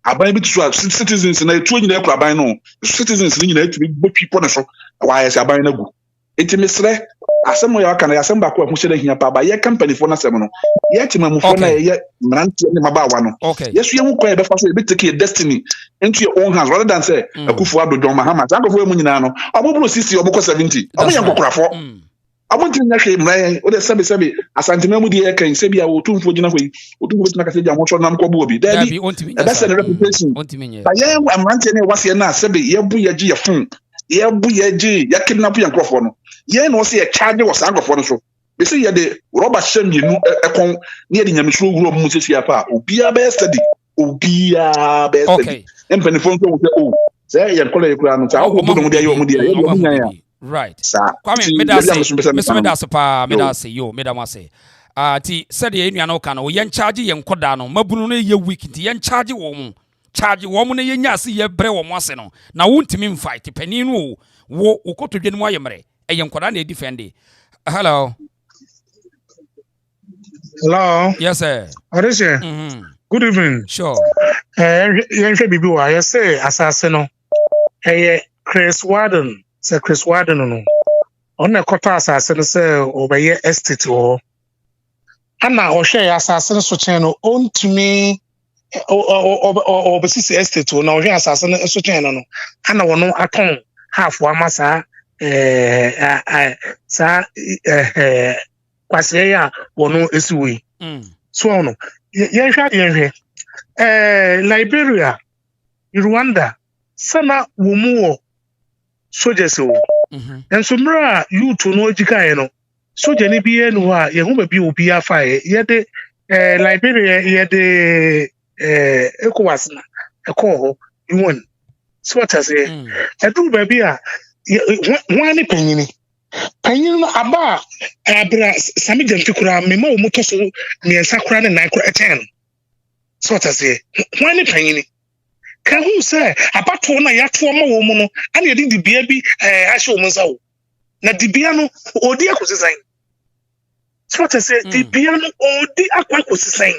[SPEAKER 19] aban bi to citizens na etu nyina ekura aban no citizens nyina etu bo people na so why say aban na gu enti mesre asem ya kana asem ba ko ahunhyɛ da hia pa ba ye company fo na asem no ye timamu fo na ye mrantie ne mabawa no yesu ye nkwa ye be fa so ye be take your destiny into your own hands rather than say akufu ado Dormaahene akofo emu nyina no obobro 60 oboko 70 omo ye nkokorafo amonti nya hwe mran o de sebe Asanteman mu de ye kan se bia wo tumfo gina hwe o tumfo tina ka se dia mo so nam ko bo obi dabi e be se the reputation ba ye amrantie ne wase na sebe ye bu ye gi ye fun ye bu ye gi ye kidnap ye nkrofo no ye no se ye charge was agrofo no so be say ye de rubber sham ye nu ekon ne ye de nyamesho wuro mu sesia pa obia be study empanifo nso wo say ye nkola ye kura no ta wo bu no de ye wo de ye wo nya ya
[SPEAKER 3] right kwame medase pa medase yo medamase ti said ye nua no ka no ye charge ye nkoda no mabunu no ye week ti ye charge wo mu charge wo mu no ye nya ase ye bre wo mu ase no na wontimi fight pani no wo ukotodwe no ayemre eye nkoda na defend Hello.
[SPEAKER 20] Hello.
[SPEAKER 3] Yes, sir.
[SPEAKER 20] Orisha. Good evening.
[SPEAKER 3] Sure.
[SPEAKER 20] Yenhwe bibi wa say asase no. Chris Warden. Say Chris Warden no. Ona kota asase no say obeye estate wo. Ana ohwe asase no so chen no ontumi obesisi estate wo na ohwe asase no so chen no. Ana wono aton half wa masa kwase ya wono esiwe. So no yenhwe Liberia, Rwanda, sana womuo soldiers wo. And so mra you to know jika no. Soldier ni bi enu a ye hu ba bi obi afa ye de Liberia ye de ECOWAS na ekọ ho iwon. So what I say edu ba bi a wani panyini no aba abra sami jenti kura me ma wo moto so miensa kura ne nan kura eten. So what I say wani panyini kan hu say abato na yato ma wo mu no ana ye di bia bi ahye wo nsa wo na di bia no odi akosesan. So what I say di bia no odi akwakosesan.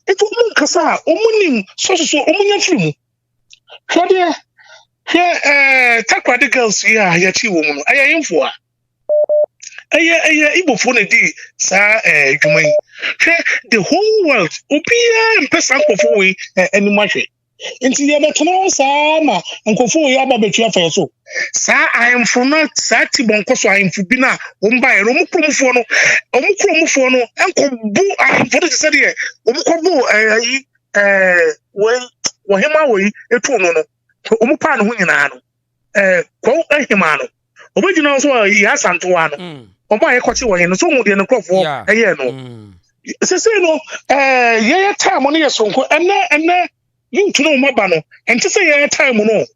[SPEAKER 20] Eto mu nkasa omunim so omunya firi mu hwede takwade girls ya yachi wo mu no ayayemfo a Igbo phone di sa dwuma yi the whole world opia mpesa nkofo we animahwe nti ye betona sa ma nkofo we aba betu afa so sa ayemfo no sa tibonko so ayemfo bi na wo mba ye omukromfo no enkobu ayemfo de se de omukobu we hema we etu no omupa no ho nyina no ko ehema no obegina so ya Asanteman no oba ye kwachi wo no so mu de no krofo eye no se no ye time no ye sonko enne yintu no maba no enti se ye time no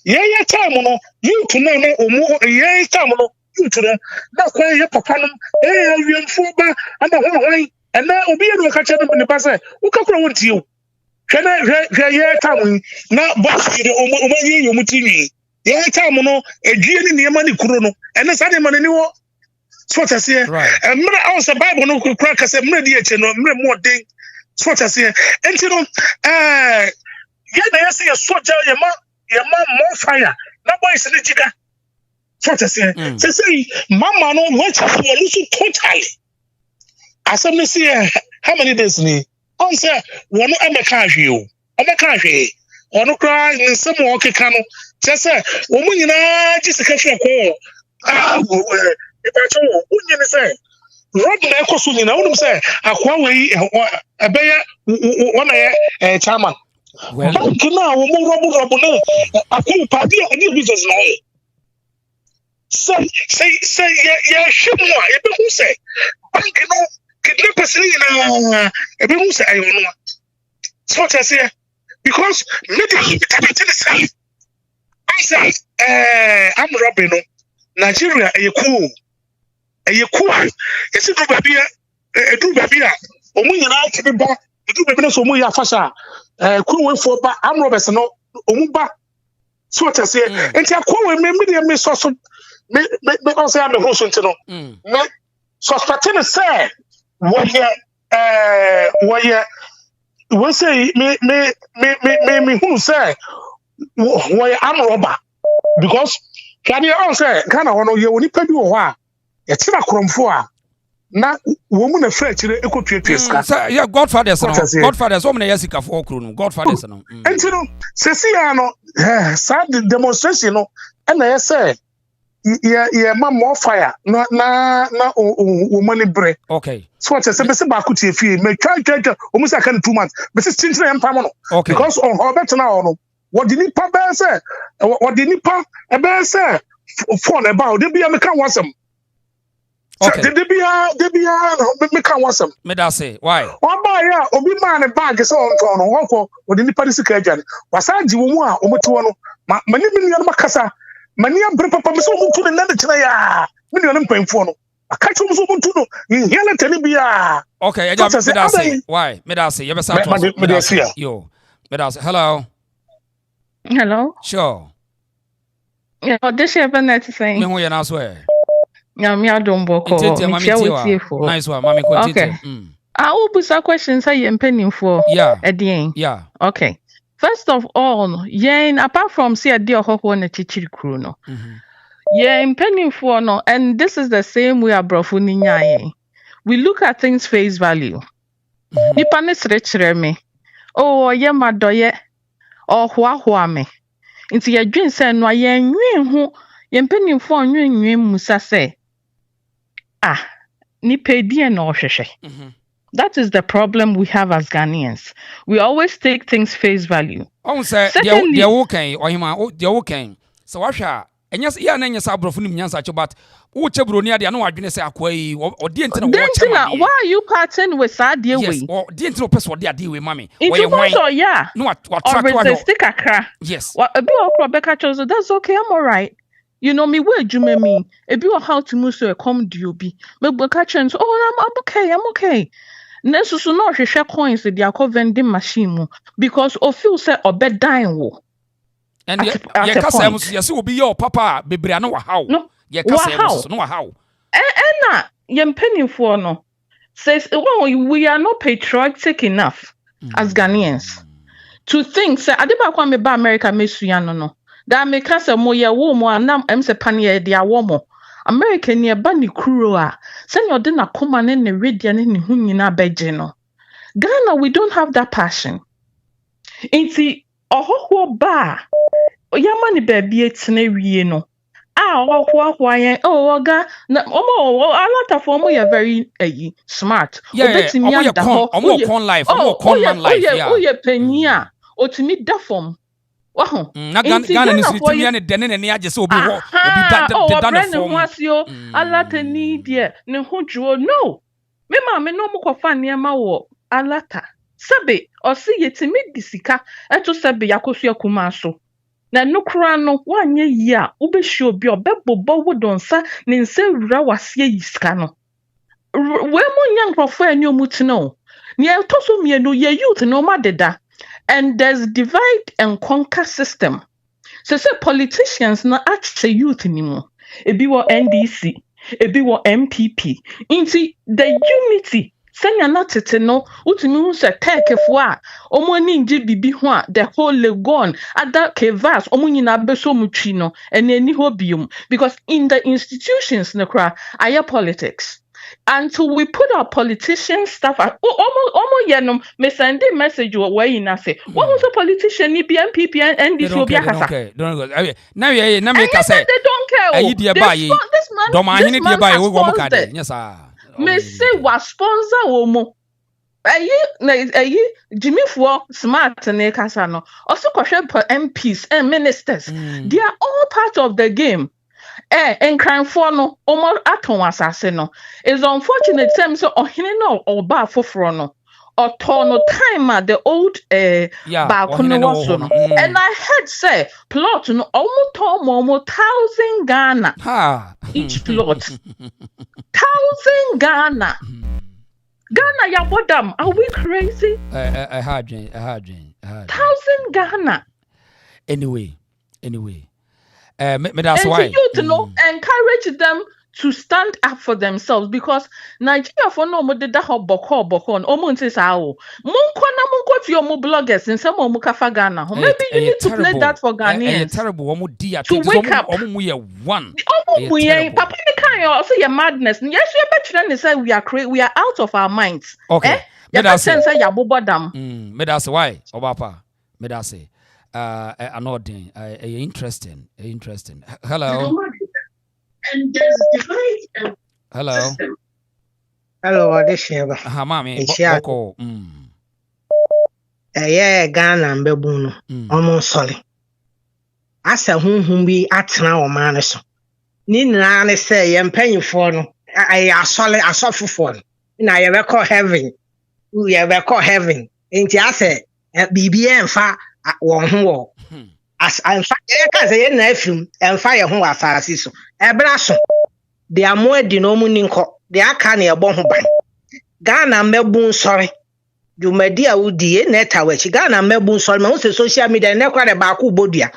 [SPEAKER 20] yintu no omu ye time no yintu no na kwa ye papa no wiemfo ba ana ho enne obi ye no ka che no ne ba se wo ka kura won tie o hwe ye time na boss ye omu ye yo mutini ye time no edwie ni niema ni kuro no enne sa de ma ni wo. So what I say mre also Bible no kura ka se mre di eche no mre mo den. So what I say enti no ye na ye say soldier ye ma more fire na boy se ni jika. So what I say say mama no what you lose totally asem ne say how many days ni on say wono emeka hwe ono kra nsem wo keka no say wo mu nyina jisika hwe ko Ipacho unyene say road na ekoso nyina unum say akwa we ebeye wona ye chairman bank na wo mu robo na akwa party any business na ye say ye hwemu a ye be hu say bank no kidnappers ni na e be hu say ayo no. So what I say because media tabete say I say I'm robbing no Nigeria eye cool yesi do babia edu babia omu nyina tibi ba edu babia so omu ya fasha kuru we for ba am Roberts no omu ba. So what I say enti akwa we me so me on say am ho so enti no me suspecting say we say me who say we am robber because can you answer Ghana wono ye woni pa bi wo ho a ye tira kromfo a na wo mu na fra chire ekotwetwe ska
[SPEAKER 3] yeah godfathers no godfathers o me na yasika fo okro no godfathers no
[SPEAKER 20] enti no sesi ya no sa demonstration no na ye say ye ma more fire na wo money bre.
[SPEAKER 3] Okay.
[SPEAKER 20] So what I say be se ba ku tie fie me twa o mu sa kan 2 months be se chinchina empam no because on how better now no what the nipa be say what the nipa e be say phone about dey bia me kan wasem. Okay. Dey bia me kan wasem.
[SPEAKER 3] Me da say why?
[SPEAKER 20] Oba ya obi man bag say on ton no wonko what the nipa sika agane wasaji wo mu a o metiwo no mani mi nua makasa mani abre papa me so mu tu ne na kina ya me nua mpamfo no akacho mu so mu tu no yele tani bia.
[SPEAKER 3] Okay, me da say why? Me da say you be say
[SPEAKER 20] me da say
[SPEAKER 3] yo me da say hello.
[SPEAKER 21] Hello.
[SPEAKER 3] Sure.
[SPEAKER 21] Yeah, this year Bennett saying.
[SPEAKER 3] Me who you now swear?
[SPEAKER 21] Nyamia Domboko.
[SPEAKER 3] Nice one, Mammy.
[SPEAKER 21] Okay. I will put some questions I am penning for.
[SPEAKER 3] Yeah.
[SPEAKER 21] Yeah. Okay. First of all, yen apart from see a dear hoko and a chichi kruno. Yeah, penning for no, and this is the same way abroad we look at things face value. Nipa ne srechre me. Oh, ye madoye. Or hua me. Into your dream say no yen who yen penning for musa say. Ah, ni pedi and no sheshe. That is the problem we have as Ghanaians. We always take things face value.
[SPEAKER 3] Secondly, they're okay, or him, they're okay. So, Washa, and yes, yeah, and yes, I brought him Yansa, but Uchebrunia, they are no argument say, or didn't know
[SPEAKER 21] why are you parting with sad dear way?
[SPEAKER 3] Or didn't know person what they are dealing with, mammy.
[SPEAKER 21] Yeah,
[SPEAKER 3] no, what
[SPEAKER 21] stick a crack.
[SPEAKER 3] Yes,
[SPEAKER 21] what a bit of Rebecca chose, that's okay, I'm all right. You know me, where do you mean? A bit of how to move so come do you be? But catching, I'm okay, I'm okay. Nesu so no hwehwe coins the akọ vending machine because o feel say obe dying wo.
[SPEAKER 3] And ye kasa musu ye se obi your papa bebre na wa how. Ye kasa musu no wa how.
[SPEAKER 21] Na ye mpanimfo no says we are not patriotic enough as Ghanaians to think say adeba kwa me ba America mesua no. Da me kasa mo ye wo mo anam em se pan ye dia wo mo. America ni eba ni kuro a senya ode na koma ne ne radio ne hu nyina beje no. Ghana, we don't have that passion. Inti ohoho ba oyama ni baby etene wie no. Ohoho yen oga na alata for mo ya very smart.
[SPEAKER 3] Obetimi anda ho. Omo con life, omo con man life.
[SPEAKER 21] Oh ye penny a otimi da form. Wow.
[SPEAKER 3] Ghana ni sitimi ane dene ne aje se obi ho obi da no form.
[SPEAKER 21] Alata ni die ne ho dwo no. Me ma me no mo kofa niema wo alata. Sabe o si yetimi disika eto sabe yakosua kuma so. Na nukura no wanye yi a ubehwe obi obebobo wodonsa ne nse wura wase yisika no. We mo nya nkrofo ani omutino. Ne toso mienu ye youth no madeda. And there's divide and conquer system. So politicians na ask youth anymore. Ebi wo NDC, ebi wo MPP. Inti the unity. Senya na tete no, utimi hu se tekefo a omo ni nje bibi ho a the whole legon ada kevas omo nyina beso mutwi no ene ni ho biom because in the institutions no kra aye politics. Until we put our politician stuff at almost yenom me send a message where you na say what was a politician ni MPP and this will be a kasa
[SPEAKER 3] don't go now yeah na me ka say
[SPEAKER 21] they don't care
[SPEAKER 3] this man Dormaahene dey buy we go ka dey yes
[SPEAKER 21] me say was sponsor omo Jimmy for smart ne kasa no also kwhwe MPs and ministers they are all part of the game. And crime for no omo aton asase no is unfortunate time so ohene no oba foforo no otono time the old bakono so no and I heard say plot no almost 1,000 Ghana each plot 1,000 Ghana ya bodam are we crazy
[SPEAKER 3] a hard dream
[SPEAKER 21] 1,000 Ghana
[SPEAKER 3] anyway
[SPEAKER 21] and you to know encourage them to stand up for themselves because Nigeria for no mo deda ho boko omo nti sa o munko to your bloggers in some omo kafa Ghana maybe you need to play that for Ghanaians
[SPEAKER 3] terrible omo dia
[SPEAKER 21] to wake up
[SPEAKER 3] omo mu ye one
[SPEAKER 21] omo mu ye papa ni kan yo say your madness yes you better than say we are out of our minds
[SPEAKER 3] me da say
[SPEAKER 21] ya bobodam
[SPEAKER 3] me da say why obapa me da say another interesting. Hello.
[SPEAKER 21] And there's divide.
[SPEAKER 22] Hello, Adesheba.
[SPEAKER 3] Mami.
[SPEAKER 22] Boko. Ghana mbebu no. Omo sole. Asa hunhun bi atena o man so. Ni na ne say ye mpanyifo no. Asole asofofo no. Na ye be call heaven. We be call heaven. Enti ase bibi enfa won ho as enfa e ka say na afim enfa ye ho asase so ebra so de amoadi no mu ninko de aka na ebo ho ban Ghana mebun sori jumadi a wudi e neta wachi Ghana mebun sori ma wo social media ne kwa de ba ko bodua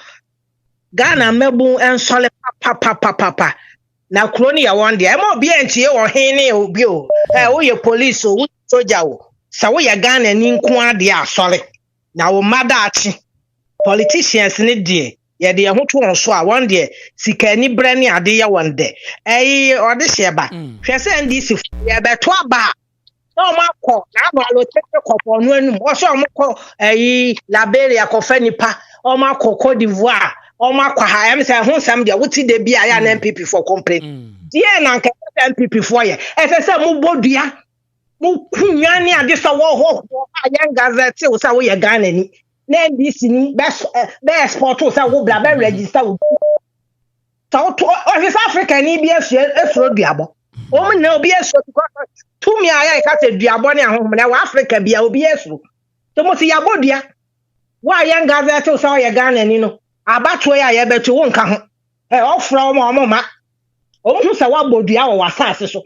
[SPEAKER 22] Ghana mebun en sori papa na kuro ne ya won de e mo bi entie wo hen ne obi o wo ye police o wo soldier o sa wo ye Ghana ni nko ade asole na wo madachi politicians ne de ye de ho to won so a won de sika ni bre ne ade ye won de ode sheba hwe se NDC ye beto aba no mako na ba lo tete kopo no anum o so mko Liberia ko fa nipa o mako Cote d'Ivoire o mako ha em say ho sam de wuti de bia ya na MPP for complain die na nka MPP for ye e say mu bodua mu kunwane ade so wo ho ya gazette o say wo ye Ghana ni na NDC ni be export o say wo bla be register wo to South Africa ni bi efro duabo o mu na obi eso to me aya ka se duabo ne ahom na Africa bia obi eso to mo si yabodua wa ya gazette o say wo ye Ghana ni no abato ya ye beto wo nka ho ofra mo ma o hu se wa bodua wo wasase so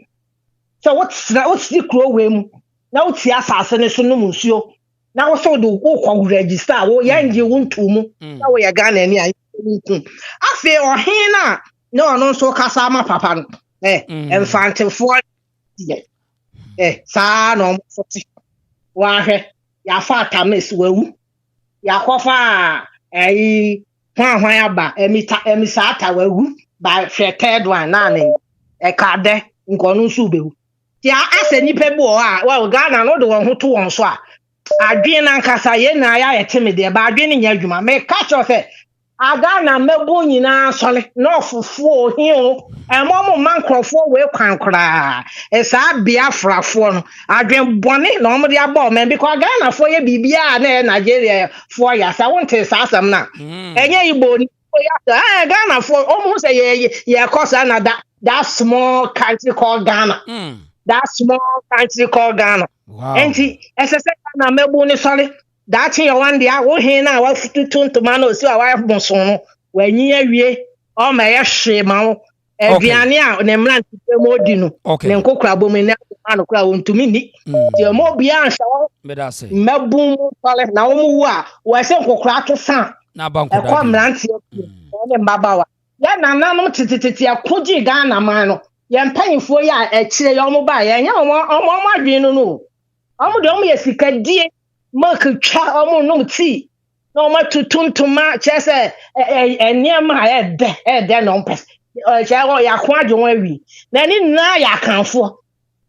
[SPEAKER 22] what the crow we mu na wo ti asase ne so no musuo na wo so do wo kwa register wo ya nje wo ntumu na wo ya Ghana ni ayi nku afi ohin na no so kasa ma papa no infante for sa no foti wa hwe ya fa tames wawu ya kofa hwan aba emisa ata wawu ba hwe third one na ne kade nkonu nsu bewu ti ase nipa bi wa Ghana no do won ho to won so a adwen na nkasa ye na ya yetime de ba adwen nya adwuma me catch of say Ghana mebo nyina sole no fufuo hiu emomo mankrofo we kwankra esa Biafrafo no adwen bone na omde aba me because Ghana fo ye bibia na Nigeria fo ya sa wonte sa asam na enye Igbo ni ya Ghana fo omo say ye kosa na that small country called Ghana that small country called Ghana enti esese na mebo ni sole that thing one day wo hin na wa futu tomano si wa bonso no wa nyi awie o ma ye hwe ma wo aduane a ne mran tipe mo di no ne nkokura bom ne anu kura wontumi ni ti mo bia anhwa wo mebum sole na wo mu a wa se nkokura to san
[SPEAKER 3] na banko da
[SPEAKER 22] ko mran ti ne mbabawa ya na nanom tititi akoji Ghana man no ye mpanyifo ya ekire ye omo ba ye nya omo adwen no no omo de omo ye sikadie mark twa omo no ti no omo tutuntuma chese eniema de no mpes che ya kwa adwen awi na ni na ya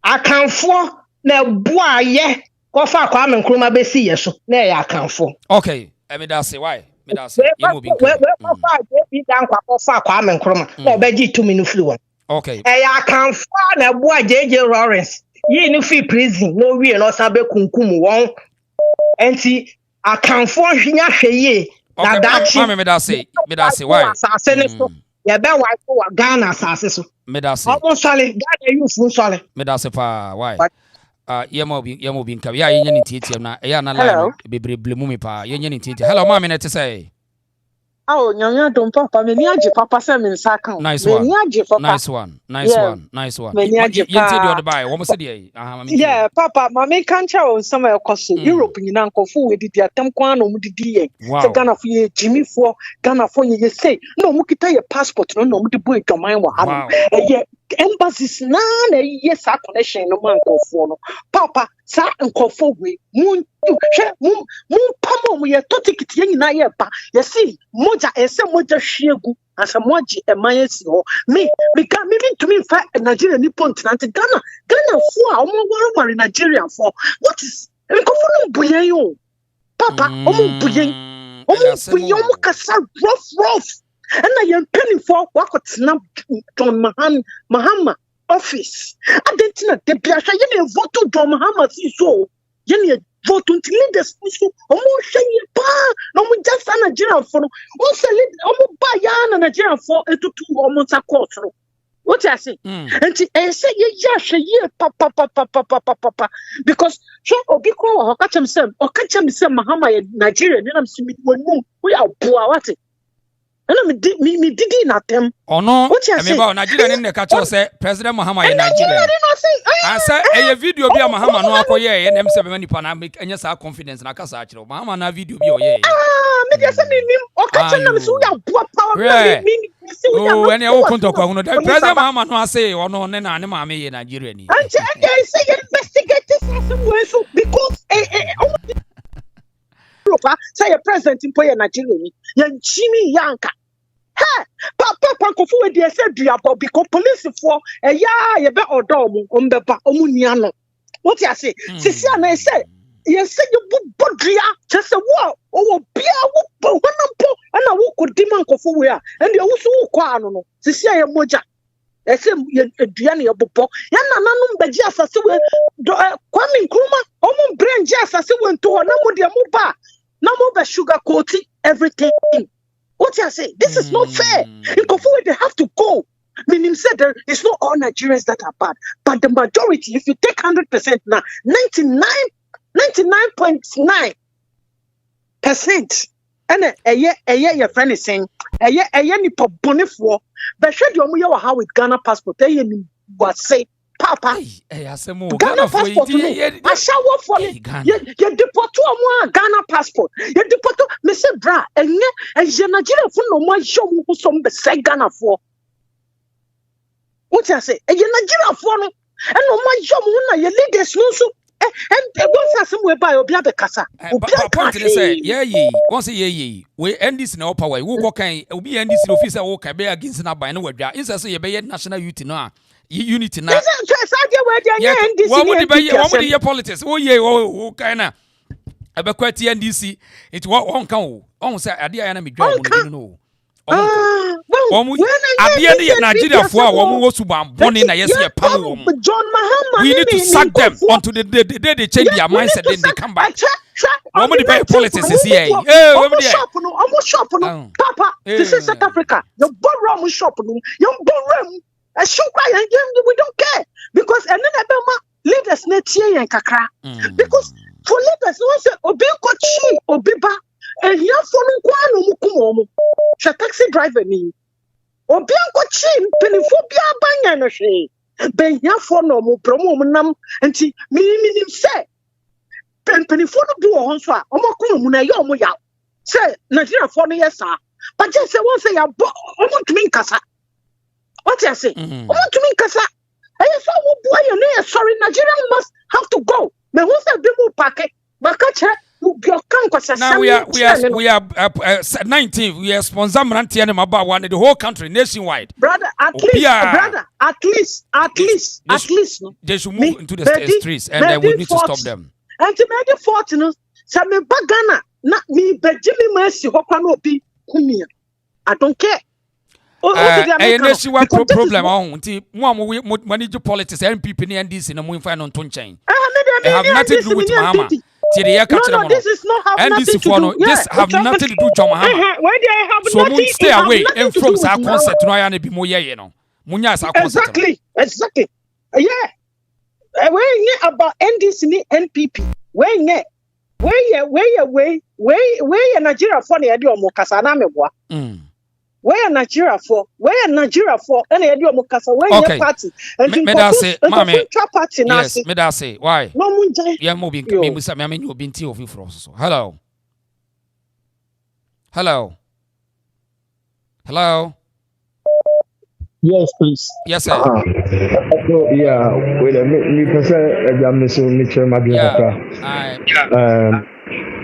[SPEAKER 22] akanfo na bua ye ko fa kwa menkroma besi ye so na ya akanfo
[SPEAKER 3] okay me da say why me da say you mo bi
[SPEAKER 22] ko fa bi dan kwa fa kwa menkroma na obeji 2 minutes flu one
[SPEAKER 3] okay
[SPEAKER 22] ya akanfo na bua Rawlings yi ni free prison no wie no sabe kunkum won enti akanfo hwinya hweye na dachi
[SPEAKER 3] me da say why
[SPEAKER 22] asase ne so ye be wa ko wa Ghana asase so
[SPEAKER 3] me da say
[SPEAKER 22] omo sole Ghana youth sole
[SPEAKER 3] me da say pa why yemo bi nka ya yenye ni tietiem na ya na line bebre mu me pa yenye ni tietie hello ma me na te say
[SPEAKER 4] oh nyanya don papa me ni age papa say me nsa kan
[SPEAKER 3] nice
[SPEAKER 4] one
[SPEAKER 3] nice one yenti di odbai wo mo se dey
[SPEAKER 4] yeah papa mama kan cha on some ekoso Europe nyina nkofo we didi atem kwa na mu didi ye se Ghana fo ye Jimmy fo Ghana fo ye say no mu kita ye passport no mu di boy domain wa ha ye embassies na yes a connection no man nkofo no papa sa nkofo we mun pamo mu ye to ticket ye nyina ye ba ye see moja ese moja hwiegu asa moji emanye si ho me can me to me fa Nigeria ni continent Ghana fo a omo wari Nigeria fo what is nkofo no buyen yo papa omo buyen omo kasa rough and I am penny for wakotna John Mahama office adentina de biasha ye ne vote John Mahama si so ye ne vote until leaders so omo hweye pa no mo just Nigeria for no o se lead omo ba ya na Nigeria for etutu omo ta court no what I say and say ye ya hweye pa because so obi ko ho ka chem say Mahama ye Nigeria ni na msimi wonu we are poor what no me didi na tem
[SPEAKER 3] ono me ba Nigeria ni ka cho say President Mahama ye Nigeria asa e video bi Mahama no akoye ye nem se be nipa na enye sa confidence na kasa akire Mahama na video bi o ye
[SPEAKER 4] me dey say me o ka che na me so ya power me
[SPEAKER 3] Oh, any old contact on the present mamma no say or no nena ne mama in Nigeria.
[SPEAKER 4] And I say investigate this as well because say a president in Poya Nigeria, young Jimmy Yanka. Ha! Papa Kofu, dear said, because police for a ya be or dom on the Omuniano. What you say? Sisiana, I say, you said you book Bodria, just a war, or Pia, and I walk with Diman Kofu, and you also quano, Sisia Moja. I say, Diani of Bopo, Yana Nanum Bajas as well, Kwame Kruma, Omo Brain Jas as went to a Namudia Muba, Namuba sugar coating everything. What you say? This is not fair. In Kofu, they have to go. Meaning said there is not all Nigerians that are bad, but the majority, if you take 100% now, 99.9%. And a year your friend is saying, a year nipa bonifor, but should you know how with Ghana passport, was say, Papa, Ghana passport, I shall work for it. You deport to Ghana passport. You deport to Mr. Bra, and Nigeria for no more show who some say Ghana for. What I say? And you Nigeria for no, and no more show you leaders no so. And once somewhere by Obiabe Kasa.
[SPEAKER 3] Point to say, once a year, we end this in our power. We walk in, we end this officer walk a bear against an by nowhere. It's as a national unity now. Unity now. What would your politics? Oh, yeah, oh, kind of. I be quite NDC. It won't come. Almost at the enemy. No. At the end of Nigeria for one was born in a power. We need to sack them until the day they change their mindset, then they come back. Nobody buy politics is here.
[SPEAKER 4] Almost shop, Papa. This is South Africa. Your borrow shop, your borrow. A show cry, we don't care because and then leaders next year and kakra because for leaders no say obi kochi obiba and here for no kwano mukumo she taxi driver ni obi kochi penifobia banya no hwe ben here for no mo promo nam enti minim say penifo no do ho so a omokumo mu na ye omo ya say Nigeria for no yes sir but just say one say ya omo tumi nkasa. What you say? I want to mean Kasa. I saw boy you know sorry Nigeria must have to go. Me who say be more packet. But catch
[SPEAKER 3] now we are 19. We are sponsor Mrantian about one the whole country nationwide.
[SPEAKER 4] Brother, at least.
[SPEAKER 3] They should move into the streets and we need to stop them.
[SPEAKER 4] And to make the fortune, some bagana, not me, but Jimmy Mercy, Hopano be Kumia. I don't care.
[SPEAKER 3] Problem on manage politics and people in NDC no more find on chain. They have nothing to do with Mama.
[SPEAKER 4] No, this is not have nothing to do.
[SPEAKER 3] This have nothing to do with Mama. So stay away and from our concert no be more you know.
[SPEAKER 4] Exactly. Yeah. When about NDC NPP. When Nigeria for the idea of Mokasana meboa. Where Nigeria for? And I do Mokasa where party. And party
[SPEAKER 3] yes, me say why?
[SPEAKER 4] No munja.
[SPEAKER 3] Yeah, moving me musa me you been tea of you for us. Hello.
[SPEAKER 6] Yes, please.
[SPEAKER 3] Yes, sir.
[SPEAKER 6] Yeah, wait a minute. Me person examination me chair my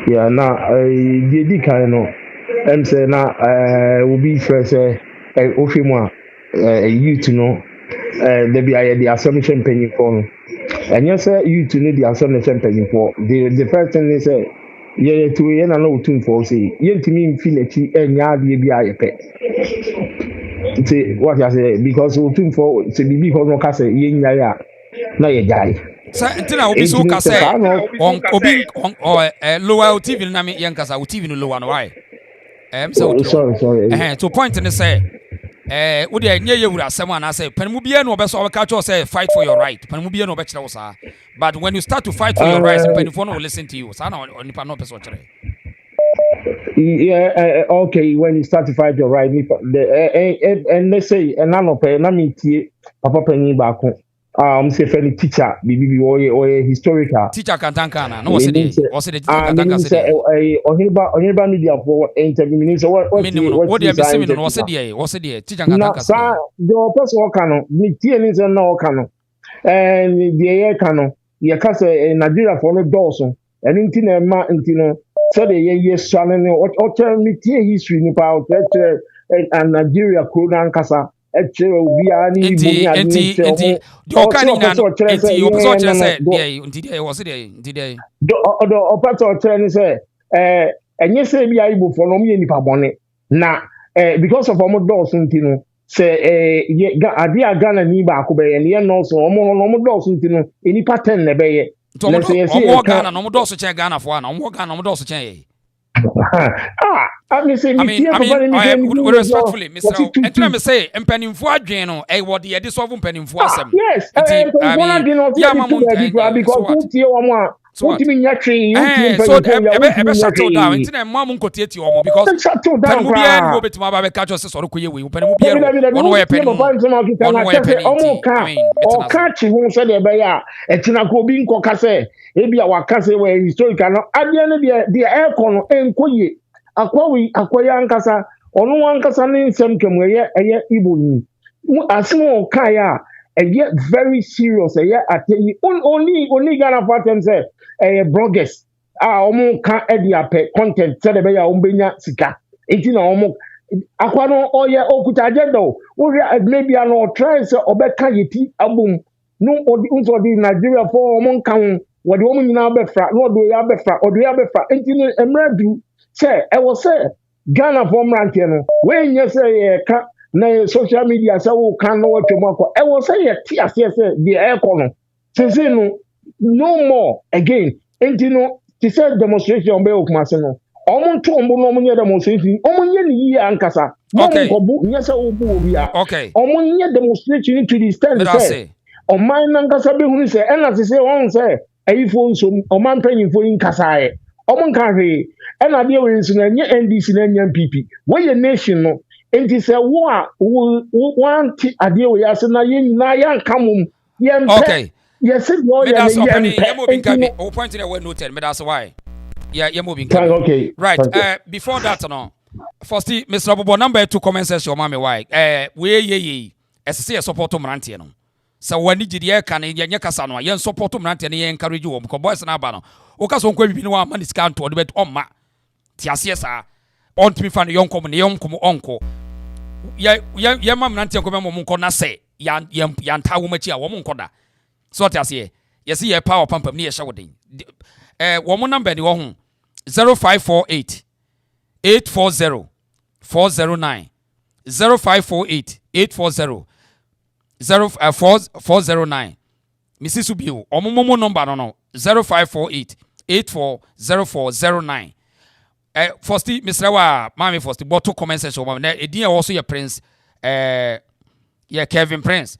[SPEAKER 6] yeah, now the kind of say na will be first ofimo youth no there be the assumption penny for and yes youth no the assumption penny for the first thing they say yeah to we na no tun for say yentimi mfi na chi enya de bi ayepe say what you say because we tun for say bibi for no ka say yenya ya na ye jai
[SPEAKER 3] Santina obi so ka say on obi lower TV na me yankasa TV no lower no why
[SPEAKER 6] sorry.
[SPEAKER 3] To point in say, would you near you with someone I say, Penmubia no best or catch say fight for your right. Penmubia no better, but when you start to fight for your rights, Penifon will listen to you. Sana on Nipano Pesotre.
[SPEAKER 6] Yeah, okay, when you start to fight your right, and they say, and none of Papa Penny Baku. say for the teacher bibi or historical
[SPEAKER 3] teacher kantankana no was the teacher kantanka
[SPEAKER 6] say ohiba media for interview so what
[SPEAKER 3] the message no was the teacher kantanka
[SPEAKER 6] sa the person kan ni tie ni say na kan and the ye kan ye ka say Nigeria for no dawson and nti na ma nti no so the ye swane ni o tell me tie history ni pa o tell and Nigeria program kasa
[SPEAKER 3] enti dokani na enti opeso chere say dey enti was dey
[SPEAKER 6] do opeso chere ni say enye say bia Igbo for no me nipa bone na because of omo dawson nti no say ade Ghana ni ba ko be ye no so omo dawson nti no enipa 10 na be ye
[SPEAKER 3] omo Ghana no omo dawson chere Ghana fo na omo Ghana omo dawson chere
[SPEAKER 6] I mean,
[SPEAKER 3] respectfully, Mr. And let me say, Empenimfo adwen no, what the edit of Empenimfo asem.
[SPEAKER 6] Yes, so
[SPEAKER 3] ebe settle down. Inti na mma munko tieti omo because penimu bia ni obetuma ba catch us so ko ye we. Penimu bia ono we penimu.
[SPEAKER 6] Omo ka chi hu se de be ya etina ko bi nko ka se ebia waka se we historical no ade ne de aircon no enkoye akwa nkasa onu ankasa ne nsem kemu eye Igbo ni asimo ka ya very serious only Ghana for them say bloggers omo ka ediape content say be ya ombenya sika enti na omo akwa no oye okuta agenda o maybe no try say obeka yeti abum no unso di Nigeria for omo kan wodi omo nyina befra no odo ya befra enti no emradu say I was say Ghana for mrantie no when you say ka na social media say wo kan no watch mo I was say yes say the air kono since no more again enti no ti say demonstration be okumase no omo nto ombo no omo demonstration omo nye ni yi ankasa
[SPEAKER 3] okay
[SPEAKER 6] obo nye say obo obi a
[SPEAKER 3] okay
[SPEAKER 6] omo nye demonstration to the stand say o man ankasa be hu say ena say won say ayifo nso o man panyifo nkasa e omo nka hwe ena de we nso na nye NDC na nye MPP we nation no enti say wo a want ade we ase na ye nyina ya nkamum ye mpe
[SPEAKER 3] okay
[SPEAKER 6] yes no ye
[SPEAKER 3] mpe o point in we noted me that's why yeah moving
[SPEAKER 6] okay
[SPEAKER 3] right before that no first Mr. Bobo number 2 comment section mama why we ye ese support mrantie no so wani gidi kan ye kasa no ye support mrantie no ye encourage wo because boys na ba no o ka so nkwa bibi no wa man scan to de bet omma ti ase sa on to me fan yonkom ne yonkom onko ye mam mrantie ko memo nko na se ya nta wo machi a wo nko da so ti ase ye se ye power pam ne ye hye woden wo mo number ni wo ho 0548 840 409 0548 840 0409 Mrs. Subio omomo number no 0548 840409 first Mr. Wa mami first but to comment section na edin also your Prince Kevin Prince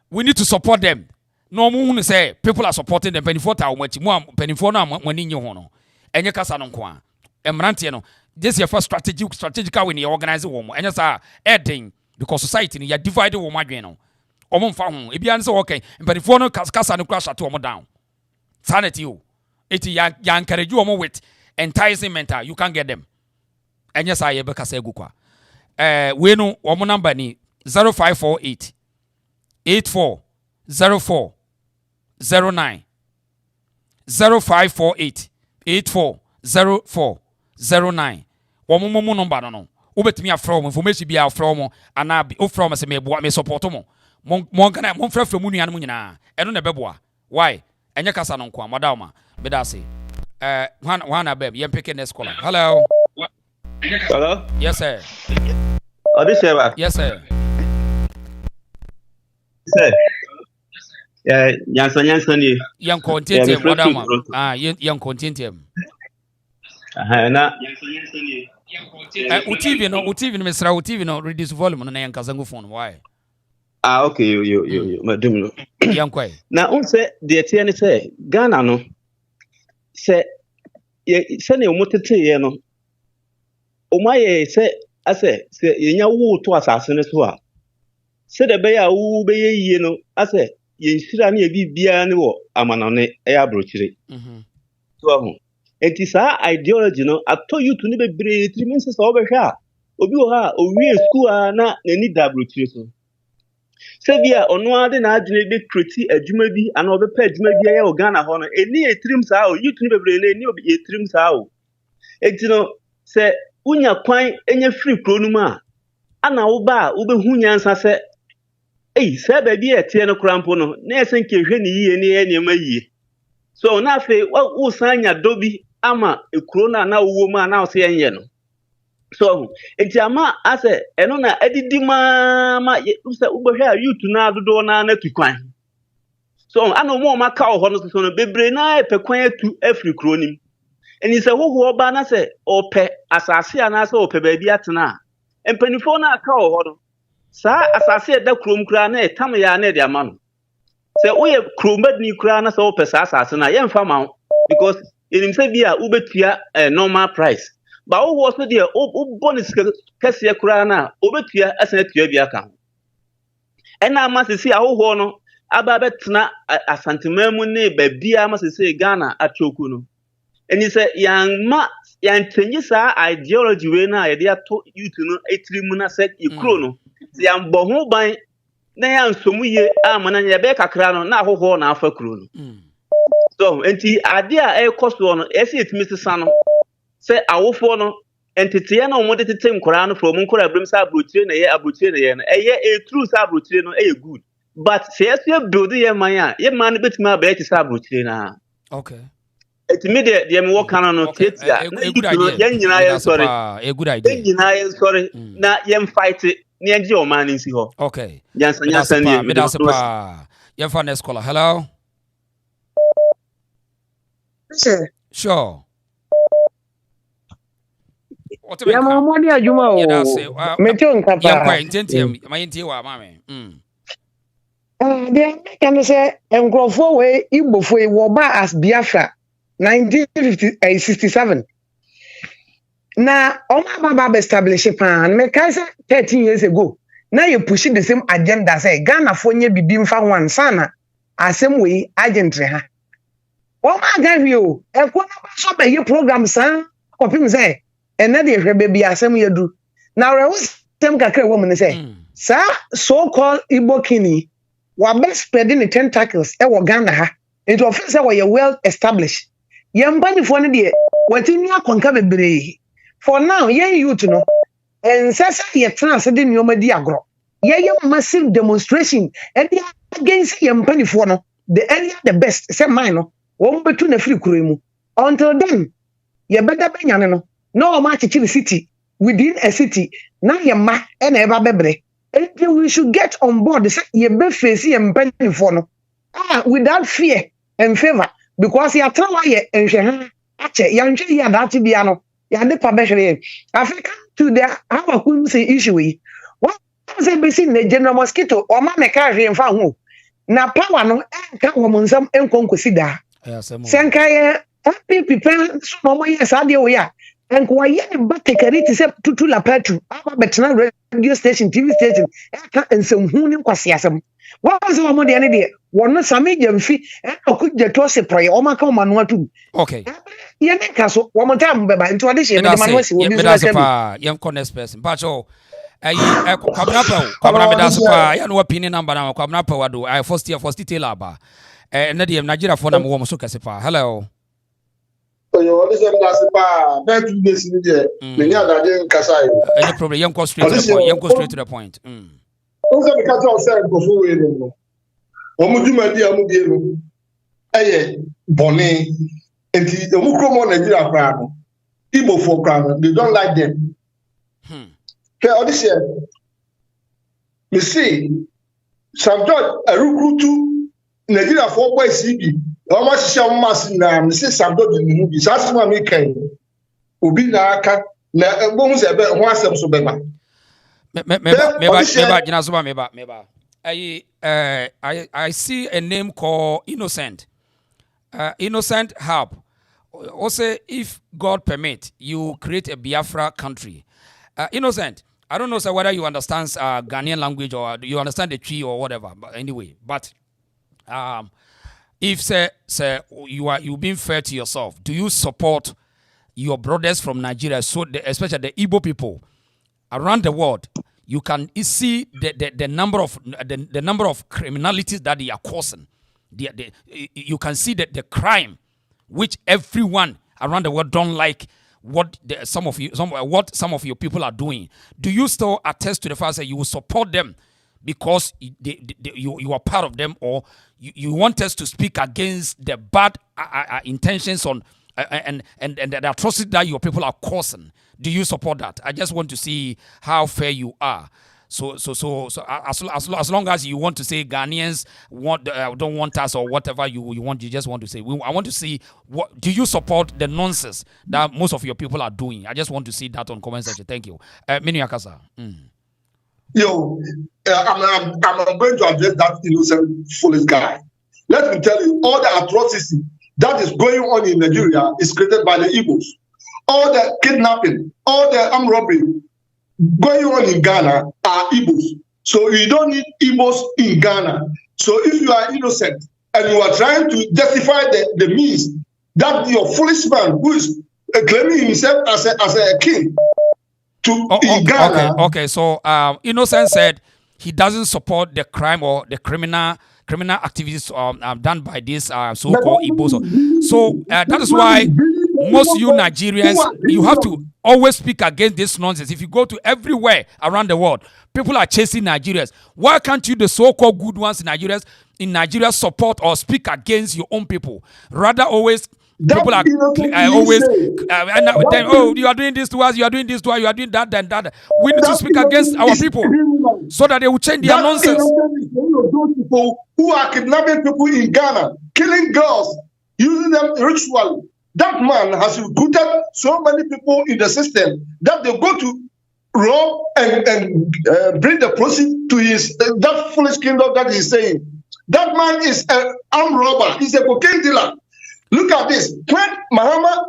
[SPEAKER 3] we need to support them no mo say people are supporting them penifo ta omachi mo penifo no amani nyi ho no enye kasa no nko a emrante no this your first strategical when you organize wo mo enye sa edin because society ni ya divide wo madwen no omo mfa ho ebia nse okay penifo no kasa no crash to omo down sanity o eti ya encourage wo mo with enticement you can get them enye sa ye be kasa egu kwa we no omo number ni 0548 840409 0548 840409 womo number no obetimi afro mo information bia afro mo ana ofro mo se me support mo kana mo frafra mu nuan mo nyina eno na beboa why enye kasa no nko amada ma be da say one babe yem pick next caller hello yes sir
[SPEAKER 2] Odisha
[SPEAKER 3] yes sir
[SPEAKER 2] Nyansa ni
[SPEAKER 3] yan content madam yan content
[SPEAKER 2] na
[SPEAKER 3] TV no mesra TV no reduce volume no na yan kazangu phone why
[SPEAKER 2] okay you madam no
[SPEAKER 3] yan kwai
[SPEAKER 2] na on say the tie ni say Ghana no say ne omotete ye no omaye say ase say yenya wo to asase ne so a say de be ya wo be ye no ase yɛnhyira ne yɛbi biara ne wɔ amanɔne ɛyɛ aborɔkyire so ahu enti saa ideology no atɔ youth no bebree tiri nsɛ sɛ wobɛhwɛ a obi wɔ ha a owie school a na n'ani da aborɔkyire so sɛ bi a ɔno ade n'adwene bɛkreti adwuma bi anaa ɔbɛpɛ adwuma bi ayɛ wɔ Ghana hɔ no ɛni yɛtirim saa o youth no bebree no ɛni yɛtirim saa o enti no sɛ wonya kwan ɛnyɛ firi kuro no mu a ana woba a wobɛhu nyansa sɛ sɛ baabi a ɛteɛ no koraa mpo no na ɛsɛ nkehwɛ ne yie ne yɛ nneɛma yie so na afei wosan nya dɔ bi ama ekuro no a na wowɔ mu a na ɔsɛ yɛnyɛ no so enti ama asɛ ɛno na adidi ma sɛ wobɛhwɛ a youth no adodoɔ na tu kwan so ana ɔmo aka wɔ hɔ no so no bebree na ɛpɛ kwan atu afiri kuro nim ɛni sɛ hoho ɔba na sɛ ɔpɛ asase anaasɛ ɔpɛ baabi atena a mpanimfoɔ no aka wɔ hɔ no saa asase ɛda kurom koraa na ɛtam yɛ a na ɛde ama no sɛ woyɛ kurombadini koraa na sɛ wopɛ saa asase no a yɛmfa ma wo because ɛnim sɛ bi a wobɛtua normal price ba wohoɔ so deɛ wobɔ ne sika kɛseɛ koraa no a wobɛtua asan atua bi aka ho ɛna ama sisi ahohoɔ no aba bɛtena Asanteman mu ne baabia ama sisi Ghana atwoku no ɛni sɛ yɛntɛnyi saa ideology wei no a yɛde ato youth no etiri mu na sɛ ikuro no yɛmbɔ ho ban na yɛnsomu yie ama na yɛbɛyɛ kakra no na ahohoɔ na afa kuro no so enti ade a ɛkɔ soɔ no ɛsɛ yɛtumi sesa no sɛ awofoɔ no enteteɛ na ɔmo de tete nkora no from nkora abrim sɛ abrokyire na yɛ no ɛyɛ true sɛ abrokyire no ɛyɛ good but sɛ yɛso build yɛ man a yɛ man no betumi abɛyɛ te sɛ abrokyire na
[SPEAKER 3] okay
[SPEAKER 2] etimi de me wɔ kana no tetia na yɛn nyinaa yɛn sɔre na yɛn fight na yɛn gye ɔman no nsi hɔ
[SPEAKER 3] okay
[SPEAKER 2] yansa ne
[SPEAKER 3] me da sepa yɛn fa next caller hello sure
[SPEAKER 7] ya mama ni adwuma o mecho nkapa
[SPEAKER 3] ya kwa intentiam ma yenti wa mame
[SPEAKER 7] de kan say enkrofo we igbofo e wo ba as Biafra 1967 na oma baba establish pan me kan say 13 years ago na you push the same agenda say Ghana fo nye bibi mfa ho ansana asem we agentre ha oma ga hwi o e ko na so be ye program san kopim say ene de hwe baby asem yedu na rewo tem kakra wo mun say sa so called Igbo kini wa best spreading the tentacles e wo Ghana ha into offense we well established yembanifo ne de watini akonka bebre for now yen youth no ensesa ye trans de nyoma di agro ye massive demonstration and against yembanifo no the area the best say mine no wo betu na free kuro mu until then ye beda benyane no no ma chichi city within a city na ye ma e na eba bebre and we should get on board say ye be face yembanifo no without fear and favor because ya try ye enhwe ache ya nhwe ya that bia no ya de pa behwe Africa to the Hawa Koomson issue we what say be seen the general mosquito o ma me ka hwe mfa ho na power no enka wo monsam enkonkosi da senka ye happy pen so no mo yes ade wo ya enko wa ye ba tekariti se tutu la patu aba betena radio station TV station eka ensem hu ni kwase asem what was the one de ne won same jamfi okuje to se proye o maka o manu atu
[SPEAKER 3] okay
[SPEAKER 7] ye ne ka so wo montam beba nti wade she me de manu asi wo bi so
[SPEAKER 3] pa yem next person pacho kwabna me da so pa ya no opinion number na kwabna pa wado I first detail aba na de Nigeria for na mo wo so kese pa hello
[SPEAKER 8] oyo wadi se da se pa na 2 days ni de me ni adade nkasa yo
[SPEAKER 3] any problem yem go straight to the point
[SPEAKER 8] Koomson me catch yourself go for we no omudumadi amudie no eye bone enti omukromo Nigeria kra no Igbo for kra no they don't like them all this year me see some judge a recruit Nigeria for boy CB o ma sisi am mass na me see some judge ni bi sa sima me kan obi na aka na bohu se be ho asem so be ba
[SPEAKER 3] meba I see a name called Innocent. Innocent help. Also, if God permit, you create a Biafra country. Innocent, I don't know sir, whether you understand Ghanaian language or you understand the tree or whatever. But anyway, but If say you being fair to yourself, do you support your brothers from Nigeria, especially the Igbo people around the world? You can see the number of criminalities that they are causing. You can see the crime, which everyone around the world don't like what some of your people are doing. Do you still attest to the fact that you will support them because you are part of them, or you want us to speak against the bad intentions on and the atrocity that your people are causing? Do you support that? I just want to see how fair you are. So as long as you want to say Ghanaians don't want us or whatever you just want to say. I want to see what do you support the nonsense that most of your people are doing. I just want to see that on comment section. Thank you. Minu Yakasa.
[SPEAKER 8] Yo, I'm going to address that innocent foolish guy. Let me tell you, all the atrocity that is going on in Nigeria is created by the Igbos. All the kidnapping, all the armed robbery going on in Ghana are Igbos. So you don't need Igbos in Ghana. So if you are innocent and you are trying to justify the means that your foolish man who is claiming himself as a king in Ghana.
[SPEAKER 3] Okay. So Innocent said he doesn't support the crime or the criminal activities done by these so-called Igbos. So that is why most you Nigerians, you have to always speak against this nonsense. If you go to everywhere around the world, people are chasing Nigerians. Why can't you, the so-called good ones in Nigeria, support or speak against your own people? Rather, always people are always you are doing this to us, you are doing this to us, you are doing that, then that. We need to speak against our people so that they will change their nonsense.
[SPEAKER 8] Those people who are kidnapping people in Ghana, killing girls, using them ritually. That man has recruited so many people in the system that they go to rob and bring the proceeds to his that foolish kingdom that he's saying. That man is an armed robber. He's a cocaine dealer. Look at this. When Mahama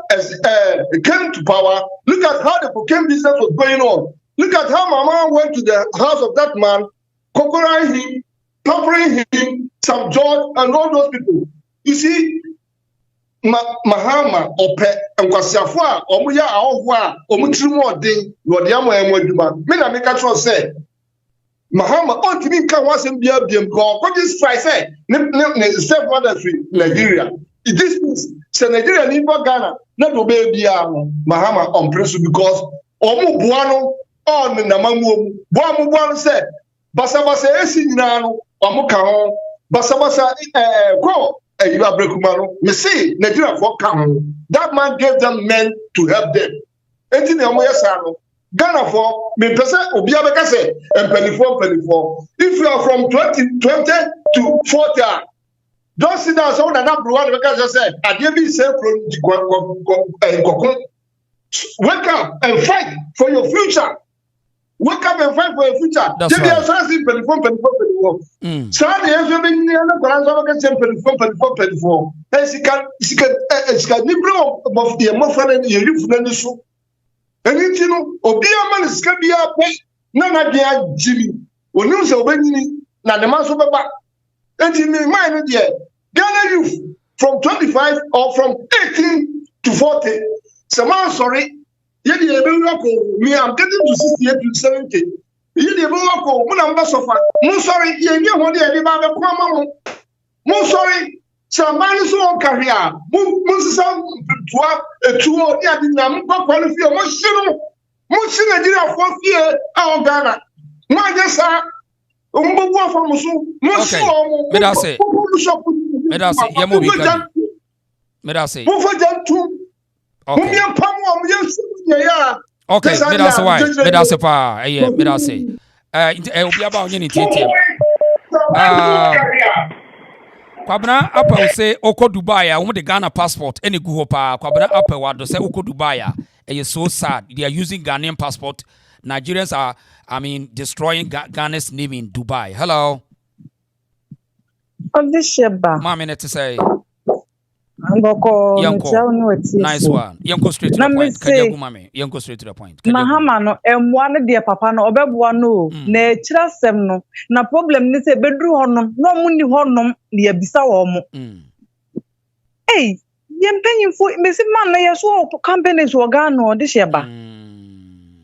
[SPEAKER 8] came to power, look at how the cocaine business was going on. Look at how Mahama went to the house of that man, conquering him, pampering him, some George, and all those people. You see, Mahama ope nkwasiafo a omuya ahofo a omutiri mu odin no de amoyemo aduma me na make sure say Mahama ontimi nka wasem bia biem ko this try say ne self mother free Nigeria. This is Nigeria ni for Ghana na do be bia no Mahama on principle because omu buano on na mamu buano say basabasa esi nyina no omu ka ho basabasa ko me say Nigeria for come. That man gave them men to help them. Ghana for me person obiabeka say empenifo. If you are from 20 to 40, don't sit down so that everyone because say adiebi say wake up and fight for your future. Wake up and fight for your future.
[SPEAKER 3] That's right.
[SPEAKER 8] So the everybody na kwanza can say 24. She can nibro of the mofana ni youth na so. And you know, obi ama ska bia pe na bia jimi. Onu se obanyini na the man so baba. And in my mind there, Ghana youth from 25 or from 18 to 40. Someone sorry. Me, I'm getting to 68 to 70. Sorry, sorry, somebody so career.
[SPEAKER 3] Okay, that's why. That's pa. Yeah, that's it. Obi aba onye ni tietie. Kwabena apa we say oko Dubai a wo de Ghana passport any gu ho pa. Kwabena apa wa do say oko Dubai a so sad. They are using Ghanaian passport. Nigerians are destroying Ghana's name in Dubai. Hello.
[SPEAKER 9] On this sheba.
[SPEAKER 3] Ma minute to say.
[SPEAKER 9] Ngoko
[SPEAKER 3] nice one. Yanko straight to the point. Kajagu mame. Yanko straight to the point.
[SPEAKER 9] Mahama no emwane de papa no obeboa no na ekira sem no na problem ni se bedru honom no mu ni honom na yabisa wo mo. Hey, yempanyimfo mesi man na yeso companies wo Ghana o de sheba.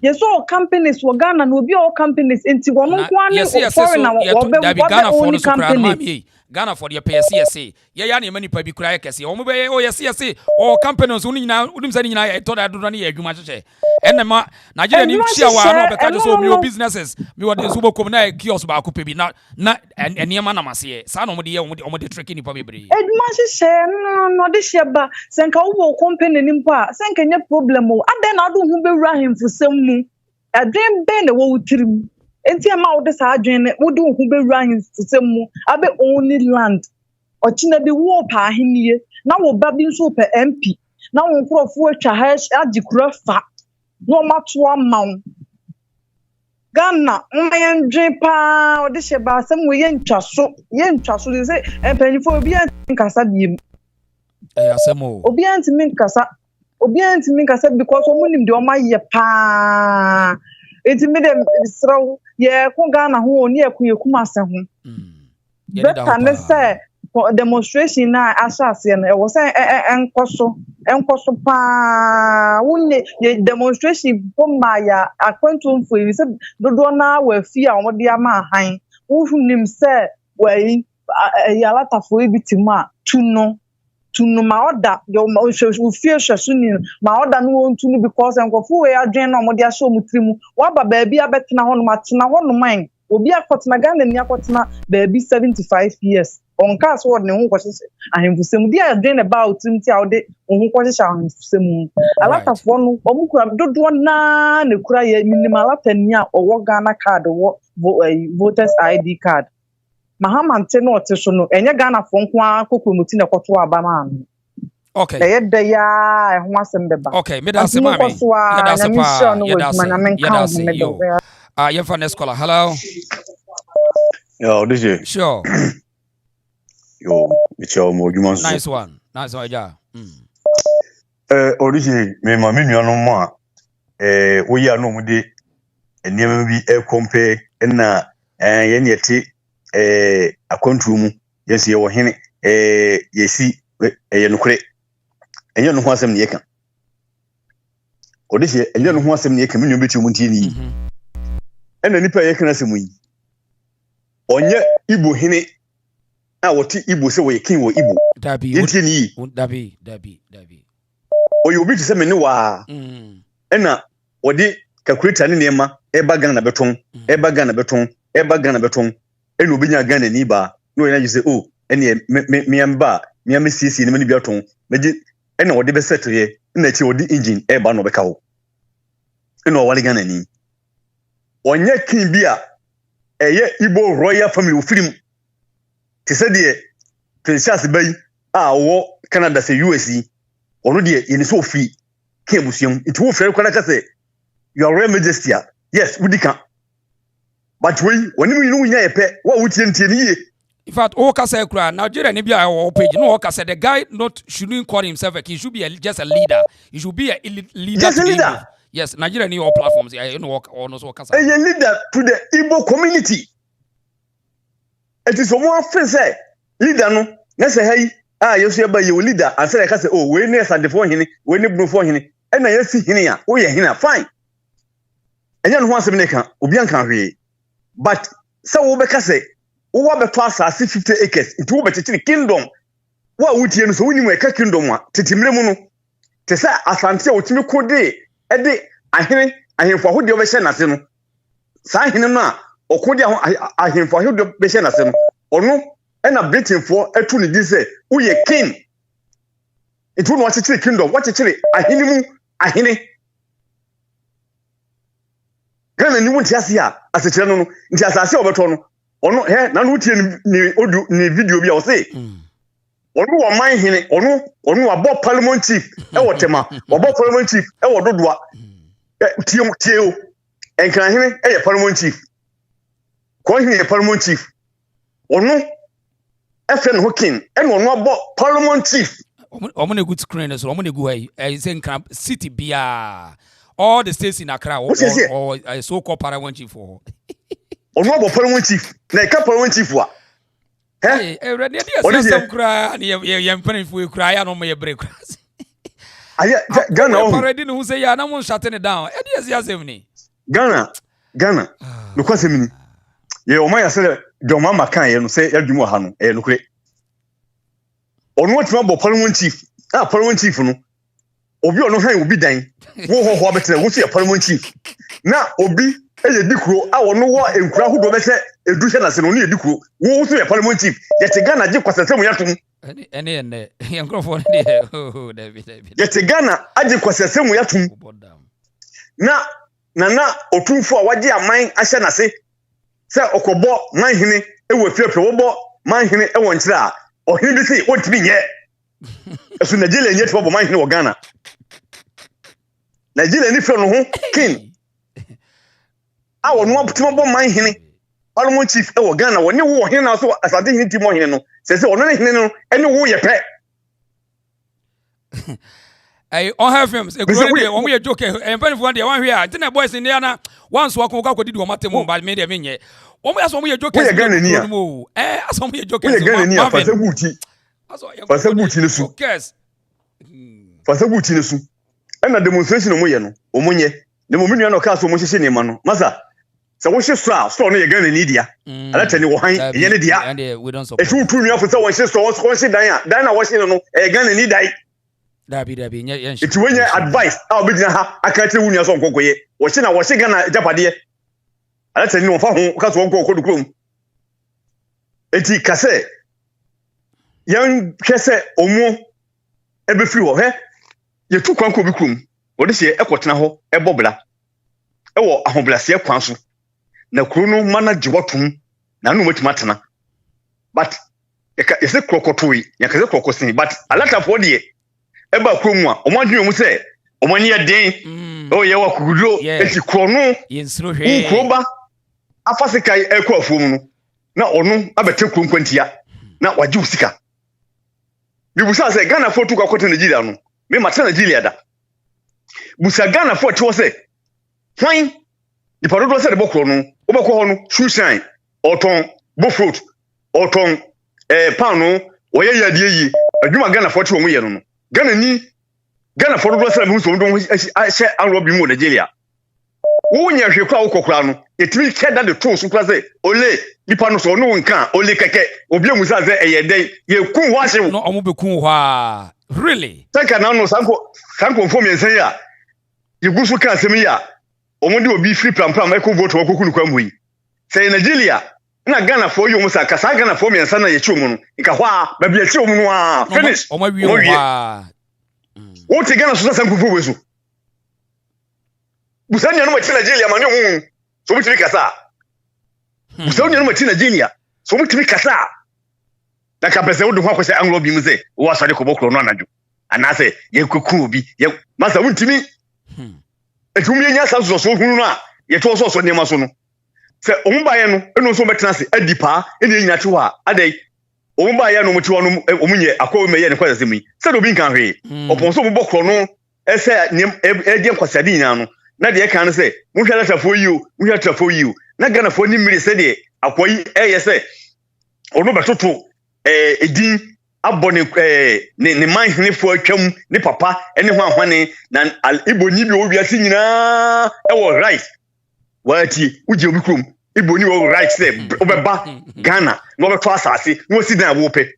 [SPEAKER 9] Yeso companies wo Ghana na obi o companies enti wono kwa ne foreign na wo be
[SPEAKER 3] Ghana for no company. Ghana for the PSCSA. Ya na many pa bi kura kese. Omo be o YCSA o companies uni nyina unim say nyina e to da do na ye adwuma cheche. Enema Nigeria ni hia wa na be ka so mi businesses mi wo de subo kom na kiosk ba ko pebi na enema na mase. Sa na omo de ye omo de trick ni pa bebre.
[SPEAKER 9] Adwuma cheche no de sheba senka wo company ni mpo a senka nye problem o. Ade na do hu be wura hemfusem mu. Adwen be na wo utirim. Enti ama wo de sa adwen wo de hu be wura hemfusem mu. Abe only land. Ochina bi wo pa ahenie na wo ba bi nso pe MP na wo nkrofo atwa hash agikura fa no mato amaw Ghana mmayendwe pa odi sheba asem wo yentwaso de say empanifo obi ankasa biem
[SPEAKER 3] asem o
[SPEAKER 9] obi antimi nkasa because omunim de omaye pa enti me dem sraw ye ko Ghana ho oni ekun ase ho beta ne say demonstration na asase na e wo say enkoso pa wunye demonstration bomba ya akwantu mfo yi say dodo na wa fi a wo de ama han wo hunim say wai ya latafo ebitima tuno ma order yo wo fi hwesuni ma order no won tunu because enkofo we adwen na mo de aso mutrimu wa ba ba bia betena ho no matena ho no man obi akotena Ghana ni akotena baby 75 years on cast word ne ho kwose ahemfusem dia adwen about nti a ode ho kwose ahemfusem alatafo no omukura dodo na ne kura ye minimal atani a owo Ghana card wo voters ID card mahamante no oteso no enye Ghana fo nko akokomoti na koto abama no
[SPEAKER 3] okay
[SPEAKER 9] yedda ya ho asem beba
[SPEAKER 3] okay me da se mami ya da se pa ya da se yo you for next caller hello
[SPEAKER 11] yo DJ
[SPEAKER 3] sure
[SPEAKER 11] yo Michel mo juma so
[SPEAKER 3] nice one ja
[SPEAKER 11] origi me ma me nuano mo a wo ya no mu de eniem bi e compare na ye ne ti akwantu mu yesi ye wo hene yesi ye nokure enye no ho asem ne yeka origi enye no ho asem ne yeka me nyu beti mu ntie ni ena nipa yeka na asem yi onye Igbo hene a woti Igbo se wo yekin wo Igbo
[SPEAKER 3] dabi
[SPEAKER 11] ntie ni
[SPEAKER 3] dabi
[SPEAKER 11] oyo bi se me ne wa ena wodi calculator ne nema eba Ghana beton eno obinya Ghana ni ba no ena say oh ene me CC ne me bi aton meji ena wodi be settle ye na chi wodi engine eba no beka ho eno wali Ghana ni onye kin bi a eye Igbo royal family ofrim ti se de Princess Bay a wo Canada se USC ono de ye ni so fi ke busiam it wo frɛ kwana ka se your royal majesty yes udika but we when you nya yepe wa wutie ntie ni ye
[SPEAKER 3] in fact o ka say kura Nigeria ni bia o page no o ka say the guy shouldn't call himself he should be just a leader he should be a leader
[SPEAKER 11] yes, to leader.
[SPEAKER 3] Yes, Nigeria ni all platforms you know or no so ka say
[SPEAKER 11] a leader to the Igbo community it is someone say leader no na say hey yesu eba ye leader and say ka say oh we ne sandefo hene we ne brofo hene na yesi hene ya o ye hene fine enya no ho asem ne ka obi anka hwe but so wo be ka say wo be to asase 50 acres it wo be tete kingdom wo wutie no so woni mu eka kingdom a tetimre mu no te say asante a wotimi kode e de ahemfo ahode be hye nase no sa hene no a okode ahemfo ahode be hye nase no ono ena Britain for etu ni di say wo ye king it wo no watete kingdom watete ahene mu ahene Ghana ni wonti ase a asechire no nti asase obeto no ono na no tie ni video bi a o say ono wo man hene ono abo parliament chief e wotema abo parliament chief e wododoa tie enkran hene e ye parliament chief ko hene ye parliament chief ono efen hokin e no abo parliament chief
[SPEAKER 3] omone good screen so omone go hey say city bia all the states in Accra or so called Paragon chief for
[SPEAKER 11] ono abo Paragon chief na ka Paragon chief wa
[SPEAKER 3] eh ready dey some cry and ye mpani fu cry ya no me break
[SPEAKER 11] aya Ghana
[SPEAKER 3] already no say ya na mo shut it down e dey see asem ni
[SPEAKER 11] Ghana no kwase mini ye o ma ya say Dormaahene kan ye no say adwuma ha no no kure ono watima bo Paragon chief Paragon chief no obi ono han obi dan wo ho ho betere wo se Paragon chief na obi eye dikuro a wono wo enkura hodo be se eduhye na se no ne dikuro wo se Paragon chief ye te Ghana je kwasasem yatom
[SPEAKER 3] ene yankofo ne de oh David
[SPEAKER 11] ye te Ghana aje kwasasem yatom na otumfo a waje aman ahye na se okobo man hene ewo fiafe wo bo man hene ewo nkyere a ohene bi se wotimi nye esu Nigeria nye to bo man hene wo Ghana Nigeria ni fe no ho king a wono apotimo bo man hene Parliament chief ewo Ghana woni wo hene na so asante hene timo hene no se ono ne hene no ene wo ye pe
[SPEAKER 3] I on have films e go dey o mo ye joke e mpani fu dey wan hwe a tena boys ni na once wa ko didi o matemu ba me dey menye o mo aso mo ye joke
[SPEAKER 11] e
[SPEAKER 3] aso mo ye joke
[SPEAKER 11] e Ghana ni a fasabuti ne su fasabuti ne su na demonstration mo ye no o mo nye ne mo menu na ka so mo hyehye ne ma no masa se wo hye so no ye Ghana ni dia ala tani wo han ye ne dia e tu nua fo se wo hye so wo hye dan na wo hye no e Ghana ni dai
[SPEAKER 3] dabi yen
[SPEAKER 11] it when you advice obedina ha aka tire wunia so nkokoye wo hye na wo hye Ghana japade ala tani no fa ho ka so nkokoye dukrom eti kase yan hwese omo ebe free wo he ye tu kwanko bi krom wo de hye ekotena ho ebobla ewo ahoblase kwan so na kuro no manage watum na no matima tena but yese krokotoi yakase krokosin but alata for de eba krom a omadwe mu se omani ye den o ye wa kugudro eti krono
[SPEAKER 3] yensro hwe
[SPEAKER 11] kroba afasika ekwa afuom no na ono abete kronkwantia na waje usika bibusa se Ghana for tu kwa kote Nigeria no me mata Nigeria da busa Ghana for ti wo se hwan di parodo se de bokro no obekọ ho no shoeshine oton bofruit oton pan no oye yade yi adwuma Ghana for ti wo ye no Ghana for do se mu so ndo hye anro bi mu Nigeria wo nya hwe kwa ukokora no etimi keda de to so kwa se ole nipa no so no nkan ole keke obi amusa se eyede ye kun ho ahye
[SPEAKER 3] no omo be kun ho a really
[SPEAKER 11] taka na no sanko mfom yensen ya ye gusu ka asem ya omo de obi free pram echo vote wa kokunu kwa muyi se Nigeria na Ghana for you musa ka sa Ghana for yensen na ye chi omo no nka ho a ba bia chi omo no a finish
[SPEAKER 3] omo wi ho a
[SPEAKER 11] wo te Ghana so sanko fo weso busanya no mati Nigeria ma ne so mutimi kasa busanya no mati Nigeria so mutimi kasa na ka pese wo de ho akwese anglo bi mu se wo asade ko bokro no anadwo anase ye koku obi ye masa mutimi etumi nya sanso so hunu no a ye to so ne ma so no se ombaye no eno so betena se adipa ene nyina te ho a adai ombaye no muti wono omunye akwa meye ne kwase semi se do bi nkan hwe opon so bokro no ese edie kwasade nyina no na de kan se muhwe lata for you na Ghana for ni mmiri se de akoyi se ono betoto edin abone ne man hene fo atwam ne papa ene ho ahwane na Igbo ni bi owiase nyina ewo right wati uje obi krom Igbo ni wo right se obeba Ghana no beto asase no si dan wo pe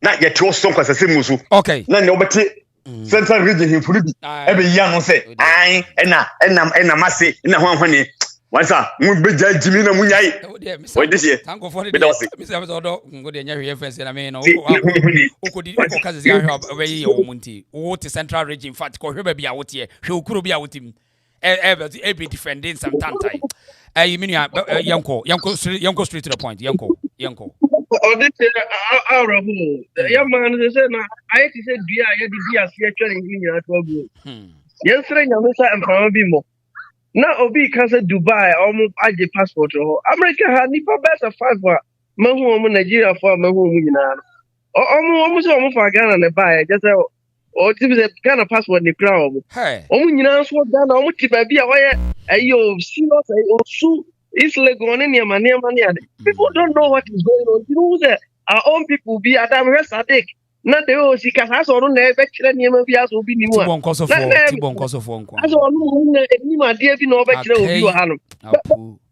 [SPEAKER 11] na ye to so kwasase mu so
[SPEAKER 3] okay
[SPEAKER 11] na ne obete central region himfuri ebe ya no se ai ena mase na ho ahwane wansa mu beja jimi na munyai we this year
[SPEAKER 3] tanko for the mr abedo ngo de nya hwe fence na me no okodi okaze ya hwe we ye wo munti wo te central region fact ko hwe ba bia wo te hwe okuro bia wo tim be defending some tantai minua yanko straight to the point yanko
[SPEAKER 10] Odite arabu ya man se na aye ti se dua ya di bia se atwa ne nyina to agu yensre nyame sa empama bi mo na obi kan se Dubai omo age passport ho America ha nipa best of 5 mahu omo Nigeria for mahu omo nyina Almost for Ghana and buy just or Ghana passport in the crowd.
[SPEAKER 3] Hey.
[SPEAKER 10] Almost Ghana, almost keep a beer where you see us, also it's like on any money. People don't know what is going on. You know that our own people be at the rest of the not the old see has or never actually near be as will be new.
[SPEAKER 3] Tibon Coso for Tibon Coso for
[SPEAKER 10] as all any dear be no better of you, Hannah.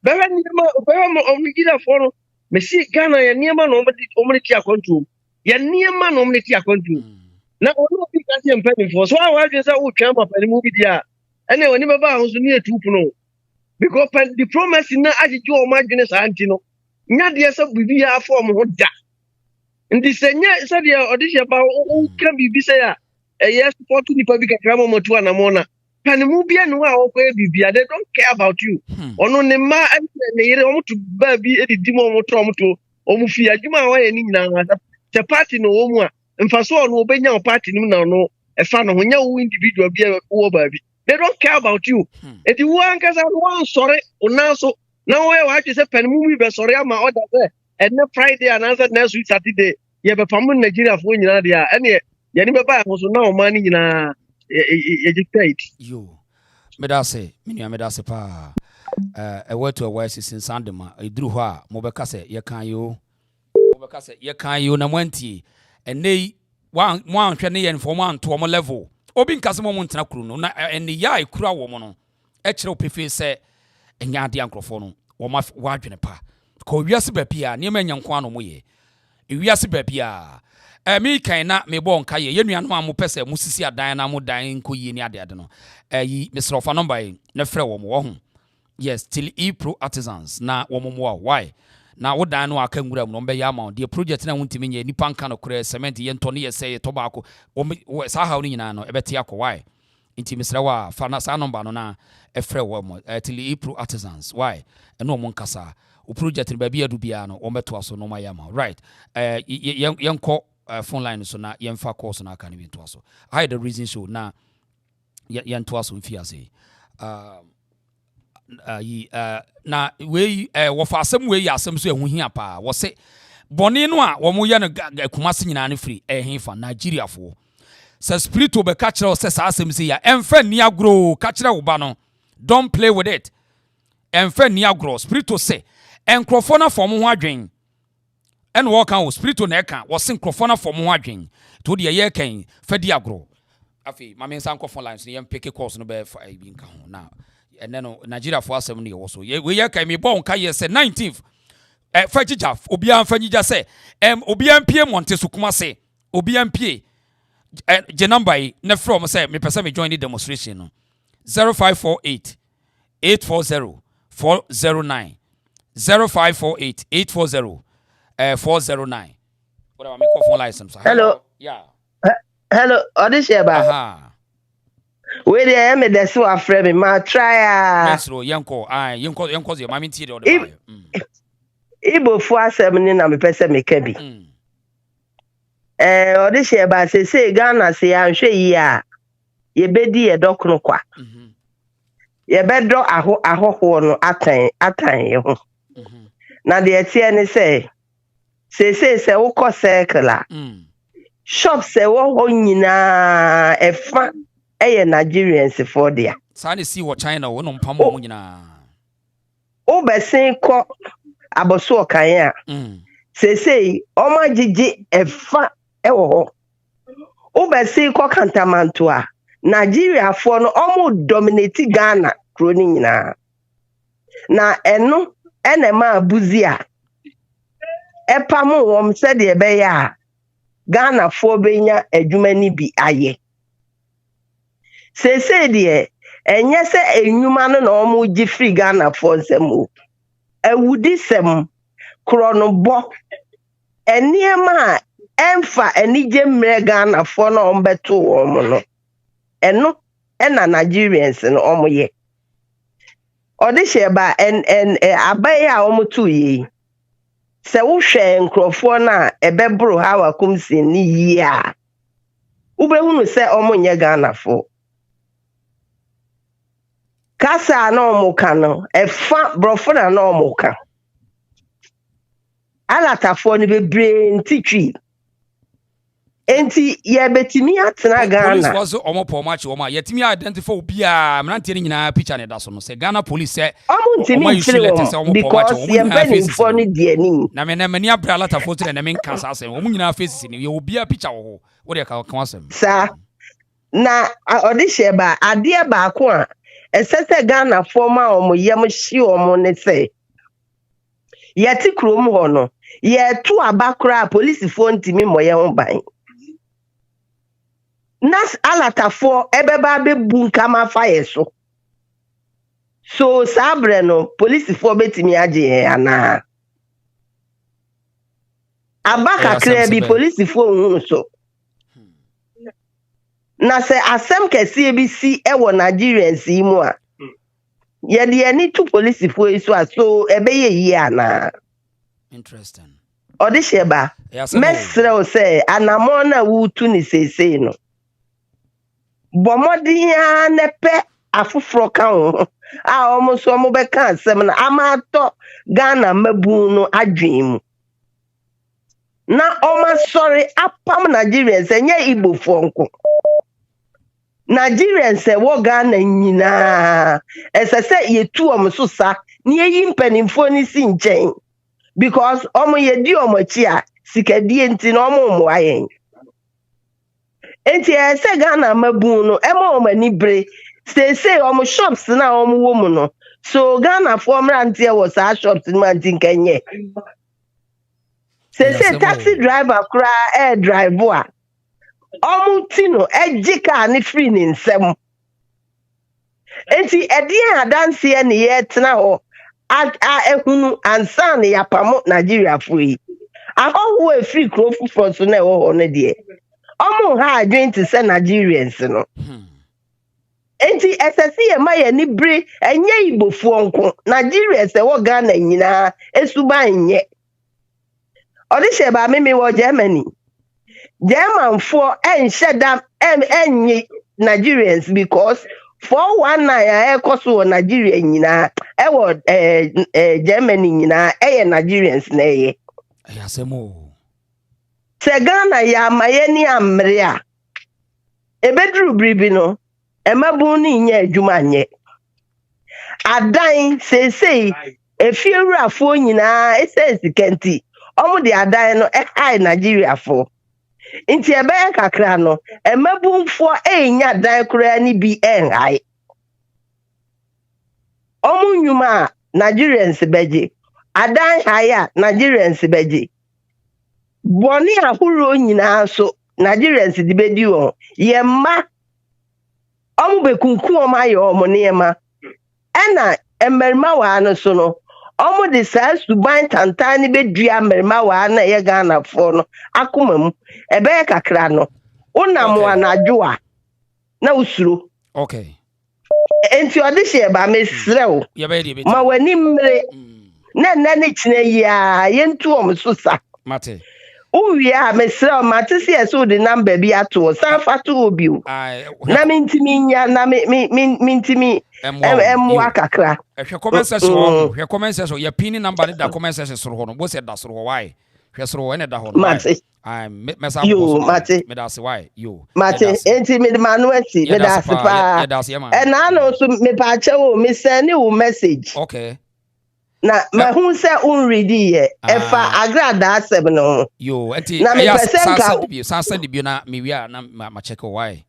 [SPEAKER 10] But only get a follow. Messi Ghana, and near man only tia control. Yan near man only tia control. Now, all because I'm paying for so I just would come up and movie there. And then never bounds near 2 no. Because diplomacy na as you imagine as Antino. Not the sub with your form of that. And this said, audition about who can be busy. A yes, for to the public at Ramon to Anamona. Can the movie and wow, they don't care about you. Or no, the man and they want to be a demon to Omufia, you might any now. The party no one. And for so no be your party no a fan of no individual be over. They don't care about you. If you want because I want sorry or now so now I just say pen movie but sorry I'm my order there. And no Friday and answer next week Saturday. You have a permanent Nigeria for you there. And you never buy also now money in a educate.
[SPEAKER 3] You Medase, Medase pa a word to a wise is in Sandema, a drew her, Mobecase, you na mwenti. And they one training for one to a level. Obin Casamont na Cruno, and the Yai Kura woman, Echro Pifi say, and Yadi Ancrofono, or my wagin pa. Ko wiase bapia ne ma nyankwa no moye wiase bapia me kan na me bon kaye yenuan ma mo pese musisi adan na mo dan ko yi ni ade no yi Mr. Ofa number yi na frɛ wo mo ho yes till pro artisans na wo mo why na wo dan no aka ngura mo be ya ma the project na wontimi nya nipa nka no kure cement ye ntone ye sey to ba ko sa ha no nyina no ebete akọ why inti Mr. wa fa na sa number no na frɛ wo mo till pro artisans why eno mo nkasa o project ni baby adu bia no o meto aso no mayama right yenko phone line so na yemfa course na aka ni binto aso I the reason so na yento aso mfiase na we wo fa asem we asem so ehu hia pa wo se bone no a wo mo ye no akumase nyina ne free ehefa Nigeria fo se spiritual be catch se sa asem se ya emfa ni agro catch wo ba no don't play with it emfa ni agro spiritual say enkrofona form ho adwen en wo kan wo spiritual na eka wo sin krofona form ho adwen to de ye kan fadi agro afi ma men san krofon lines ne peke course no be fa bi nka ho na ene no Nigeria for asem ne wo so we ye kan me bon ka ye se 19th fa jija obi an fa jija se obi an pie monte sukuma se obi an pie je number yi ne from say me pese me join the demonstration no 0548 840 409 0548 840 409. What about my phone license?
[SPEAKER 12] Hello.
[SPEAKER 3] Yeah.
[SPEAKER 12] Hello. Odisheba. Where the am the so afraid me ma try
[SPEAKER 3] Mesro yanko yanko your mami tie the
[SPEAKER 12] Igbo fu asem ni na me pese me ka bi. Odisheba say Ghana say anhwe yi a ye bedi e dokno kwa. Ye bedo ahoho no atan ye ho. Na de etie ni say wo ko circle shop say wo ho nyina efa eye Nigerians for there.
[SPEAKER 3] Sani see what China wo no mpamo mo nyina.
[SPEAKER 12] O besin ko aboso kan a. Say o ma gigi efa ewo ho. O besin ko kantamanto a. Nigeria for no omo dominate Ghana kroni nyina. Na eno enema abuzi a epamu wom se de be ya Ghana for benya adwuma ni bi aye. Se de enye se enwuma no na omo gi free Ghana for nsem ewudi sem krono bo eniema emfa enije mre Ghana for no ombeto wom no eno ena Nigerians no omo ye Odisheba and abaya omutu yi se wo hwe nkrofo na ebebro Hawa Koomson ni yi a ubehunu se omo nye Ghana fo kasa na omuka no efa brofo na omuka alatafo ni bebre ntitwi enti ye betimi atena Ghana
[SPEAKER 3] police was omo pomachi oma yetimi identify obia mnante ni nyina picture ne da so no say Ghana police say
[SPEAKER 12] omo ntimi chire wo because ye bani for ni de anim
[SPEAKER 3] na me na mani abra lata photo na me nka sa asem omo nyina faces ni ye obia picture wo wo de ka asem
[SPEAKER 12] sa na audition ba ade ba ko a esese Ghana forma omo yem hye omo ne say yeti krom ho no ye tu abakra police fo ntimi moye ho ban nas alatafo ebeba bebu nkama fire so sabre no police fo betimi age ana abaka krebi police fo hu so na se asem kesi ebisi ewo Nigerians imu a ye de ani tu police fo iso so ebeye yi ana
[SPEAKER 3] interesting
[SPEAKER 12] odisheba mesre o se anamona wutu ni sesei no bomodi ya nepe afufro kan ho a omuso omo be kan asem na amato Ghana mabu no adwem na oma sorry apam Nigerians enye Igbo fonko Nigerians wo Ghana nyina esese yetu omso sa ni eyi mpanimfo ni si nchen because omo yedi omo chi a sikadie nti na omo mo ayen enti ese Ghana mabu no ema omo ni bre say omo shops na omo wo mu no so Ghana for mrantie wo sa shops ni man tin kenye say taxi driver kura air driver omo tino ejika ni free ni nsem enti edie adanse e ne ye tena ho ehunu ansan ya pamo Nigeria free aho we free crop for so na ho ne de omo ha adwen to say Nigerians no enti SSC e ma ye ni bre enye Igbo fo nko Nigerians e wo Ghana nyina esuban nye odise ba meme wo Germany enshedam enyi Nigerians because 419 ekoso Nigeria nyina ewo Germany nyina Nigerians na ye
[SPEAKER 3] ayasemo
[SPEAKER 12] se Ghana ya maye ni amre a ebedru bribi no emabu ni nye adwuma nye adan sesei efiewurafo nyina esensi kenti omo de adan no high Nigeria fo inti ebe kakra no emabu mfo enya adan kura ni bi high omo nyuma Nigerians beje adan high Nigerians beje boni ahuro nyina so Nigerians di bedi won yemma omo bekunku omo ayo omo nema ena emerma wa no so no omo de sa suban tantani bedua emerma wa na ye Ghana fo no akomam ebe kakra no unamo anadwo a na usuro
[SPEAKER 3] okay
[SPEAKER 12] enti odihye ba mesrew ma wani mre na ni kine ya yentu omso sa
[SPEAKER 3] mate
[SPEAKER 12] uwia mesrew mate se so de number bi ato san fato obi na mintimi nya na mintimi emwa kakra
[SPEAKER 3] hwe comment section hwe comment section ya pin number da comment section soro ho no bo se da soro ho why hwe soro ene da ho no
[SPEAKER 12] mate
[SPEAKER 3] mesa
[SPEAKER 12] yo mate
[SPEAKER 3] me da se why yo
[SPEAKER 12] mate enti me manueti me da se pa and I know so me pa chewo me send you message
[SPEAKER 3] okay
[SPEAKER 12] na ma hu se unready ye efa agrada asem no
[SPEAKER 3] yo enti
[SPEAKER 12] na me
[SPEAKER 3] send bi na me wi a na ma check why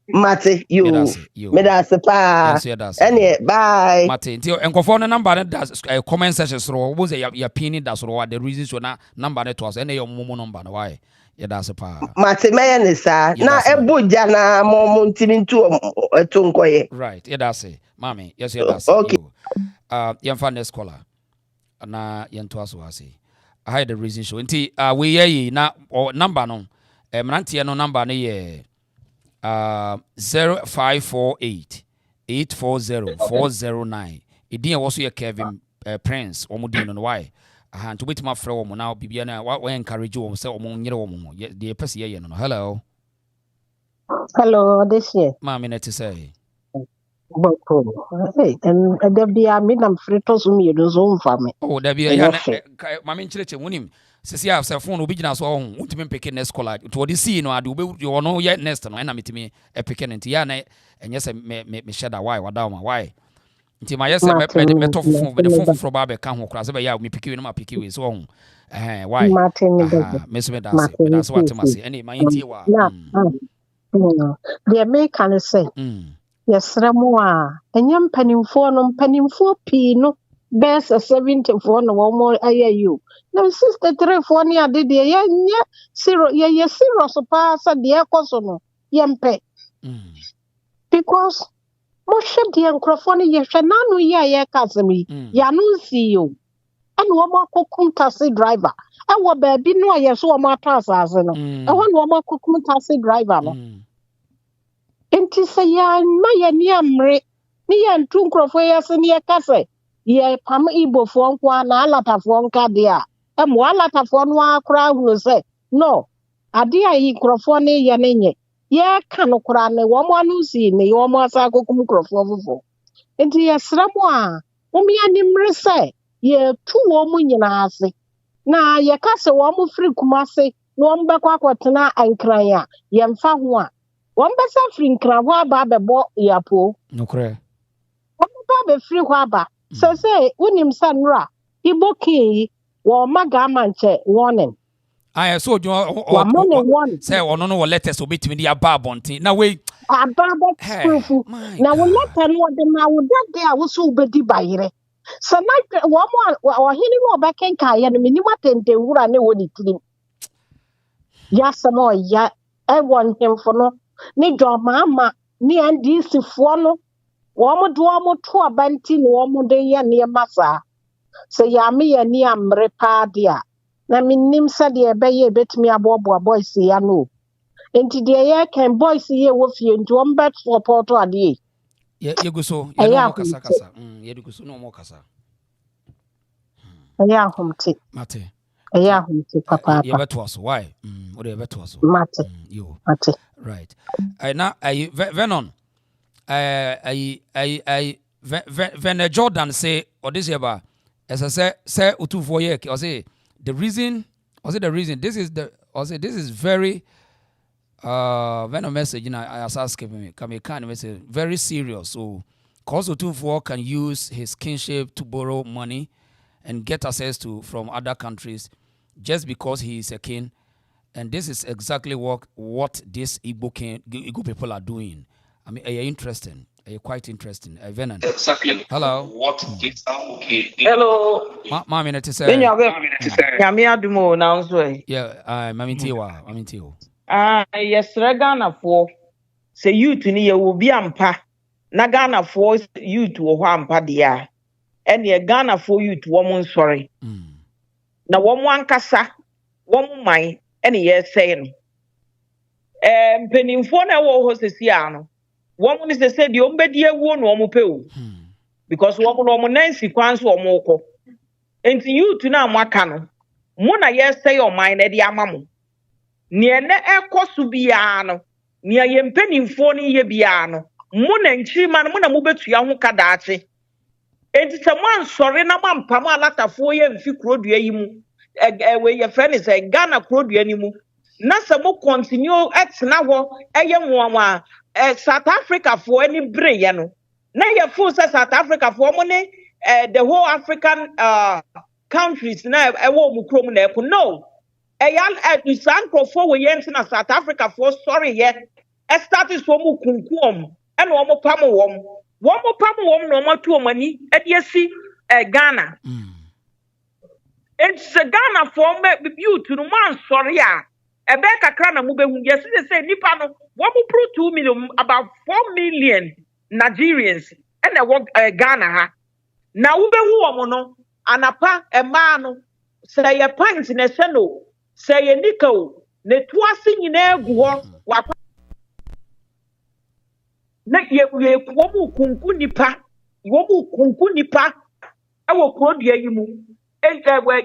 [SPEAKER 12] mate yo me da se pa ene bye
[SPEAKER 3] mate enti enkofo no number na da comment section so wo say ya pin da so the reason so na number na to us ene your momo number na why ya da se pa
[SPEAKER 12] mate me ne sa na ebuja na momo ntimi ntu etu nkoye
[SPEAKER 3] right ya da se mami yes ya da se
[SPEAKER 12] okay
[SPEAKER 3] yemfa next caller na yento aso ase I had the reason show nti we ye na number no mrantie no number no ye 0548 840 409 idin also ye Kevin Prince omudin no why to wait my friend wo now bibia na we encourage wo say omo nyere wo mo the person ye no hello
[SPEAKER 13] this year
[SPEAKER 3] ma me net say
[SPEAKER 22] Hey, and there be a minimum fritos me the zone for me.
[SPEAKER 3] Oh, there be a mammy church wonim. Says I have phone obedience so on ultimate picking next scholar. To what you see, no, I do you know yet next and I meet me a picking and Tiana and yes, me shed a why or down my why. Until my yes, I met the phone with the phone from Barbie come across every year, me picking my picky with so why? Miss me that's what I must say. Any my intia.
[SPEAKER 22] The American say, yes, Ramoa, and young penning for pino, best a 74 no more. I hear you. No, sister, 3 4 year did ye, zero, ye, zero, so pass at the Ecosono, yempe. Because Moshe dear Crofoni, ye shananu ye casemi, Yanu see you. And one more Koomson taxi driver. And what baby no, yes, one more taxas, and one more Koomson taxi driver. Enti se ya ma ya ni amre ni ya ntu nkrofo ya se ni ka se ye pam Igbo fo nkwa na alata fo nka de a mo alata fo no akra hu se no ade a yi nkrofo ne ya nenye ye ka no kra ne wo mo anu si ne wo mo asa kokum nkrofo fofo enti ye sra mo a wo mi ani mre se ye tu wo mo nyina ase na ye ka se wo mo firi kumase no mbekwa kwotena ankran ya ye mfa ho a one person free cravo baba bo yapo.
[SPEAKER 3] No cray.
[SPEAKER 22] One baba free waba. So say, unim sanra, Igbo key, or magamanche warning.
[SPEAKER 3] I saw you say, or no letters obey to me, the ababonti. Now wait.
[SPEAKER 22] A baba screwful. Now we let her know the now that there was so betty by it. So night one more or he knew back and kai and minimatin they would I know it clean. Yes, some more, ya. I want him for no. Ni Dormaahene ni NDC no wo do mo to abanti ni wo de ye ne masa se ya me ye ni amre pa dia na minnim se de be ye betimi abobo boys ya no enti de ye kan boys ye wo fie nti wo mbet support ade
[SPEAKER 3] ye go so ye no kasa kasa ye go so no mo kasa
[SPEAKER 22] ya humti
[SPEAKER 3] mate
[SPEAKER 22] ya humti papa
[SPEAKER 3] ye beto so why what ye beto so
[SPEAKER 22] mate
[SPEAKER 3] you
[SPEAKER 22] mate.
[SPEAKER 3] Right. Now I Venon. When Jordan say or this year, as I say utu for ye or say the reason this is very Venom message I was asking me come kind of message very serious. So cause utu for can use his kinship to borrow money and get access to from other countries just because he is a king. And this is exactly what these Igbo people are doing. I mean, interesting. Quite interesting. Venan.
[SPEAKER 13] Exactly.
[SPEAKER 3] Hello.
[SPEAKER 13] What is okay?
[SPEAKER 22] Hello.
[SPEAKER 3] Mami na tise.
[SPEAKER 22] Nyame adumo na nso e.
[SPEAKER 3] Yeah, mami tiwa, mami tiwo.
[SPEAKER 22] Yesre Ghana fo. Se youth ni ye wo bi ampa. Na Ghana fo youth wo ho ampa de a. Ene Ghana fo youth wo mo nsori. Na wo mo ankasa, wo mo man ene ye say no. Mpenimfo na wo ho sesi ano. Wo mo ni se de ombedi ewu no mo pe o. Because wo mo nansi kwan so mo ko. Enti youth na amaka no. Mo na ye say o man na de amamo. Ne na ekosu bia no. Ne ye mpenimfo ni ye bia no. Mo na nchima no mo na mo betua ho kadaache. Enti se mo ansori na mampam alatafo ye mfi krodua yi mu. We ye friend is Ghana krodua ni mu. Na se mo continue etna ho eye nwanwa South Africa for any bre ye no. Na ye full South Africa for mo ne the whole African countries na ewo mu krom na eko no. Eyan Isankrofo we ye na South Africa for sorry ye. Started so mu kunkuom and wo mo pam wom. Wo mo pam wom no mo to omani e de si Ghana. It's a Ghana for me you to man sorry ya. Ebe kakra na mu behu yes say nipa no wo mo pro 2 million about 4 million Nigerians and the Ghana ha. Na wo behu wo mo no anapa e ma no say ye pint na se no say ye nika o ne to ase nyina egu ho wa na ye wo mu kunku nipa e wo krodua yi mu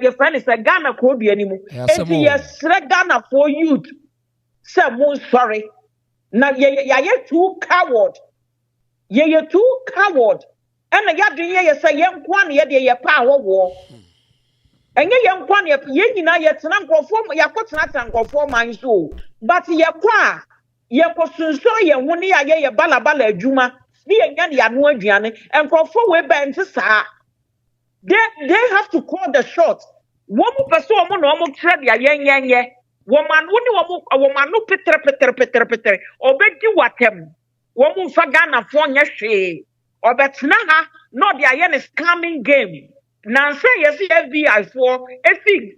[SPEAKER 22] your friend is a Ghana krodua ni mu enti yes Ghana for youth say mo sorry na ye too coward
[SPEAKER 16] ye too coward and a yard ye say young one ye de power war and ye young one ye na yet nan perform ya put not and perform my soul but ye qua ye person so ye woni ye balabala juma ni yan ya no aduane and perform we ben sa they have to call the shots one person omo no omo trade ya ye woman woman no petre obedi watem woman fa Ghana for nya hwe obetena ha no de aye ne scamming game na say yes FBI for efi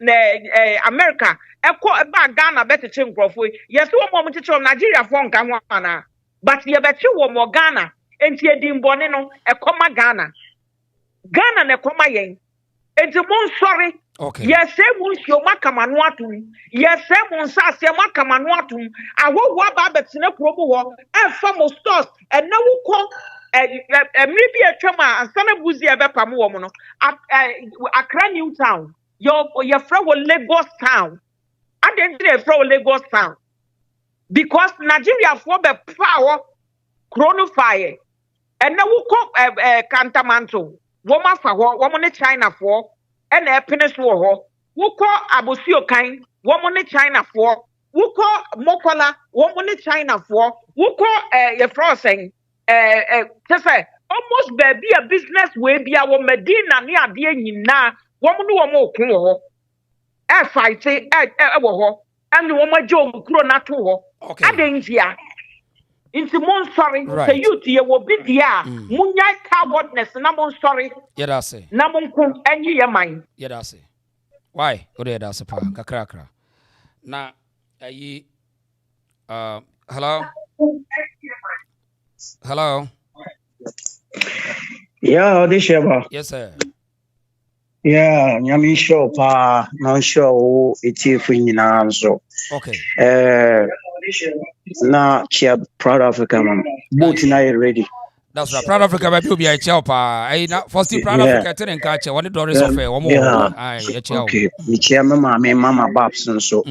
[SPEAKER 16] America ba Ghana beteche nkrofo yes woman teche Nigeria for nka ho ana but ye beche woman Ghana enti edimbone no ekoma Ghana ne ekoma yen enti mon sorry. Okay. Yes, you makamanu atum. Yes, monsa se makamanu atum. Awo wa ba betina promo wo. E famo stores. E na wo ko maybe a chama ansana buzi e be pam wo mo no. Accra New Town. Your friend will Lagos Town. I didn't say from Lagos Town. Because Nigeria for the power chrono fire. And now wo ko Kantamanto. Woman for woman China for and a peninsula ho. Who call Abosio kind, woman in China for, who call Mokola, woman in China for, who call a frozen, just almost be a business way be our Medina near the na, woman who are more cool. I fight say, and the woman Joe Cronato. Okay. I didn't hear. Into mon sorry, say you to your be dear, Munya cowardness, and I'm sorry.
[SPEAKER 3] Yeah, that's it.
[SPEAKER 16] Namon kun and your mind.
[SPEAKER 3] Yeah, that's it. Why? Go there, that's a pa. Kakra. Now, hello? Hello?
[SPEAKER 1] Yeah, this is
[SPEAKER 3] yes, sir.
[SPEAKER 1] Yeah, I'm sure, pa, non sure, it's if we so.
[SPEAKER 3] Okay.
[SPEAKER 1] Now, Proud Africa, man. Both now ready.
[SPEAKER 3] That's right. Proud Africa, baby, will be a chow, pa. I now first Proud Africa, telling catch one dollars of one more.
[SPEAKER 1] Okay. Me chairman, Mama Babs, and so.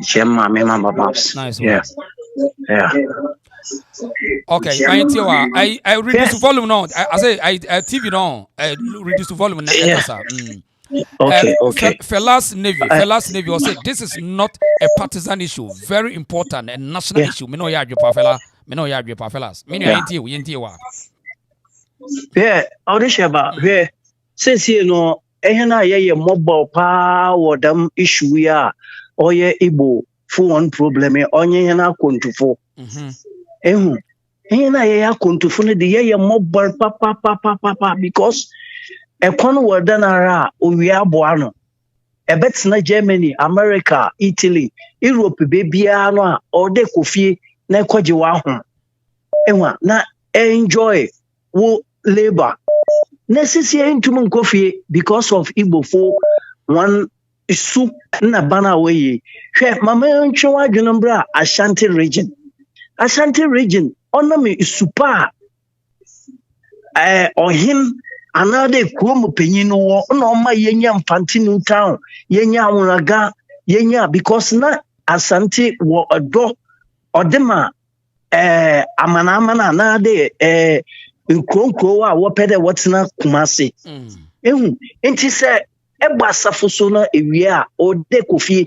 [SPEAKER 1] Chairman, Mama Babs.
[SPEAKER 3] Nice.
[SPEAKER 1] Yeah.
[SPEAKER 3] Okay, I reduce the volume now. I say I TV now. I reduce the volume.
[SPEAKER 1] Okay.
[SPEAKER 3] Fellas Navy will say this is not a partisan issue. Very important and national issue. Me know ya fella. Me know ya fellas. Me know yenti wa.
[SPEAKER 1] Yeah, Odishaba. Yeah, since you know, ehna ye mobile power them issue ya. Oye Igbo for one problem. Onye na kontufo. Ehna ye kontufo ne de ye mobile papa because ekwan wardanara owia boano ebetina Germany, America, Italy, Europe bebia no a ode kofie na ekwaje wa ho enwa na enjoy wo labor necessary intum nkofie because of Igbo for one isu na bana we hwe mama ntwe wa dwenombra Ashanti region onami isupa ohim another kuomo penyino wo na oma yenya Mfantini town yenya awuraga yenya because na Asante wo odo odema amana na de nkronkro wa wo pede wotena Kumasi ehu enti se egba safoso na ewie a ode kofie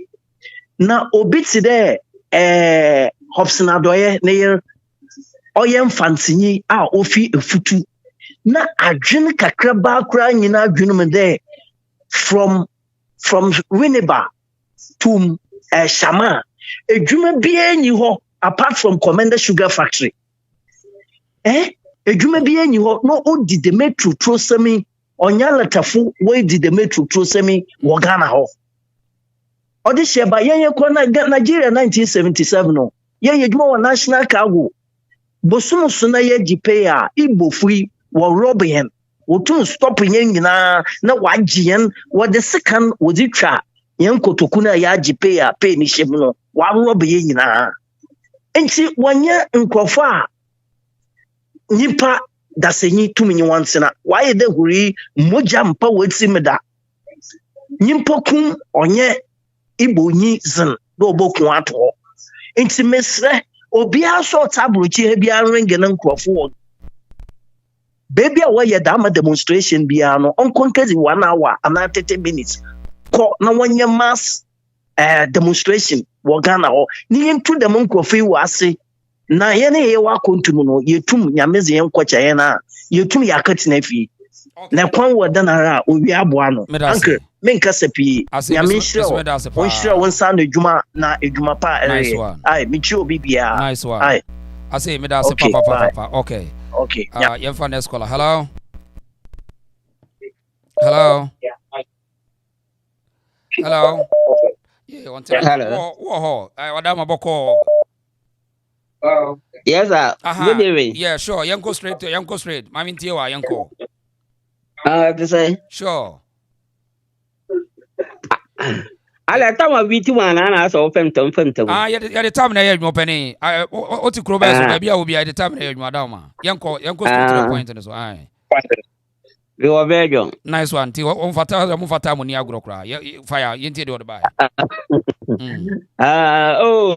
[SPEAKER 1] na obiti de Hobson Adoye na ye oye Mfantini a ofi efutu na adwene kakra ba kra nyina adwene me there from Winneba to Shama edwuma bia nyi ho apart from Commander Sugar Factory edwuma bia nyi ho no odi the metro trosemi onya latafo we di the metro trosemi wo Ghana ho odi sheba yenye ko na Nigeria 1977 no yenye dwuma wa national cargo bosumu suna ye gipe a Igbo free wa Robin wotun stop nyina na wagien what the second was it twa yen kotokuna ya gipe ya pay ni shim no wa Robin nyina enti wanya nkofo a nipa dasenyi tuminyi wansena why the huri moja mpa wetsi meda nyimpa kum onye Igbo nyi zin do bokun ato enti mesre Obia so tabruchi bia ring and nkrofo. Baby away dama demonstration biano on contest 1 hour and 30 minutes. Ko na wanya mass demonstration wo Ghana ho. Ni into dem nkrofi wase. Na yene ye wa kontum no yetum nyameze yen kwacha ye na yetum yakatina fi. Na kwan wadanara owi aboa no. Uncle menka sepi nyamishiro wonshira wonsa na adwuma na adwuma pa ai michi obi bia.
[SPEAKER 3] Nice one.
[SPEAKER 1] Ai
[SPEAKER 3] I say me da say papa. Okay.
[SPEAKER 1] Okay.
[SPEAKER 3] Yeah, for next caller. Hello. Hello. Hello. Yeah, one time.
[SPEAKER 5] Hello.
[SPEAKER 3] Whoa. Wadama boko.
[SPEAKER 5] Yes, sir. Good evening.
[SPEAKER 3] Yeah, sure. Yanko straight. Mami Tiwa, Yanko.
[SPEAKER 5] To say.
[SPEAKER 3] Sure.
[SPEAKER 5] Ala tama biti wana na so femtom.
[SPEAKER 3] Ya the time na ye penny. Oti kroba so bia obi ya the time na ye madama. Yanko straight to the point so ai.
[SPEAKER 5] We were very young.
[SPEAKER 3] Nice one. Ti on fata mo ni agro kra. Fire yenti de buy.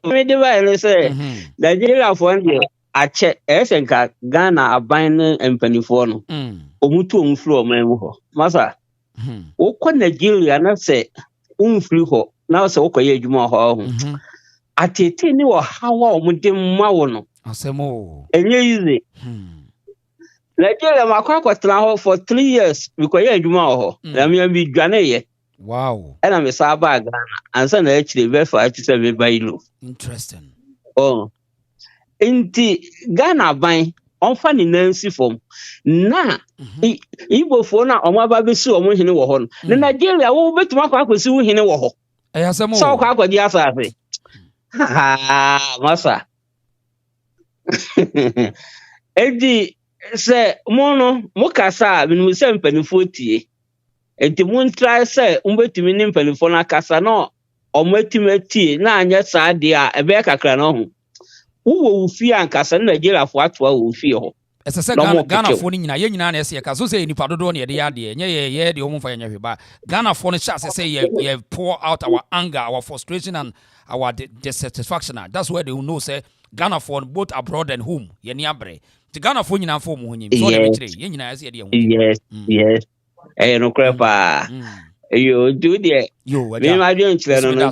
[SPEAKER 5] Me de buy no say. Nigeria for ndi a che esenka Ghana aban no empanifo no. Omutu omfru oman ho. Masa. Okọ Nigeria na say umfri ho na se wokoye adwuma ho atete ni wo Hawa omde mma wo no
[SPEAKER 3] asemo
[SPEAKER 5] enye easy Nigeria makwa ho for 3 years bikoye adwuma ho na me bi dwane ye
[SPEAKER 3] wow
[SPEAKER 5] ena me sa ba Ghana ansa na akire be fa atise me bailo
[SPEAKER 3] interesting
[SPEAKER 5] inti Ghana ban onfa ni nansi fom na Igbo fo na omaba besi omo hene wo ho no na Nigeria wo betuma kwa kwesi wo hene wo ho
[SPEAKER 3] ayasemo
[SPEAKER 5] so kwa kwadi asafe masa edi se mono mukasa binu se mpanifo tie enti mun try se umbetumi ni mpanifo na kasa no omatimi tie na anya sa de a ebe kakra no ho wo fi ankasa na Nigeria fo atwa wo fi ho
[SPEAKER 3] ese Ghana fo ni nyina ye nyina na ese ka so say nipa dodo na ye ade nye ye de omo fa nya hweba Ghana fo no chance say ye pour out our anger, our frustration and our dissatisfaction. That's where they will know say Ghana fo both abroad and home ye ni abre ti Ghana fo nyina fo mo honyim so dem kire ye nyina ese de
[SPEAKER 5] yes no krepa yo do there me ma do nchire no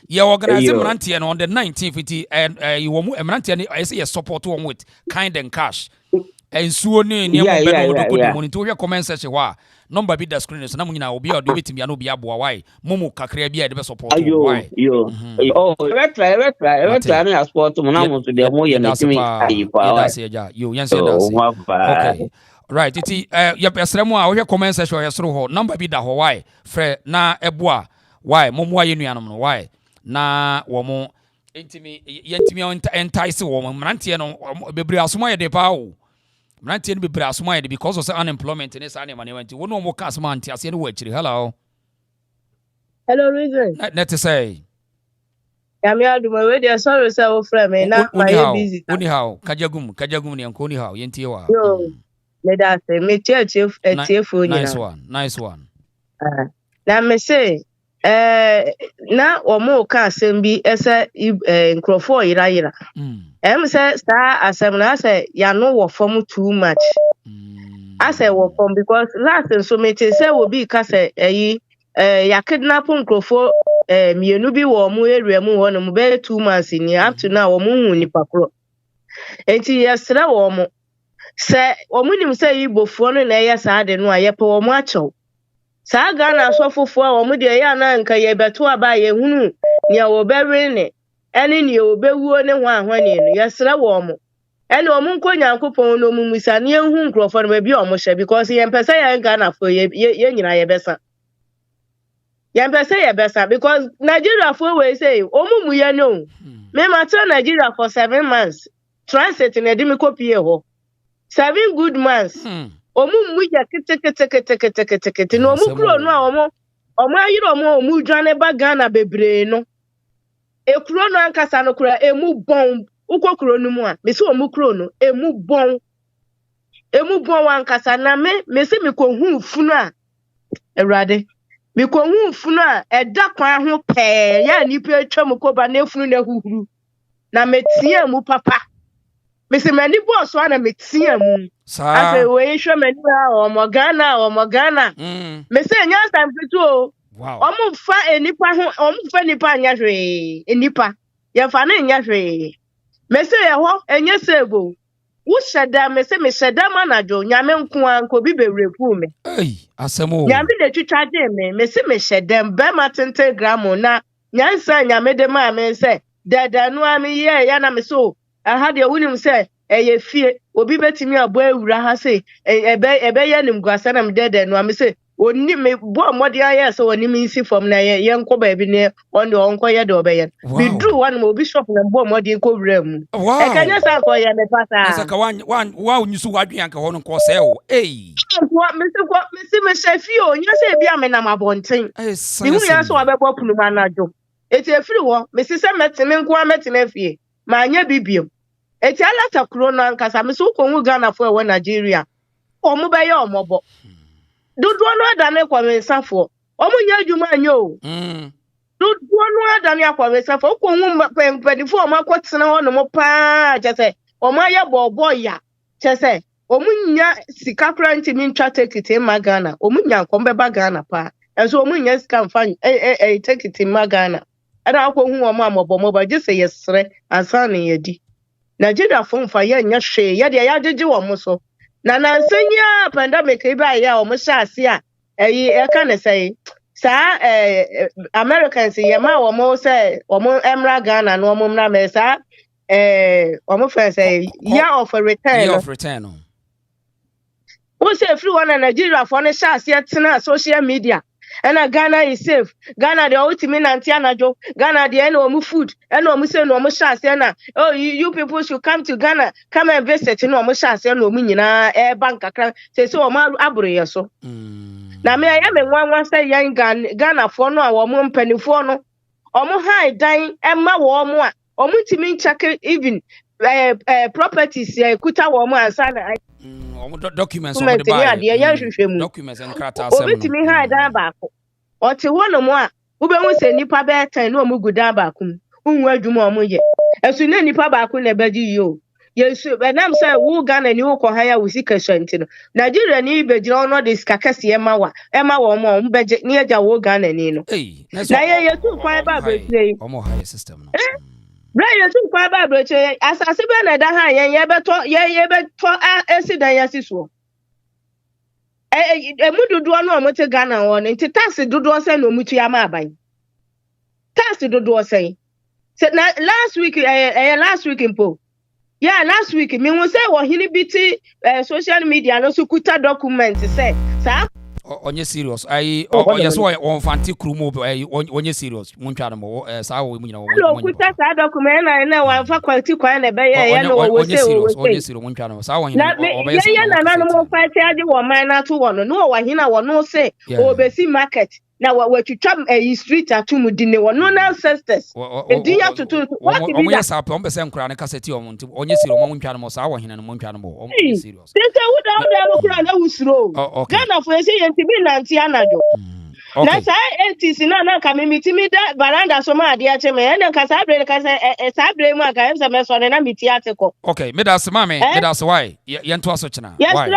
[SPEAKER 3] you organize Mrantie on the 19th and you wo Mrantie I say support one with kind and cash ensuo ni mo be no do ko mo nti we comment section wa number be the screen so na mo nyina obi a do betimi no bia boa why momo kakra bia de be support why
[SPEAKER 5] try na support mo na mo to de mo ye na timi
[SPEAKER 3] yo yanse okay. Right, iti yesremu a wo comment section yesro ho number bi da ho why frɛ na eboa why momo aye nuanom no why na wo mo intimi entice wo mo Mrantie no bebre asoma ye de pa o Mrantie no bebre asoma ye de because of unemployment in sa ne manewenti wo no mo ka asoma anti ase ne wo akiri hello
[SPEAKER 14] reason
[SPEAKER 3] net say
[SPEAKER 14] yami aduma we dey sorry say wo frɛ me na my busy
[SPEAKER 3] oni how kajagum ne nko oni how yentie wa
[SPEAKER 14] me da say me church etiefo
[SPEAKER 3] nyina nice one
[SPEAKER 14] na me say na omo ka asem bi ese nkrofo yira em say star asem na say ya no wo form too much I say wo form because last so me say wo bi ka say ya kidnap nkrofo mienu bi wo mu area mu wo no mu be 2 months ni up to now wo mu hu ni pakro enti yesra wo mo se omunim se Igbo fo no na ye sa de no aye pe wo mu acho sa Ghana asofofo a wo mu de ye na nka ye beto aba ye hunu ne wo bewe ne ene ne wo bewuo ne ho ahwane no yesra wo mo ene wo mu nko Nyankopon no mu musa ne hu nkrofo no bi o mo hye because ye mpesa ye Ghana fo ye nyina ye besa ye mpesa ye besa because Nigeria fo we say omumu ye no me matter Nigeria for 7 months transit na de me copy ho 7 good months. Omu ya kete no omu kro no a omu ayiro omu dwane ba Ghana bebre no. E kro no ankasa no kra emu bon ukokro no mu a me se omu kro no emu bon ankasa na me se me ko hu funu a Ewrade me ko hu funu a eda kwan ho pe ya nipa atwa mu ko ba na funu na huhuru na metie mu papa mesi mani boss wa na metie mu ase we hwe mani o mo Ghana mesi enya samfitu o omo fa enipa ho omo fa nipa anya hwe enipa ye fa na anya hwe mesi ye ho enye sebo wo sheda mesi me sheda manajo nyame nko anko bi bewrepu me
[SPEAKER 3] asemo
[SPEAKER 14] nyame de twitwa de me mesi me sheda be matente gram na nyansa nyame de ma me se dada no ami ye ya na me so aha de wunim se eye fie obi betimi abo awura ha se ebe ye nim guasa na me dada no ami se oni me bo modi aye so oni mi si form na ye nko ba bi ne on de onko ye de obeyen bi dru one mo bishop na bo modi nko wura mu e kanya sa ko ye me pasa
[SPEAKER 3] saka wa onyisu wadwen anka ho no ko se o
[SPEAKER 14] me si me shefi o nya se bia me na mabonten bi hu ya so abebo punu manajo eti efiri wo me si se metime nko ametime fie ma anya bibiem eti alata kuro no ankasa me so ko hu Ghana fo e wo Nigeria omo be ye omobo dudu no adane kwa mensafo omo nya adwuma anya o dudu no adane akwa mensafo ko hu mpedifo omo akotena ho no mo pa chese omo aye bobo ya chese omo nya sika kranti mi ntwa tekiti ma Ghana omo nya nkombe ba Ghana pa enso omo nya sika mfa tekiti ma Ghana ada akwo hu omo amobo ba jese yesre ansane yedi Nigeria fonfa ye nya hwe ye de ya jeje wo mo so na senya pandemic iba ya omo shaase a e ka ne say sa Americans ye ma wo mo say omo emra Ghana no omo mra me sa omo fa say year of return wo say free one Nigeria for ne shaase tena social media and Ghana is safe. Ghana the ultimate anti-anajo. Ghana the end of food. And no say no mushas. Oh, you people should come to Ghana. Come and visit. No mushas. No minina air bank account. Say so ma abure so. Na me I am one say young Ghana for no our mum penny for no. Omo high dying Emma warm. Omo timi check even properties kuta warm and sana.
[SPEAKER 3] Documents on the buy. Documents and crata.
[SPEAKER 14] Obetimi ha dan baako. Ote wono mo a, wo be hu se nipa be 10 no mu gudan baako. Unwu adwuma omo ye. Esu na nipa baako na beji yo. Yesu benam say wo Ghana ni wo ko haya wo sika shanti no. Nigeria ni beji ono de sika kase e ma wa omo beje ni eja wo Ghana ni no. Na ye tu kwan ba beji.
[SPEAKER 3] Omo higher system no.
[SPEAKER 14] Right, you kwa ba broche asase be na da ha ye beto esidan yasiso mududu no mo te Ghana won nti tax dudu se no mutu ya ma aban tax dudu se last week last week impo last week me won say wo hini biti social media no so kuta document say sa
[SPEAKER 3] onye serious yes on fanti krumo onye serious muntwa no sa wo munyina wo
[SPEAKER 14] kuta sa document na wa fa quality kwa na be ye no wo say
[SPEAKER 3] onye serious muntwa no sa wo hina
[SPEAKER 14] obesi na no mo fa say ade wo man na to wo no wa hina wo no say obesi market na wa twitwa street atum di ne wo no ancestors edi ya to what be that
[SPEAKER 3] yes up on be say nkura ne kaseti o monti onye serious mo muntwa no sa wo hina no muntwa no onye serious
[SPEAKER 14] say wo da kura na wusuro Ghana for say yenti bi na anti anajo na sa NDC na ka mitimi da baranda so ma ade ache me na ka sa bre ka sa bre mu aka emse me so na miti ateko
[SPEAKER 3] okay me das mame me das why yento aso china
[SPEAKER 14] why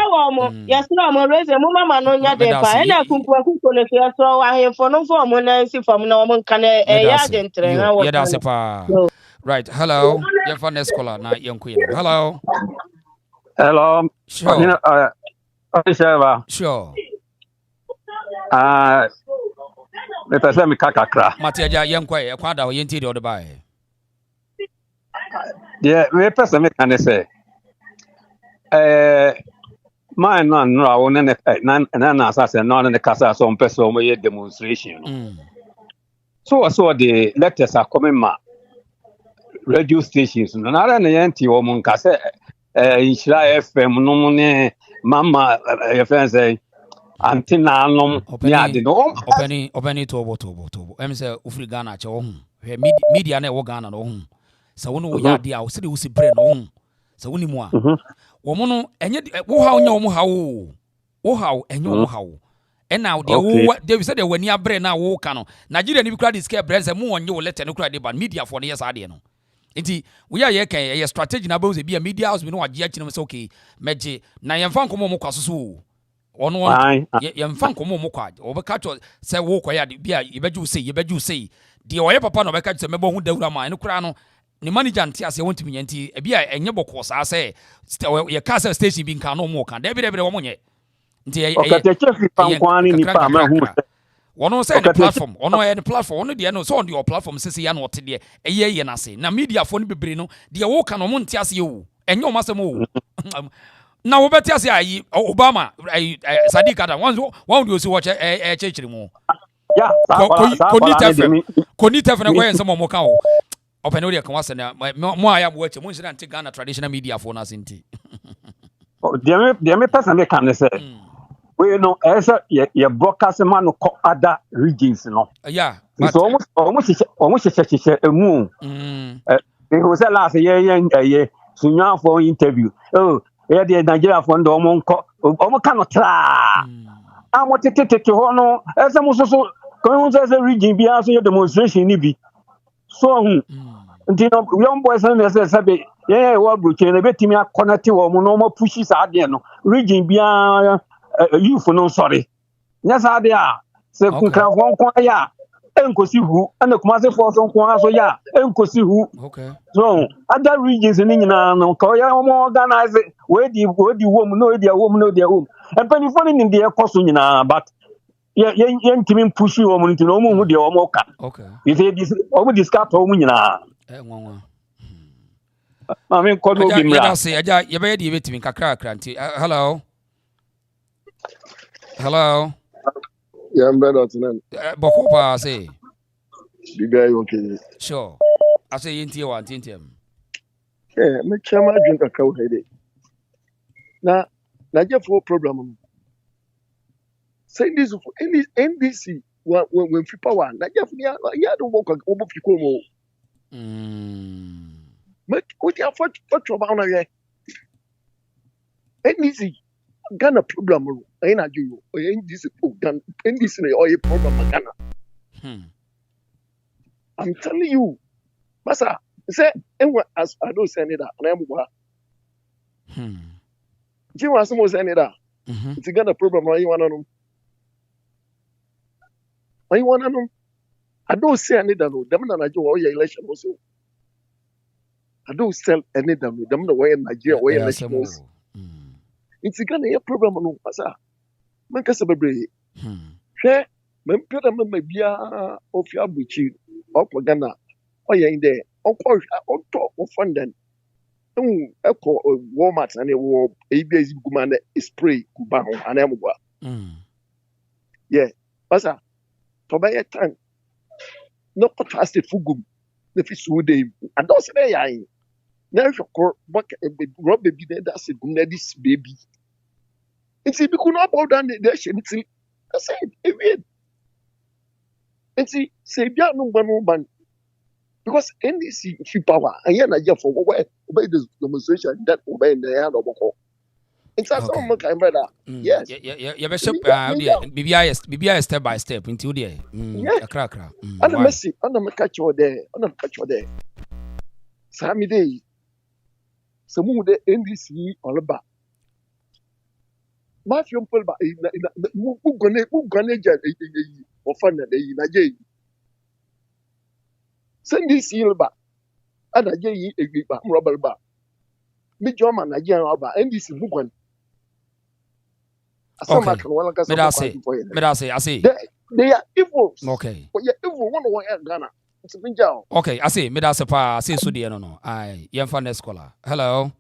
[SPEAKER 14] yes no mo raise mo mama no nya de pa na kunku no so so ahemfo no fo mo na si fam na mo nka na ya agentre ha wo
[SPEAKER 3] yeah that's pa right hello your phone scholar na yenku hello
[SPEAKER 15] sure
[SPEAKER 3] sure
[SPEAKER 15] me pese mi kakakra
[SPEAKER 3] Matiaja yenkwa e kwa da yenti de odebae
[SPEAKER 15] me pese mi kan say man no awo ne na asase no ne kasa so pese o ye demonstration so the lectures are coming ma radio stations no na na yenti o mun kase Inshira FM no ne mama your friends say antina nom ya de no
[SPEAKER 3] obeni tobo em say ufri Ghana che wo hu media na wo Ghana no hu sa wo no wo ya de a wo se de wo si bre no hu sa wo ni mu a wo mo no enye wo ha onya wo mo ha wo ha enye wo ha wo ena de wo de we say de wani abre na wo ka no Nigeria ni bi kra de scare bre say mu onye wo letter no kra de ban media for no yes ade no Nti we are ye kan ye strategy na be be media house be no agye akyi no say okay meje na yemfa nkomo mo kwaso so ono yemfa nkomo mo kwa obeka to say wo kwaya de bia yebeju say de oye papa no beka say mebo hu dawura ma ene kura no ni manager nti ase wonti nyanti bia enye boko saa say ye ka say station bi nka no mo ka de bi wo mo nye nti ye
[SPEAKER 15] okate fa nkwani ni pa ma hu
[SPEAKER 3] ono say the platform ono e the platform ono de no so on your platform sese ya no te de eye na se na media fo no bebre no de wo ka no mo nti ase ye wo enye o masem wo na wo beti ase ayi Obama Sadiq Adam one do see watch chechiri mu
[SPEAKER 15] ya
[SPEAKER 3] koni tef na go yen mo ka o open we kan wase na mo aya mo wache mo nsi na nti Ghana traditional media for na senti
[SPEAKER 15] de me person me kan say we know as your broadcast man ko other regions no
[SPEAKER 3] yeah
[SPEAKER 15] so almost emu they was last ye sunya for interview the Nigeria for ndo omo nko omo kan no tra amo tete ho no ese mo so ko say region bi aso demonstration ni bi so nti no young boys na say be ye wa bruche na betimi connect wo mo no mo push sa de no region bi youth no sorry nyasa de a se kunkan nko ya enkosi hu ana kumase force nko aso ya enkosi hu
[SPEAKER 3] okay
[SPEAKER 15] so other regions ni nyina no ka ya mo organize we di wom no di wom and penny ni de ekoso nyina but ye ntimi push wo mo ntino mo hu de wo mo ka
[SPEAKER 3] okay
[SPEAKER 15] you say this o mo discuss wo mo nyina
[SPEAKER 3] nwanwa
[SPEAKER 15] I mean ko no bi mra
[SPEAKER 3] ya say aja ye be de betimi kakra nti hello
[SPEAKER 17] yeah I'm better tonight
[SPEAKER 3] boko pa say
[SPEAKER 17] bibi okay
[SPEAKER 3] sure I say yinti wa tintiam
[SPEAKER 17] me chama drink kakao hede na Nigeria problem say this for NDC when free power Nigeria ya don't work obo fiko mo make what you for trouble na ye NDC Ghana problem I na you NDC Ghana NDC na oil problem Ghana I'm telling you masa say as I don't say that na am wa Jiwa some say that it's Ghana problem na you wanna know I don't say any that no them na Nigeria oil election also I don't sell any them na way Nigeria oil election also it's Ghana problem no masa man kasa bebre hwe men peda me bia ofia buchi okwa Ghana oye inde okwa onto ofandan eko Walmart na wo ABS guma na spray kuba ho anamgwa yeah masa to buy a tank no contrast fugum na fi sude I don't say yayin na hwekor bok rob baby that say gum na this baby it's if you could not bow down the shit I said even and see say bia no ban because NDC power and here Nigeria for obey the demonstration that obey in the hand of Boko. It's a some kind brother. Yes.
[SPEAKER 3] Yeah, bishop BBI step by step into there. Akra.
[SPEAKER 17] And the mercy, and the catch you there. Sami day. Some of the NDC all about. My film pull back who gonna or fun the Nigeria. Send this silver. And I gave you a rubber bar. Me German Nigerian rubber, and this is book.
[SPEAKER 3] I see.
[SPEAKER 17] They are evil.
[SPEAKER 3] Okay.
[SPEAKER 17] But you're evil one way in Ghana. It's a big job.
[SPEAKER 3] Okay, I see. I see so dear no. I am from the scholar. Hello.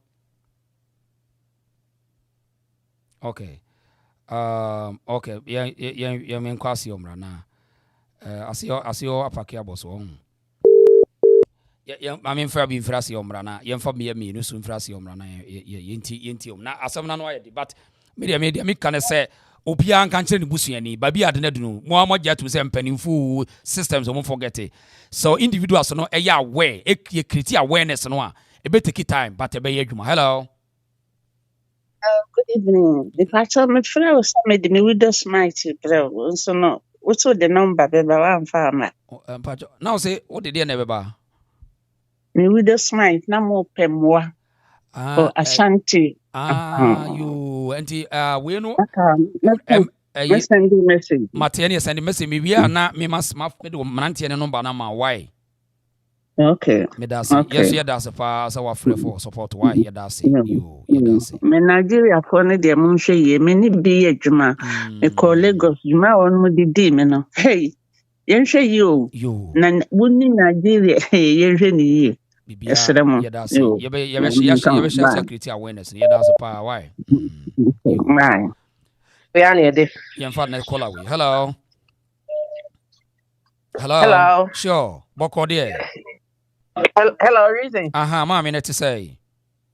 [SPEAKER 3] Okay. Okay. Yeah, me kwasi omra na. I see you apake boss on. Yeah, I mean for be frasi omra na. Yeah, for me no so frasi omra na. Yenti na asem na no aye but media me kan say obia nka nkyere ne busuani ba bia de na dunu mo amagya to say mpanimfu systems o mo forget it. So individuals no e ya aware e create awareness no a e be take time but e be adwuma. Hello.
[SPEAKER 18] Good evening. The factor my friend was made me with the smite bro. So no, what's the number be ba wan farmer?
[SPEAKER 3] Now say what did you never ba?
[SPEAKER 18] Me with the smile, na mo pemwa. For Ashanti.
[SPEAKER 3] You anti we no
[SPEAKER 18] send message.
[SPEAKER 3] Matenia send message me we na me mas ma me do manante ne number na ma why.
[SPEAKER 18] Okay.
[SPEAKER 3] Me da say yes yeah that's fa so wa free for support why yeah that's you that's
[SPEAKER 18] me Nigeria for ne de mo hwe ye me ni bi adwuma me call Lagos dwuma on mo didi me no hey yen hwe ye o na woni Nigeria yen hwe ni ye esremo
[SPEAKER 3] yeah that's you be security awareness yeah that's pa why
[SPEAKER 18] right
[SPEAKER 9] we are near this
[SPEAKER 3] yen fa na call away hello sure boko there.
[SPEAKER 9] Hello, reason.
[SPEAKER 3] Mama, to say.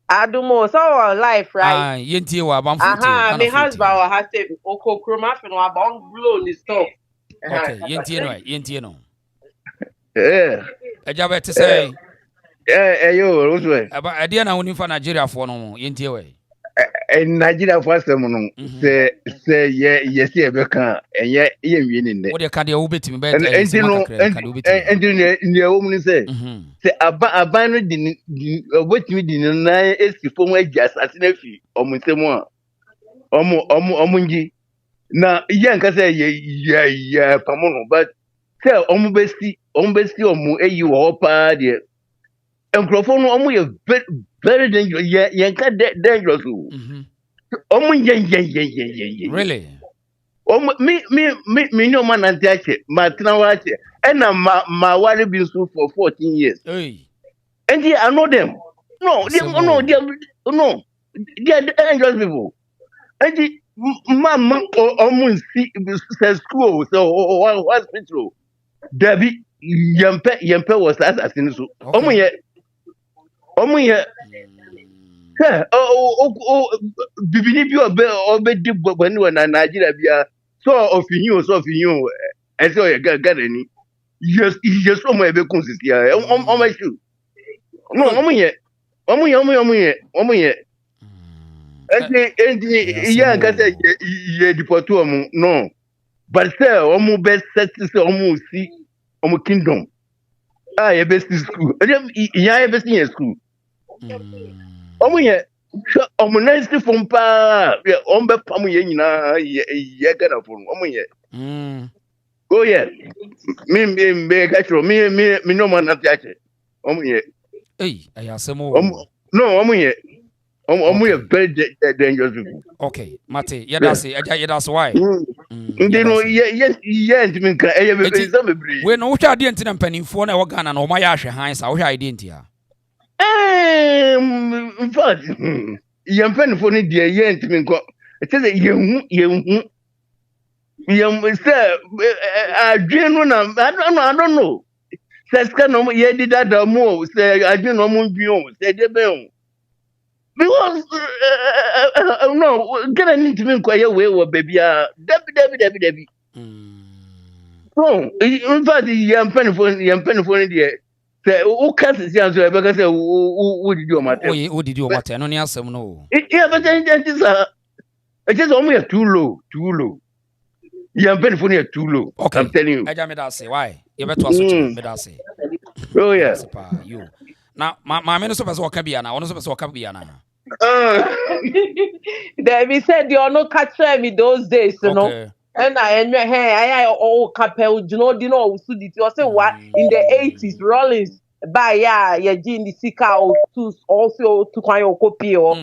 [SPEAKER 9] I do more so life, right?
[SPEAKER 3] Yenti wa bam
[SPEAKER 9] my husband has said oko kroma fe no abon blow ni stop.
[SPEAKER 3] Okay, yenti no.
[SPEAKER 11] Ejabe
[SPEAKER 3] to say.
[SPEAKER 11] Yo, Roswe.
[SPEAKER 3] Aba ade na woni fa Nigeria fo no yenti we.
[SPEAKER 11] Nigeria for some no say yes e be kan enye yenwie ni ne.
[SPEAKER 3] Wo de ka de wo betimi be
[SPEAKER 11] say ne wo mu ni say aban no di obetimi di na esi fo mu agya asase na fi omunsemu a omunji na ye nka say ye pamono but say omu besti omu eyi wo pa de enkrofo no omu ye very dangerous ye nka dangerous omu ye
[SPEAKER 3] really
[SPEAKER 11] me no man antiache ma tena wache ena ma wale been so for 14 years and I know them they are dangerous people and mama omu si school so hospital Debbie yempe was assassin so omu ye bibini bi obe di gbani na Nigeria bia so ofinyo and so Ghana ni yes omo ebe konsisi ya omo issue no omo ye and ya nkata ye deport omo no but say omo best set say omo si omo kingdom ye best school ya best in school omo ye omo nice from pa ombe pamu ye nyina ye Ghana for omo ye oh yeah me catro me no man at yache omo ye
[SPEAKER 3] ayasemo
[SPEAKER 11] no omo ye very dangerous people
[SPEAKER 3] okay mate that's why
[SPEAKER 11] ndi no ye ntimi nka be some bebre
[SPEAKER 3] we no wo hwa ade ntina mpanimfo na wo Ghana na wo ma ya hwe han sa wo hwa ide ntia
[SPEAKER 11] in fact yempen for ni de ye ntimi nko it is yehu say adwen no na I don't know say ska no ye di dada mo say adwen no mo dwio say de be because no get an ntimi nko ye we wo babia debi so in fact yempen for ni de say o can't see answer because say o did you matter
[SPEAKER 3] o did you matter no ni asem no
[SPEAKER 11] yeah but it is almost too low yempen for ni too low
[SPEAKER 3] okay.
[SPEAKER 11] I'm telling you
[SPEAKER 3] eja me da say why you better assume me da say
[SPEAKER 11] oh yeah
[SPEAKER 3] you na ma me no so person waka bia na ono so person waka bia na
[SPEAKER 9] they said you no catch me those days you know and I capel you know usuditi or say what in the 80s Rawlings by ya NDC also to kwa yo copy or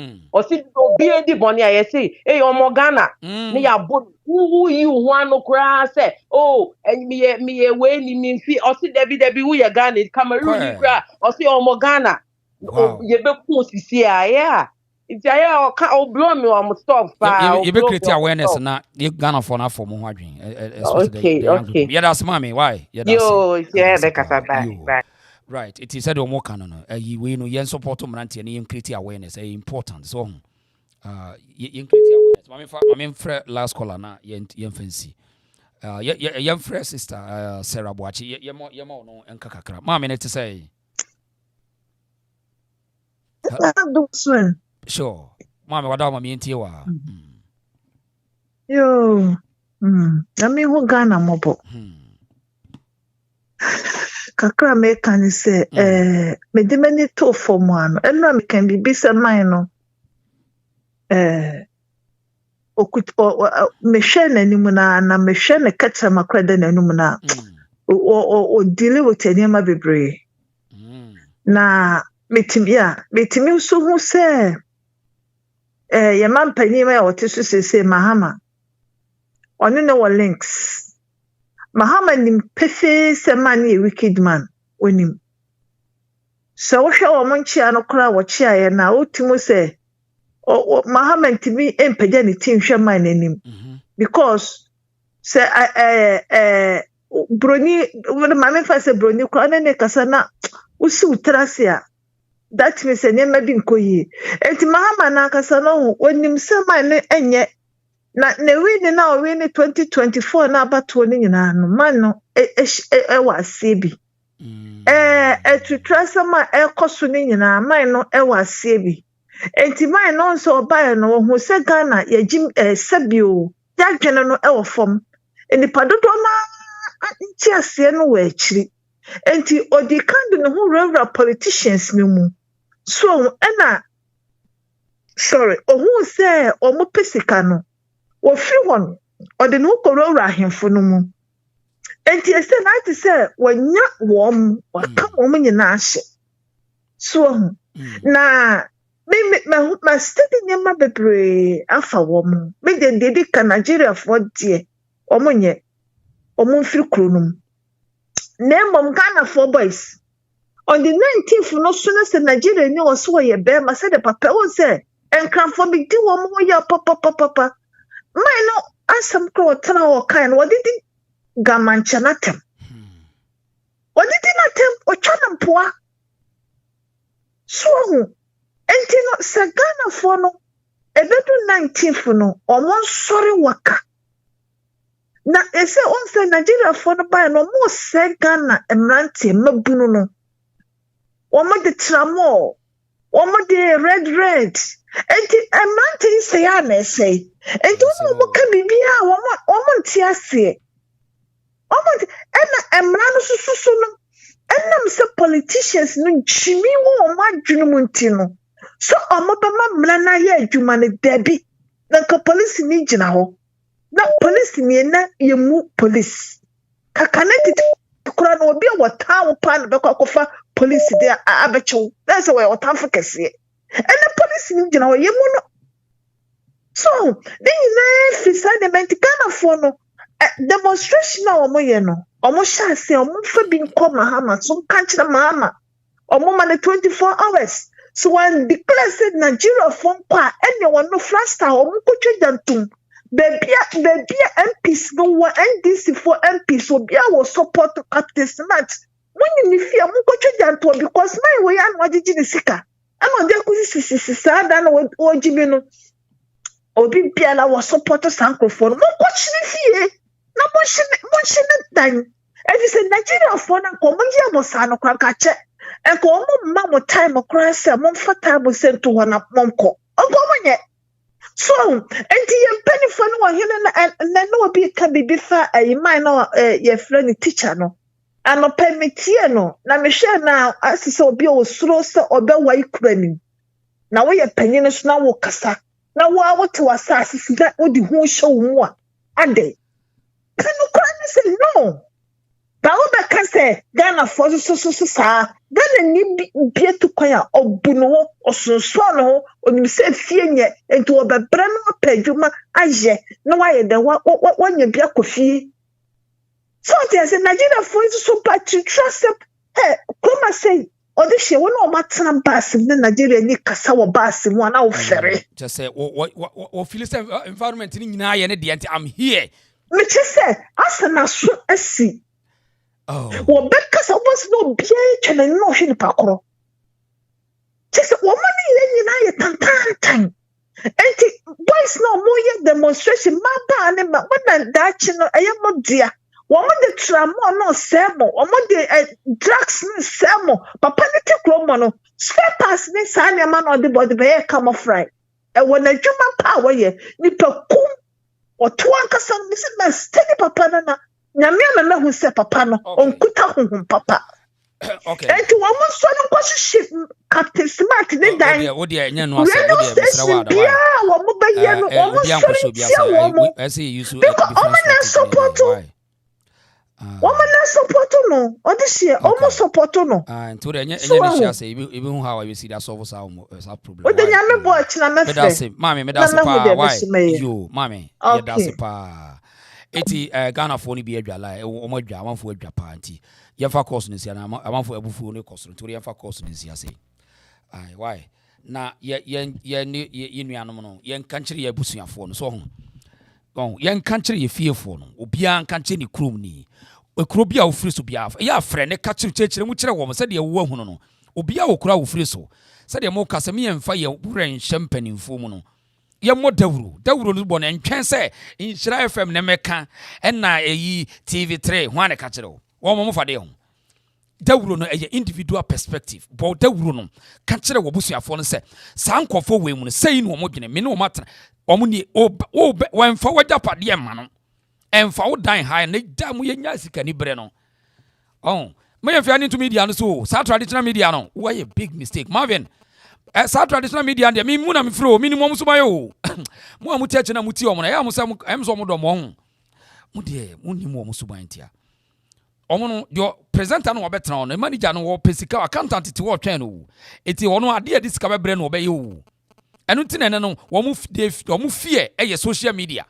[SPEAKER 9] see be the money I say hey omo Ghana me ya bon who you want no cry say oh and me we ni me fi or see Debbie who ya Ghana Cameroon ni cry or see omo Ghana ye be ku sisi ya it's ya o blow me on stuff
[SPEAKER 3] you be create awareness na you Ghana for na for mo ho adwen okay yeah that's mommy why
[SPEAKER 9] yeah the kasa back
[SPEAKER 3] right it is said o mo kan no we no yen support mrantie na yen create awareness important so yen create awareness mami frɛ last caller na yen fancy yen frɛ sister Sarah Boachi yen mo no enka kakra mami na te say sure mami wada mami entie wa
[SPEAKER 9] yo na me ho Ghana mobo kakra meka ni se mede mani to form ano eno me kan bibi se man no me hwe nanim na me hwe ne katra makrada nanim na o deal with enema bebre na metimi so hu se ye man pani ma o te so se mahama onu ne wo links Mahama nim pefe se man ye wicked man onim so wo hwe o monchi ano kra wo chi aye na otimo se Mahama ntimi empeja ne tin hwe man nanim because se broni when mama fa se broni kra na ne kasa na usi utrasia that means enema bi nkoyi enti Mahama na kasa no onim se man ne enye na win na win 2024 na abato ni nyina no man no wa sebi to trust ma ekoso ni nyina man no wa sebi enti man no so obaye no ho se Ghana ya jim sabio ya dwene no wo fom eni padodo na nti ase no wa akiri enti odi kan no ho rewra politicians ni mu so na sorry ohu se o mo pesika no wo free one or the no korora ahemfo no mu enti ese na ati se wanya wom waka wom nyina ahye so na me study nyama bebre afa wom me de dedika Nigeria for die omonye omon free kronum na mom Ghana for boys on the 19th no so na se Nigeria ni oso ye be ma se de papa won se enkranfo bi di wom ya papa my no asam kro tana o kan what did gamanchanatem what did natem o chana mpoa so enti no sagana for no ebedu 19th no omon sori waka na ese on se Nigeria for no buy no mo se Ghana emrantie mabunu no omo de tramo omo de red enti emrantie se ya na say enti omo ka bibia omo ntiase omo ena emra no susu no enam se politicians no chimi wo omo adwunu mu ntino so omo ba mamra na ye adwuma ne dabi na ka police ni gina ho na police ni na yemu police kakaneti kura no obi a wata wo pa na bekwa kofa police dey abecho that's why wata fokese ena police ni gina ho yemu no so then na fisa de mentikana for no demonstration na omo ye no omo sha se omo fa bi nko Mahama so kanchira Mahama omo ma 24 hours so when declare said Nigeria for kwa anyone no flasta omo kotwe jantum baby MPs no wa NDC for MPs so bia wo support contestant when you fear mo kotwe jantum because my way an wajiji ni sika ama de kuzi sisa da no ojibi no obi bia na wo support sankrofo no mo kochiri fie na mo shine dan efi se Nigeria for na ko mo ji amosa no kwa kache e ko mo ma mo time kra se mo fata mo se to na monko ogo mo nye so enti ye penny for no hene na no obi ka bibi fa ayi na ye friend teacher no ano permitie no na me hwe na asise obi o suro se obe wai kura ni na wo ye penny no so na wo kasa na wo awote wasase sida odi ho hwe wo mu a ade kanu kura ni se no ba wo be ka se Ghana for so sa Ghana ni bia to kwaya obuno ho osonso no ho onim se fie nye enti wo bebre no padwuma aye no wa ye de wa nya bia kofie so there say Nigeria for so patriotic come say odishe wo no matena bus ni Nigeria ni kasa wo bus mu ana wo fere
[SPEAKER 3] just say wo feel environment ni nyina ye ne de enti I'm here
[SPEAKER 9] me say asana so asi wo beka sa was no bia chene no hwe ni pakoro just wo mani ye nyina ye tantan enti boys no mo ye demonstration ma ba ne ma when that no ayemo dia wo mo de tramo no semo wo mo de drugs ni semo papa ne te kromo no spare pass ni sa ne ma no de body be camouflage e wo na dwuma pa wo ye ni pakum o to ankasa ni se ma steady papa na nyame na hu se papa no onkuta honhom papa
[SPEAKER 3] Okay.
[SPEAKER 12] And to almost so no ship Captain Smart they die.
[SPEAKER 3] Oh dear, no, I see you so
[SPEAKER 12] support. Woman support no. Odisia almost support no.
[SPEAKER 3] And to the say even how you see that solve our problem.
[SPEAKER 12] What the nyame boy china me
[SPEAKER 3] fe. Mommy, me that's why you, mommy. Yeah, that's pa. Eti Ghana phone bi adwala omo adwa amanfo adwa pa anti yemfa course no sia na amanfo abufu no course to yemfa course no sia say ai why na ye nuanom no yen kankyere ye busuafo no so ho yen kankyere ye fiefo no obia kankyere ni krom ni ekro bia wo firi so bia ya frɛ ne kankyere kyekere mu kyerɛ wo mo sɛ de wo ahunu no obia wo kura wo firi so sɛ de mo kasa me yemfa ye wuran hyempanimfo mu no yemo dawuro no bo na ntwen se Inshira FM ne meka na eyi TV3 ho ane ka kire wo mo fa de ho dawuro no eye individual perspective bo dawuro no ka kire wo busuafo no se sankofo we mu no sei no mo dwene me no mo atena o mo ni o wemfa wajapade ma no emfa wo dan ha na da mu yenya sika ni bre no me yemfa ni to media no so sa traditional media no wo ye big mistake Marvin South traditional media and me muna me fro minimum so mayo mo amu church na muti omo na ya musa em so mo do mo ho mo de muni mo so bantia omo no de presenter no obetra no manager no wo pesika accountant ti wo twen no eti ono ade ade sika bebre no obe ye o enu tinene no wo mu fear eye social media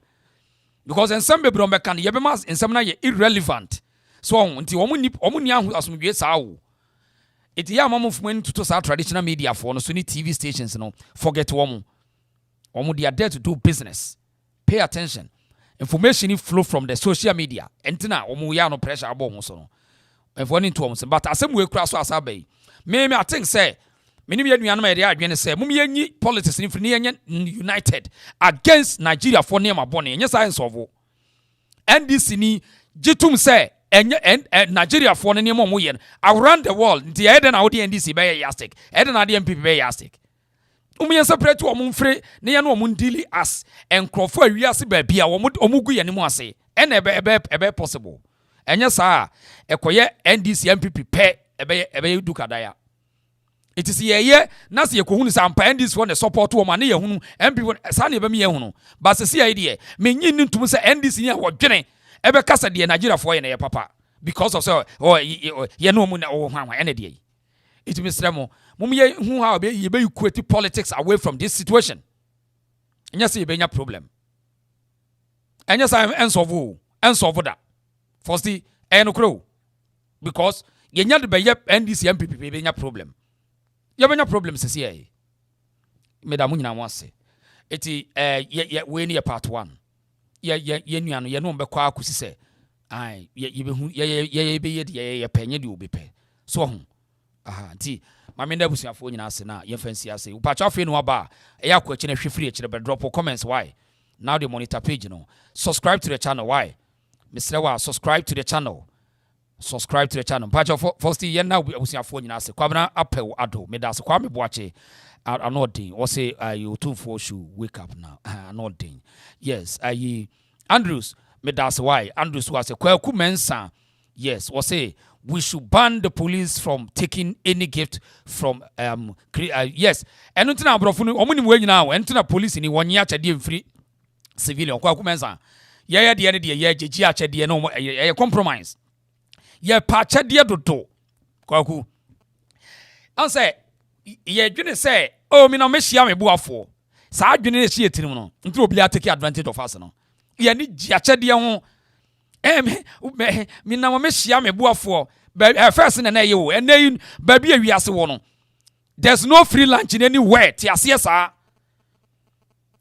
[SPEAKER 3] because ensem bebre on be kan ye be mas ensem na ye irrelevant so nti wo mu ni ahu asomdwe saa o It ya mama fumani to sa traditional media for no so ni TV stations no forget womu they are there to do business. Pay attention. Information flow from the social media. Entina omu ya no pressure abo so no. Enfoni to omu but asem we kura so asabe. Me I think say many me nuanum e dey adwene say mum yenyi politics ni free yenye united against Nigeria for name abone yenye science of NDC ni jitum say Nigeria for any more around the world. The Eden out the NDC by yastic, Eden out the MPP by yastic. Separate to a moon free, near no moon dilly as and Crawford, we are baby, or Omugu anymore say, and a possible. And yes, sir, a quiet NDC MPP pay a bay dukadaya. It is a year, Nasi Kuhun Sampa and this one a support to a money whom MP Sunny Bamiano. But the C idea, meaning to say NDC or Jenny. Ebe kasa de Nigeria for ye papa because of so ye no mu na ene de it means remo mum ye hu ha ye be equate politics away from this situation enya say ye benya problem enya say ensolve that firstly no kro because ye nya de be ye NDC MPP be benya problem ye benya problem sese ye me da mu nyina mo ase eti ye we ni part 1 ye nuano ye no be kwa akusi se ai ye be hu ye be ye penye de obepe so ho nti mame na busuafo nyina ase na ye fancy ase upacha fe no aba e akwachi na hwefiri e be drop comments why now the monitor page no subscribe to the channel why Mr. Wa subscribe to the channel pacha first ye na busuafo nyina ase kwabna apel ado me da ase kwa me boache anodding or say you too for should wake up now anodding yes Andrews me that's why Andrews was a kwaku mensa yes or say we should ban the police from taking any gift from yes and until now brofunu omuni we nyina and until police ni wonya chade free civilian kwaku mensa ye de ne de ye jeji achade no ye compromise ye pa chade dodo kwaku an say ye dwene say me na me hia me buafo saa dwene ne hia tirim no nti obi take advantage of us no ye ni giachede ho me na me hia me buafo first na ye wo ene ba bi awiase wo no there's no free lunch in anywhere ti ase saa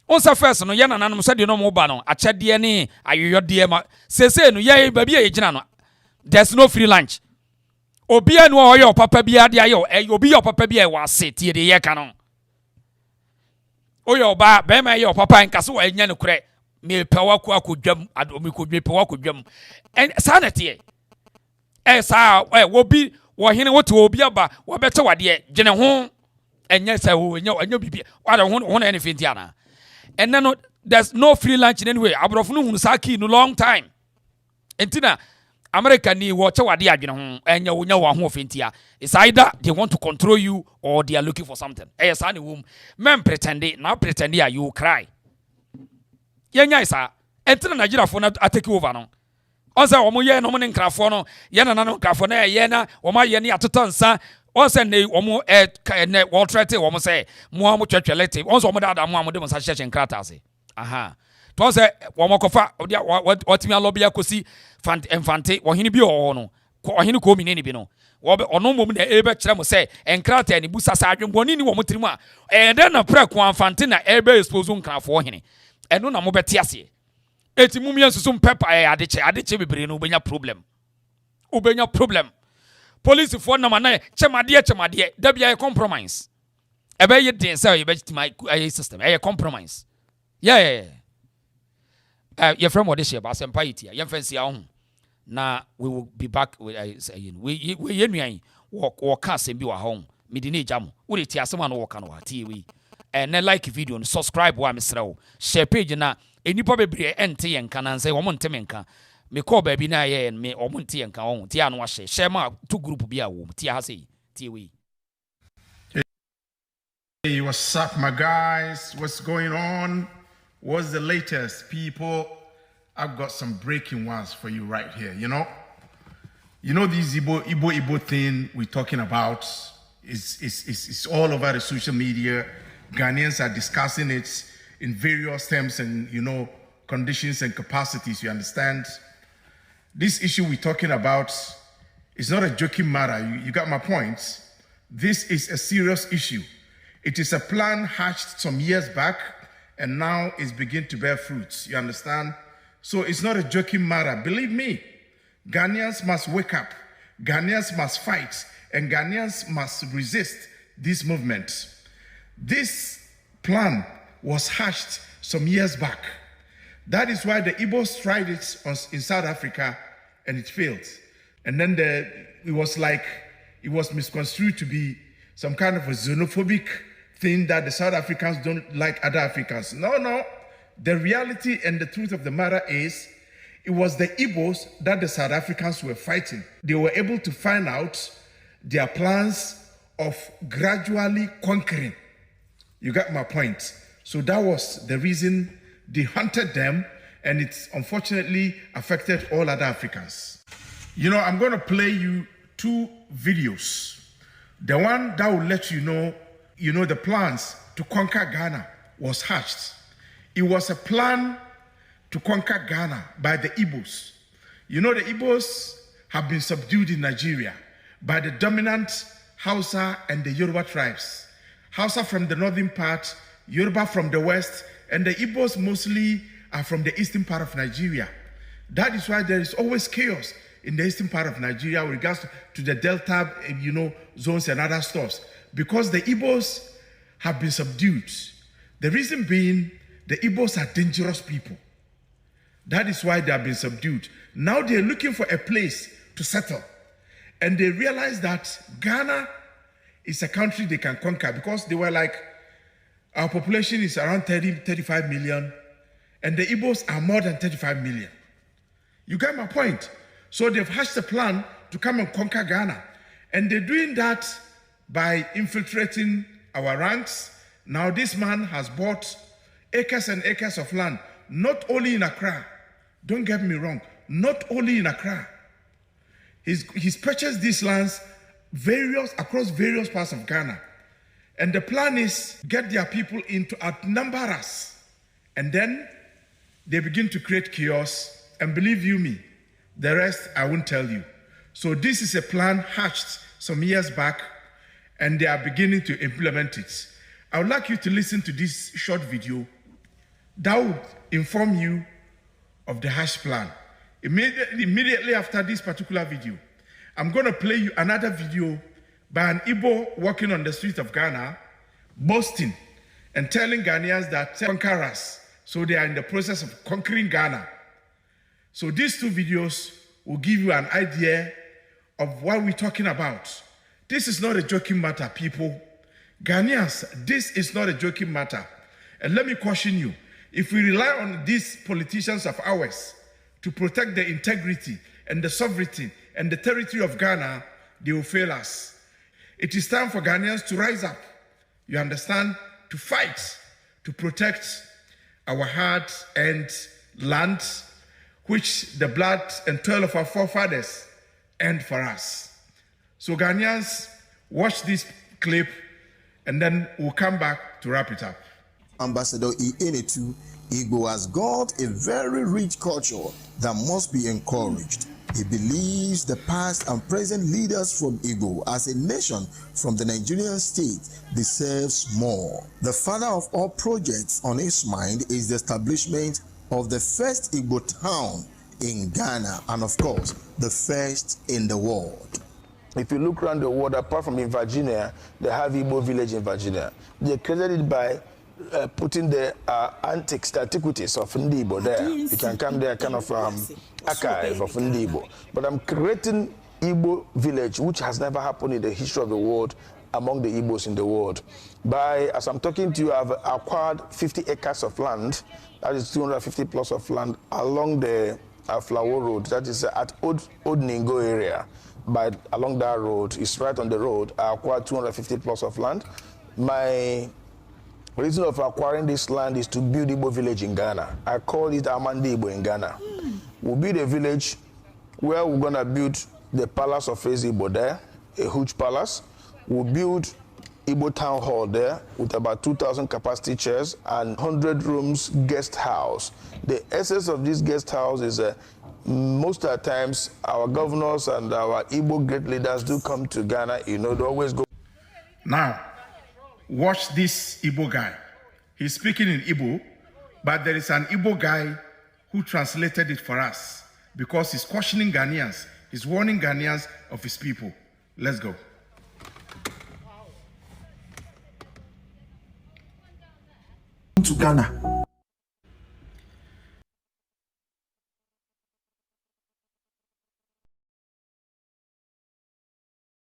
[SPEAKER 3] on sa first no ye nananom se de no mo ba no achede ne ayoyode ma sese no ye ba bi agina no there's no free lunch obi anu oyo papa bi ade ayo obi yo papa bi e wase tie de ye ka no oyo ba be ma ye papa nkaso wa nya ne kure me pewa ko akodwam adomi ko me pewa akodwam en sanete sa obi wo hene wote obi aba wo bete wade gene ho enye sa ho enye bibi wade ho na anything tiana and no there's no free lunch in anyway abrofo no hunu saki no long time entina America ni watch wade adwene ho enya wonya wa ho ofentia. It's either they want to control you or they are looking for something. Yes, any womb men pretending now pretending you cry. Yenya isa enter Nigeria for na take over no. Onse omo ye no mo ne nkrafo no ye na no nkrafo na ye na omo ye ne atotonsa onse ne omo ne wo trete omo say mo amu twetwelete onse omo da mo amu de mo sa hyehyɛ nkrata ase. Aha. To say omo kofa watimi alobi akosi infante ohini bi o no ohini ko mini ni bi no wo ono mom na ebe kire mo say enkrata ni busa sa adwenboni ni wo motirimu a den na pre ko infante na ebe expose nkrafo ohini eno na mo beti ase eti mumia susum pepper adeche bebre no ubenya problem police for na mana chemade da bia compromise ebe ye den say ebe my system compromise yeah your friend what this year ba sempa yitia ye fancy ahun na we will be back with we yenuan wo ka asem bi wa hon medine jam wo de ti asem na wo ka no ati we and like video and subscribe wa mesrew share page na enipa bebre ente yenka na nse wo monte menka me call baby na ye me wo monte yenka wo ti anu ahye share ma to group bi a wo ti ha sei ti we.
[SPEAKER 19] Hey, what's up my guys, what's going on? What's the latest, people? I've got some breaking ones for you right here. You know this Igbo thing we're talking about is all over the social media. Ghanaians are discussing it in various terms and conditions and capacities. You understand? This issue we're talking about is not a joking matter. You got my point. This is a serious issue. It is a plan hatched some years back and now it's beginning to bear fruits. You understand? So it's not a joking matter. Believe me, Ghanaians must wake up. Ghanaians must fight. And Ghanaians must resist this movement. This plan was hatched some years back. That is why the Igbos tried it in South Africa and it failed. And then it was misconstrued to be some kind of a xenophobic thing that the South Africans don't like other Africans. No. The reality and the truth of the matter is, it was the Igbos that the South Africans were fighting. They were able to find out their plans of gradually conquering. You got my point. So that was the reason they hunted them, and it's unfortunately affected all other Africans. I'm going to play you two videos. The one that will let you know the plans to conquer Ghana was hatched. It was a plan to conquer Ghana by the Igbos. The Igbos have been subdued in Nigeria by the dominant Hausa and the Yoruba tribes. Hausa from the northern part, Yoruba from the west, and the Igbos mostly are from the eastern part of Nigeria. That is why there is always chaos in the eastern part of Nigeria with regards to the delta, zones and other stuffs, because the Igbos have been subdued. The reason being, the Igbos are dangerous people. That is why they have been subdued. Now they're looking for a place to settle. And they realize that Ghana is a country they can conquer, because they were like, our population is around 35 million, and the Igbos are more than 35 million. You get my point? So they've hatched a plan to come and conquer Ghana. And they're doing that by infiltrating our ranks. Now this man has bought acres and acres of land, not only in Accra. Don't get me wrong, not only in Accra. He's purchased these lands across various parts of Ghana. And the plan is get their people in to outnumber us. And then they begin to create chaos. And believe you me, the rest I won't tell you. So this is a plan hatched some years back, and they are beginning to implement it. I would like you to listen to this short video that would inform you of the hatched plan. Immediately after this particular video, I'm going to play you another video by an Igbo walking on the streets of Ghana, boasting and telling Ghanaians that conquer us. So they are in the process of conquering Ghana. So these two videos will give you an idea of what we're talking about. This is not a joking matter, people. Ghanaians, this is not a joking matter. And let me caution you, if we rely on these politicians of ours to protect the integrity and the sovereignty and the territory of Ghana, they will fail us. It is time for Ghanaians to rise up, you understand, to fight, to protect our hard-earned land, which the blood and toil of our forefathers earned for us. So Ghanaians, watch this clip, and then we'll come back to wrap it up.
[SPEAKER 20] Ambassador Inetu, Igbo has got a very rich culture that must be encouraged. He believes the past and present leaders from Igbo as a nation from the Nigerian state deserves more. The father of all projects on his mind is the establishment of the first Igbo town in Ghana and of course the first in the world.
[SPEAKER 21] If you look around the world, apart from in Virginia, they have Igbo village in Virginia. They created it by putting the antiquities of Igbo there. You can come there, kind of archive of Igbo. But I'm creating Igbo village, which has never happened in the history of the world among the Igbos in the world. As I'm talking to you, I've acquired 50 acres of land, that is 250 plus of land along the Flower Road, that is at Old Ningo area. But along that road, it's right on the road, I acquired 250 plus of land. My reason of acquiring this land is to build Igbo village in Ghana. I call it Amandi Igbo in Ghana. We'll build a village where we're gonna build the palace of Igbo there, a huge palace. We'll build Igbo town hall there with about 2,000 capacity chairs and 100 rooms guest house. The essence of this guest house is most of the times our governors and our Igbo great leaders do come to Ghana, they always go.
[SPEAKER 19] Now, watch this Igbo guy. He's speaking in Igbo, but there is an Igbo guy who translated it for us because he's cautioning Ghanaians, he's warning Ghanaians of his people. Let's go.
[SPEAKER 23] To Ghana,